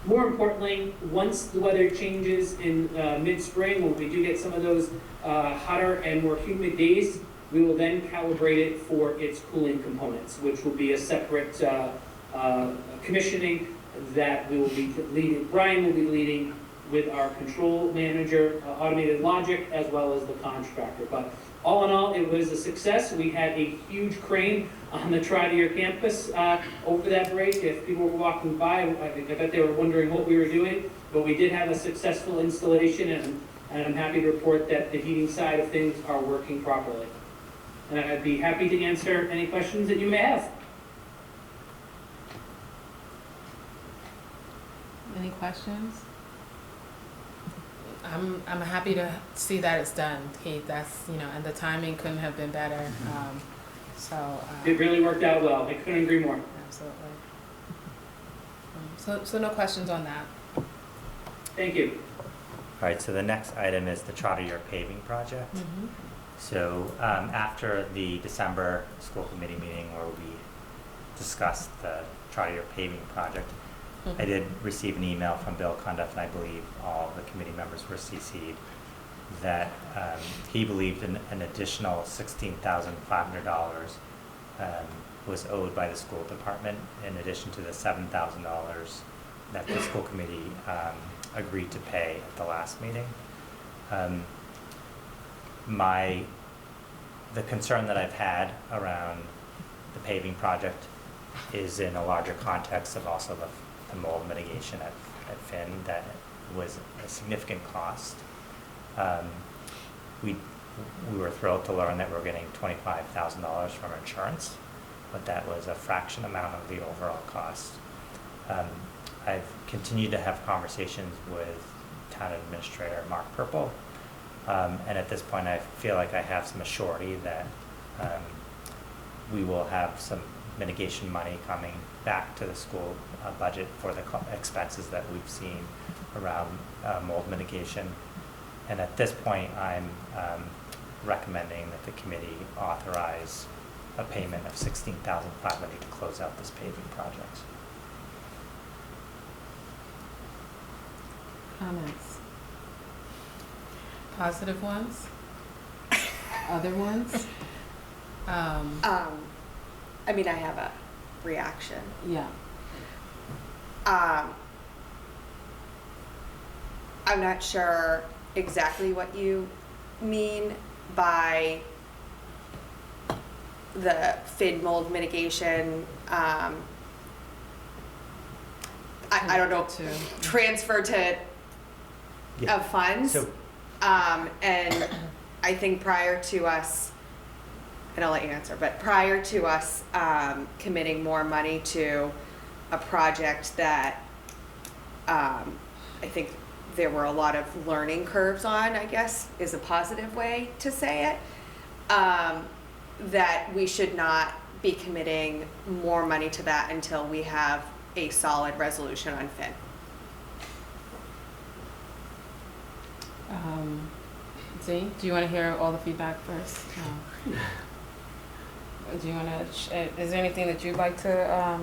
More importantly, once the weather changes in mid-spring, when we do get some of those hotter and more humid days, we will then calibrate it for its cooling components, which will be a separate commissioning that we will be leading. Brian will be leading with our control manager, Automated Logic, as well as the contractor. But all in all, it was a success. We had a huge crane on the Trotter campus over that break. If people were walking by, I bet they were wondering what we were doing. But we did have a successful installation, and I'm happy to report that the heating side of things are working properly. And I'd be happy to answer any questions that you may have. Any questions? I'm happy to see that it's done, Keith. That's, and the timing couldn't have been better. It really worked out well. I couldn't agree more. Absolutely. So no questions on that. Thank you. All right, so the next item is the Trotter paving project. Mm-hmm. So after the December school committee meeting where we discussed the Trotter paving project, I did receive an email from Bill Cundiff, and I believe all the committee members were CC'd, that he believed an additional $16,500 was owed by the school department in addition to the $7,000 that the school committee agreed to pay at the last meeting. The concern that I've had around the paving project is in a larger context of also the mold mitigation at Finn. That was a significant cost. We were thrilled to learn that we're getting $25,000 from insurance, but that was a fraction amount of the overall cost. I've continued to have conversations with Town Administrator Mark Purple, and at this point I feel like I have some assurity that we will have some mitigation money coming back to the school budget for the expenses that we've seen around mold mitigation. And at this point, I'm recommending that the committee authorize a payment of $16,500 to close out this paving project. Comments? Positive ones? Other ones? I mean, I have a reaction. Yeah. I'm not sure exactly what you mean by the FID mold mitigation. I don't know, transfer to Yeah. of funds. So, And I think prior to us, and I'll let you answer, but prior to us committing more money to a project that I think there were a lot of learning curves on, I guess, is a positive way to say it, that we should not be committing more money to that until we have a solid resolution on FIN. Z, do you want to hear all the feedback first? No. Do you want to, is there anything that you'd like to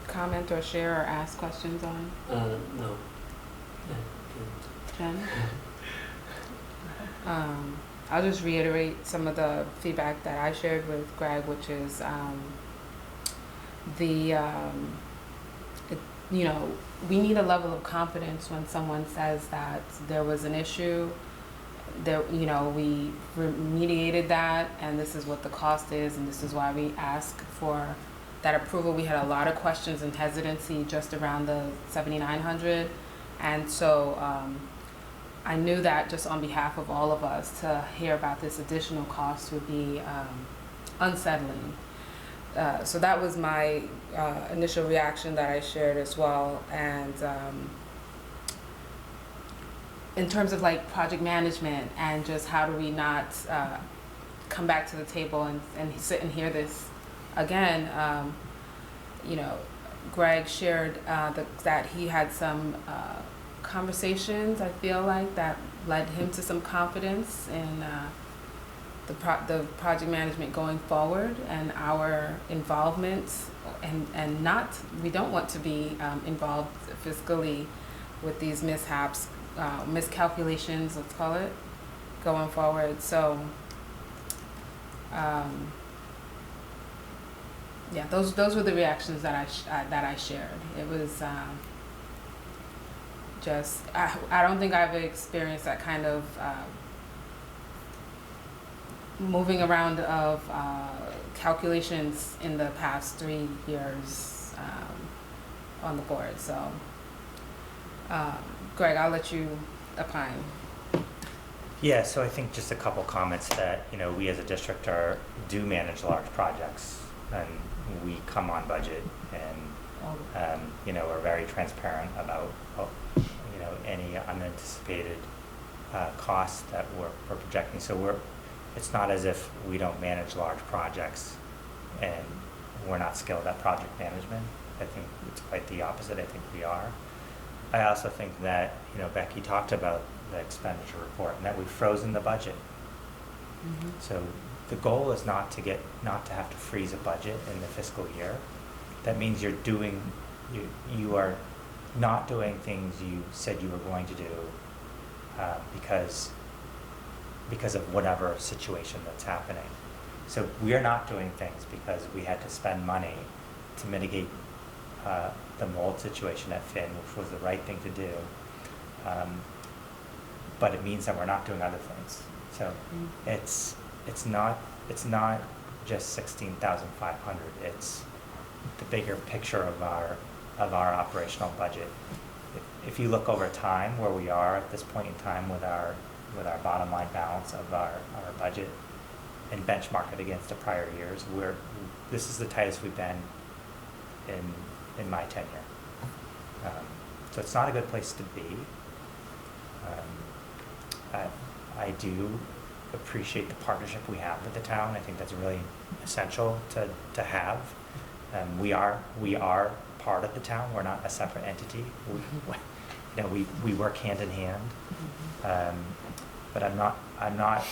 comment or share or ask questions on? No. Jen? I'll just reiterate some of the feedback that I shared with Greg, which is we need a level of confidence when someone says that there was an issue, there, we remediated that, and this is what the cost is, and this is why we ask for that approval. We had a lot of questions and hesitancy just around the 7,900, and so I knew that just on behalf of all of us to hear about this additional cost would be unsettling. So that was my initial reaction that I shared as well. And in terms of like project management and just how do we not come back to the table and sit and hear this again, Greg shared that he had some conversations, I feel like, that led him to some confidence in the project management going forward and our involvement, and not, we don't want to be involved fiscally with these mishaps, miscalculations, let's call it, going forward. So yeah, those were the reactions that I shared. It was just, I don't think I've experienced that kind of moving around of calculations in the past 3 years on the board. So, Greg, I'll let you opine. yeah, so I think just a couple comments that, we as a district do manage large projects, and we come on budget, and we're very transparent about any unanticipated costs that we're projecting. So it's not as if we don't manage large projects and we're not skilled at project management. I think it's quite the opposite. I think we are. I also think that, Becky talked about the expenditure report and that we've frozen the budget. Mm-hmm. So the goal is not to have to freeze a budget in the fiscal year. That means you are not doing things you said you were going to do because of whatever situation that's happening. So we are not doing things because we had to spend money to mitigate the mold situation at Finn, which was the right thing to do. But it means that we're not doing other things. So it's not just 16,500. It's the bigger picture of our operational budget. If you look over time where we are at this point in time with our bottom line balance of our budget and benchmark it against the prior years, this is the tightest we've been in my tenure. So it's not a good place to be. I do appreciate the partnership we have with the town. I think that's really essential to have. We are part of the town. We're not a separate entity. We work hand in hand. But I'm not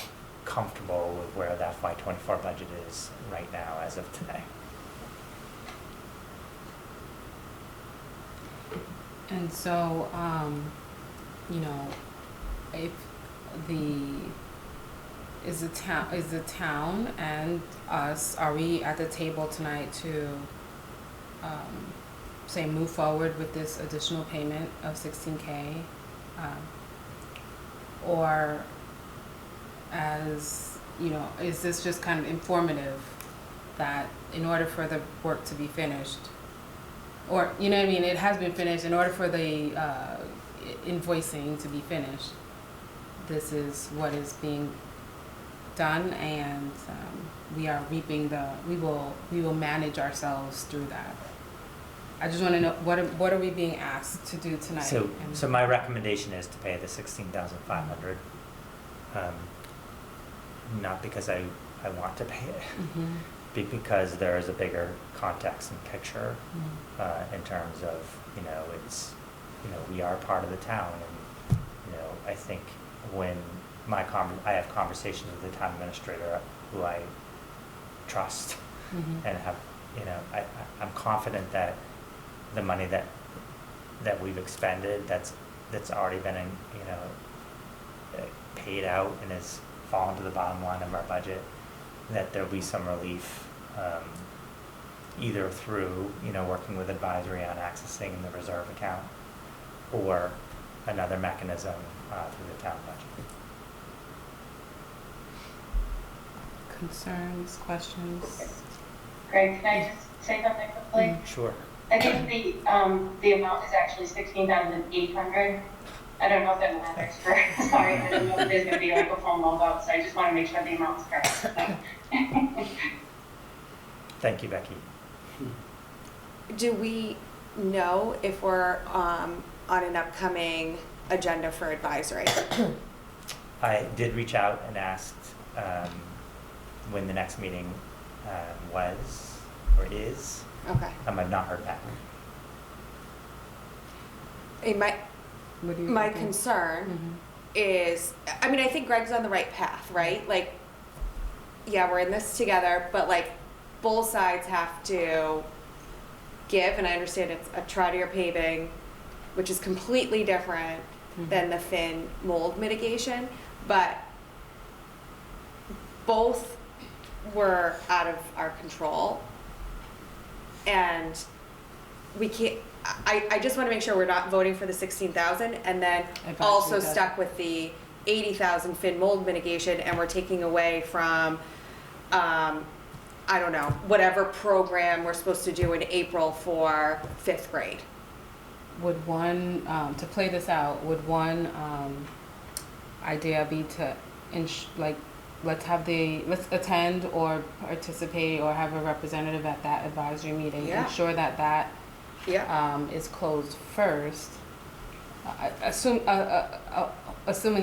comfortable with where the FY24 budget is right now as of today. And so, if is the town and us, are we at the table tonight to say, move forward with this additional payment of $16K, or as, you know, is this just kind of informative that in order for the work to be finished, or, you know what I mean, it has been finished, in order for the invoicing to be finished, this is what is being done, and we are reaping we will manage ourselves through that. I just want to know, what are we being asked to do tonight? So my recommendation is to pay the $16,500, not because I want to pay it, because there is a bigger context and picture in terms of, you know, it's, you know, we are part of the town, and, you know, I think when I have conversations with the town administrator who I trust and have, you know, I'm confident that the money that we've expended, that's already been, you know, paid out and has fallen to the bottom line of our budget, that there'll be some relief, either through, you know, working with advisory on accessing the reserve account, or another mechanism through the town budget. Concerns, questions? Greg, can I just say something quickly? Sure. I think the amount is actually 16,800. I don't know if that matters for, sorry, I don't know if there's gonna be like a formal vote, so I just wanna make sure the amount's correct. Thank you, Becky. Do we know if we're on an upcoming agenda for advisory? I did reach out and asked when the next meeting was or is. Okay. I've not heard back. What do you My think? concern is, I mean, I think Greg's on the right path, right? Like, yeah, we're in this together, but like, both sides have to give, and I understand it's a trotter paving, which is completely different than the fin mold mitigation, but both were out of our control, and we can't, I just want to make sure we're not voting for the 16,000 and then also stuck with the 80,000 fin mold mitigation, and we're taking away from, I don't know, whatever program we're supposed to do in April for 5th grade. Would one, to play this out, would one idea be to, let's attend or participate or have a representative at that advisory meeting, Yeah. ensure that is closed first, assuming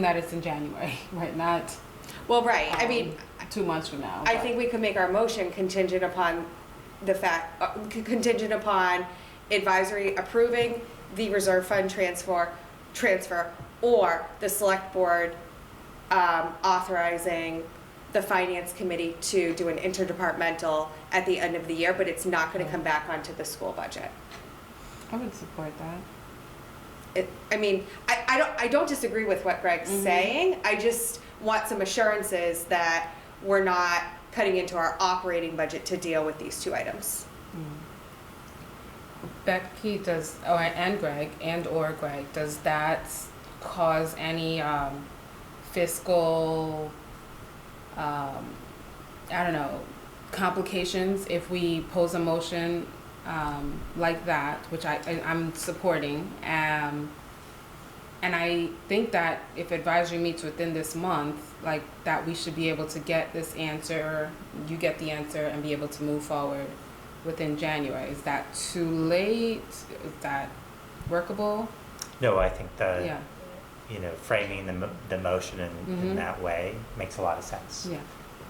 that it's in January, right? Not Well, right, I mean, 2 months from now. I but- think we could make our motion contingent upon the fact, contingent upon advisory approving the reserve fund transfer, or the select board authorizing the finance committee to do an interdepartmental at the end of the year, but it's not gonna come back onto the school budget. I would support that. I don't disagree with what Greg's saying, I just want some assurances that we're not cutting into our operating budget to deal with these two items. Becky, and Greg, does that cause any fiscal, I don't know, complications if we pose a motion like that, which I'm supporting, and I think that if advisory meets within this month, like that we should be able to get this answer, you get the answer, and be able to move forward within January. Is that too late? Is that workable? No, I think Yeah. framing the motion in that way makes a lot of sense. Yeah.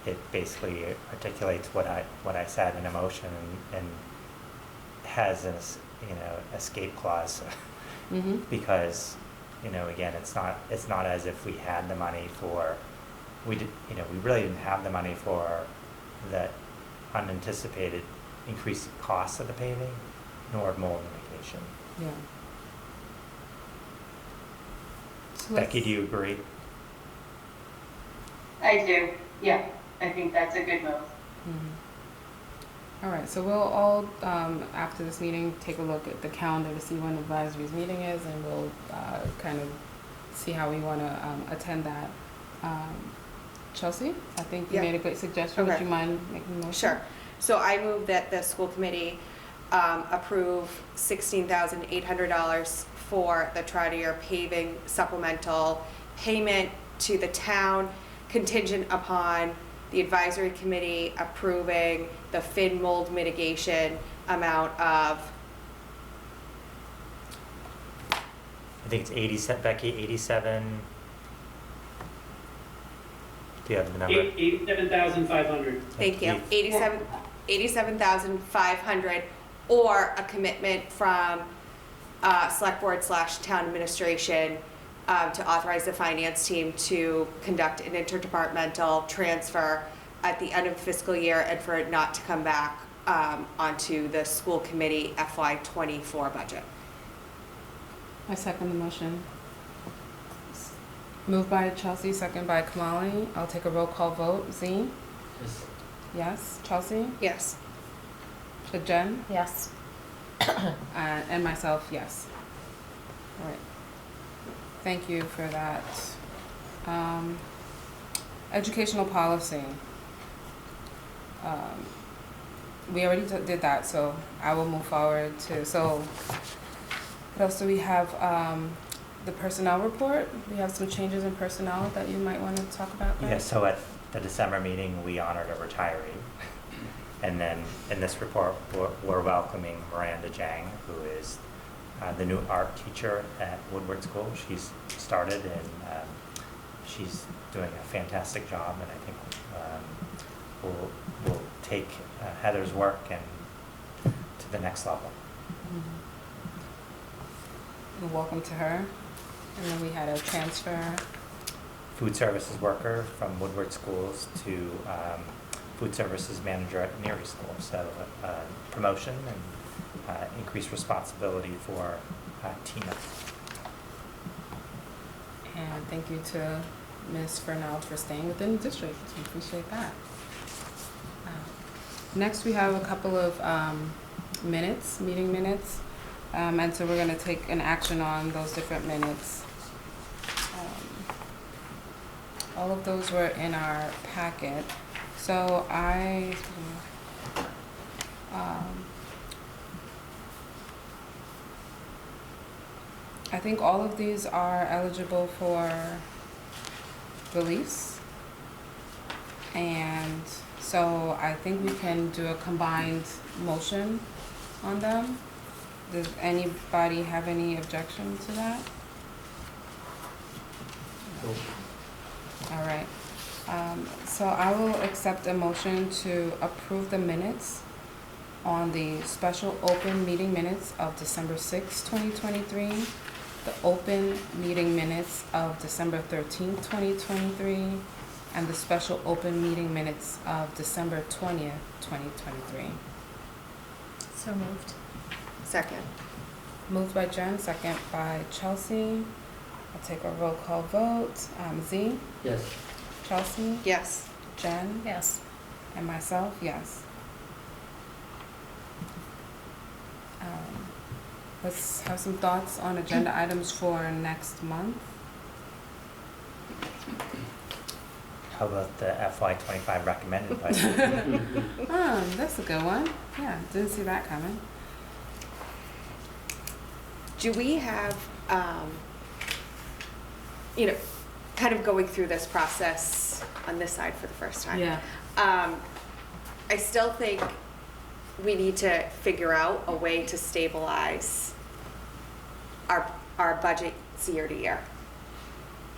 It basically articulates what I said in a motion and has an escape clause because again, it's not as if we had the money for, we really didn't have the money for the unanticipated increased costs of the paving, nor mold mitigation. Yeah. So Becky, do you agree? I do, yeah, I think that's a good move. All right, so we'll all, after this meeting, take a look at the calendar to see when the advisory's meeting is, and we'll kind of see how we want to attend that. Chelsea, I think you Yeah. made a great suggestion. Would Okay. you mind making a motion? Sure. So I move that the school committee approve $16,800 for the Trotter paving supplemental payment to the town contingent upon the advisory committee approving the fin mold mitigation amount of, I think it's 87, Becky, 87. Do you have the number? 87,500. thank you, 87,500, or a commitment from select board / town administration to authorize the finance team to conduct an interdepartmental transfer at the end of the fiscal year and for it not to come back onto the school committee FY24 budget. I second the motion. Moved by Chelsea, second by Kamali. I'll take a roll call vote. Z? Yes. Yes. Chelsea? Yes. Jen? Yes. And myself, yes. All right. Thank you for that. Educational policy. We already did that, so I will move forward to, so what else do we have? The personnel report. We have some changes in personnel that you might want to talk about, guys? Yeah, so at the December meeting, we honored a retiree. And then in this report, we're welcoming Miranda Jang, who is the new art teacher at Woodward School. She's started and she's doing a fantastic job, and I think we'll take Heather's work and to the next level. And welcome to her. And then we had a transfer. Food services worker from Woodward Schools to food services manager at Neary School. So promotion and increased responsibility for Tina. And thank you to Ms. Fernald for staying within the district. We appreciate that. Next, we have a couple of minutes, meeting minutes. And so we're going to take an action on those different minutes. All of those were in our packet. So I think all of these are eligible for release. And so I think we can do a combined motion on them. Does anybody have any objection to that? No. All right. So I will accept a motion to approve the minutes on the special open meeting minutes of December 6, 2023, the open meeting minutes of December 13, 2023, and the special open meeting minutes of December 20th, 2023. So moved. Second. Moved by Jen, second by Chelsea. I'll take a roll call vote. Z? Yes. Chelsea? Yes. Jen? Yes. And myself, yes. Let's have some thoughts on agenda items for next month. How about the FY25 recommended budget? That's a good one. Yeah, didn't see that coming. Do we have, kind of going through this process on this side for the first time? Yeah. I still think we need to figure out a way to stabilize our budget year to year.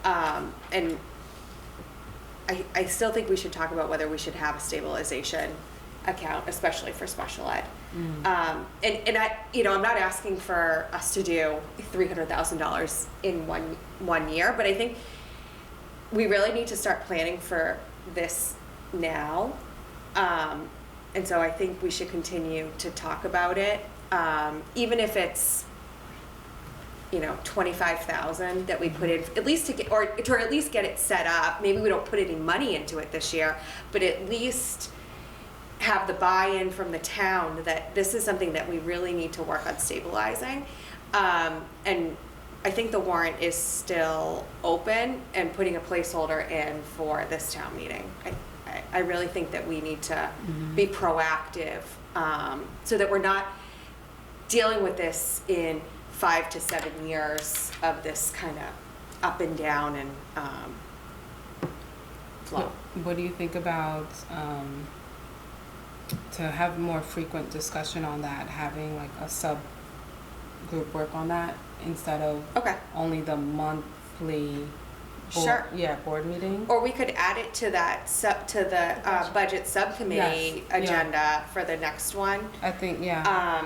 And I still think we should talk about whether we should have a stabilization account, especially for special ed. And I, I'm not asking for us to do $300,000 in one year, but I think we really need to start planning for this now. And so I think we should continue to talk about it, even if it's, 25,000 that we put in, at least to get, or at least get it set up. Maybe we don't put any money into it this year, but at least have the buy-in from the town that this is something that we really need to work on stabilizing. And I think the warrant is still open and putting a placeholder in for this town meeting. I really think that we need to be proactive, so that we're not dealing with this in 5 to 7 years of this kind of up and down and flow. What do you think about to have more frequent discussion on that, having like a sub-group work on that instead of Okay. only the monthly board, Sure. board meeting? Or we could add it to that budget subcommittee Yes, yeah. agenda for the next one. I think, I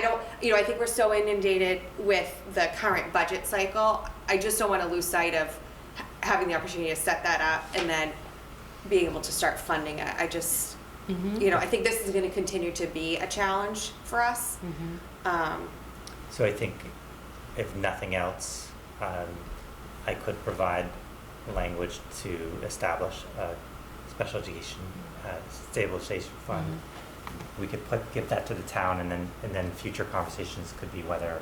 don't, I think we're so inundated with the current budget cycle. I just don't want to lose sight of having the opportunity to set that up and then being able to start funding it. I just, I think this is going to continue to be a challenge for us. So I think if nothing else, I could provide language to establish a special education stabilization fund. We could give that to the town, and then future conversations could be whether,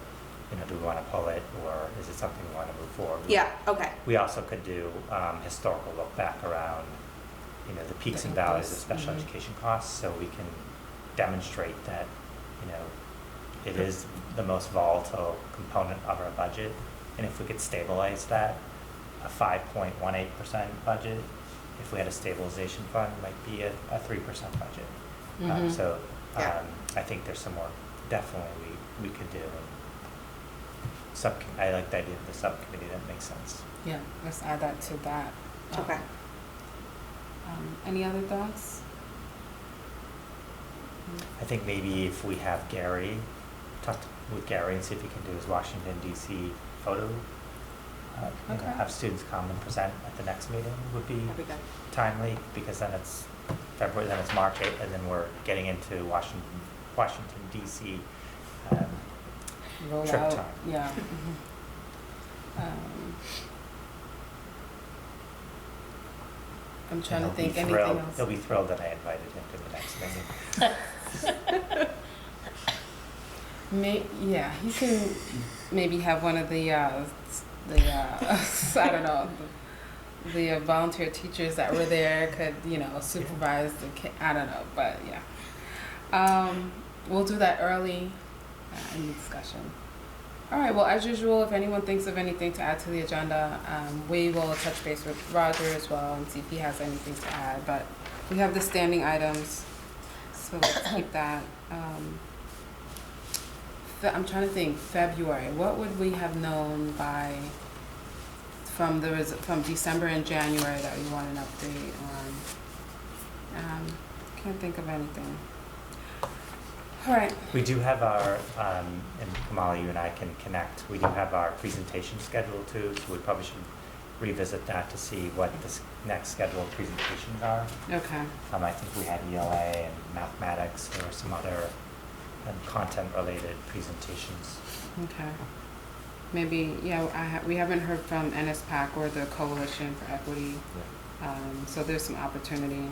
do we want to pull it, or is it something we want to move forward with? Yeah, okay. We also could do historical look back around, the peaks and valleys of special education costs, so we can demonstrate that, it is the most volatile component of our budget. And if we could stabilize that, a 5.18% budget, if we had a stabilization fund, might be a 3% budget. So Yeah. I think there's some more definitely we could do. I like the idea of the subcommittee, that makes sense. Yeah, let's add that to that. Okay. Any other thoughts? I think maybe if we have Gary, talk with Gary and see if he can do his Washington DC photo, Okay. have students come and present at the next meeting would be That'd be good. timely, because then it's February, then it's March 8th, and then we're getting into Washington DC Roll trip out, time. yeah. I'm trying to think anything else. He'll be thrilled that I invited him to the next meeting. Yeah, he can maybe have one of the I don't know, the volunteer teachers that were there could, supervise the I don't know, but yeah. We'll do that early in the discussion. All right, well, as usual, if anyone thinks of anything to add to the agenda, we will touch base with Roger as well and see if he has anything to add, but we have the standing items, so let's keep that. I'm trying to think, February, what would we have known from December and January that we want an update on? Can't think of anything. All right. We do have our, and Kamala, you and I can connect, we do have our presentation scheduled too, so we probably should revisit that to see what the next scheduled presentations are. Okay. I think we had ELA and mathematics, there were some other content-related presentations. Okay. Maybe, we haven't heard from NSPAC or the Coalition for Equity, so there's some opportunity.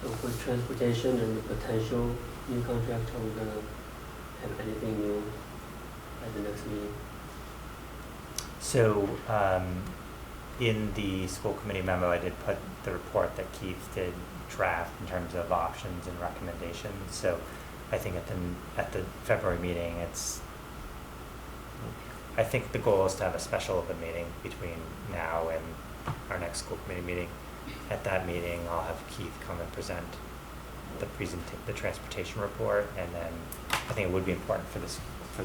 So for transportation and the potential new contract, are we gonna have anything new at the next meeting? So, in the school committee memo, I did put the report that Keith did draft in terms of options and recommendations. So I think at the February meeting, I think the goal is to have a special open meeting between now and our next school committee meeting. At that meeting, I'll have Keith come and present the transportation report, and then I think it would be important for the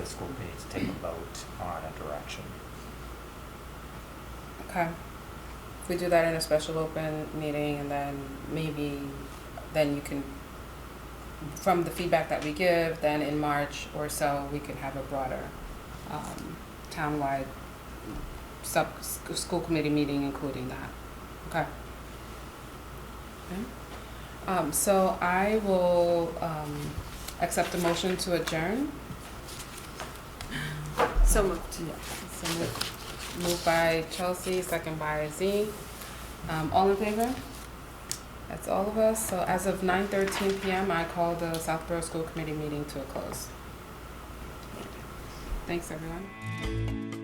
school committee to take a vote on a direction. Okay. If we do that in a special open meeting, and then then you can, from the feedback that we give, then in March or so, we could have a broader townwide school committee meeting including that. Okay. So I will accept a motion to adjourn. So moved. Yeah. So moved by Chelsea, second by Z. All in favor? That's all of us. So as of 9:13 p.m., I call the Southborough School Committee meeting to a close. Thanks, everyone.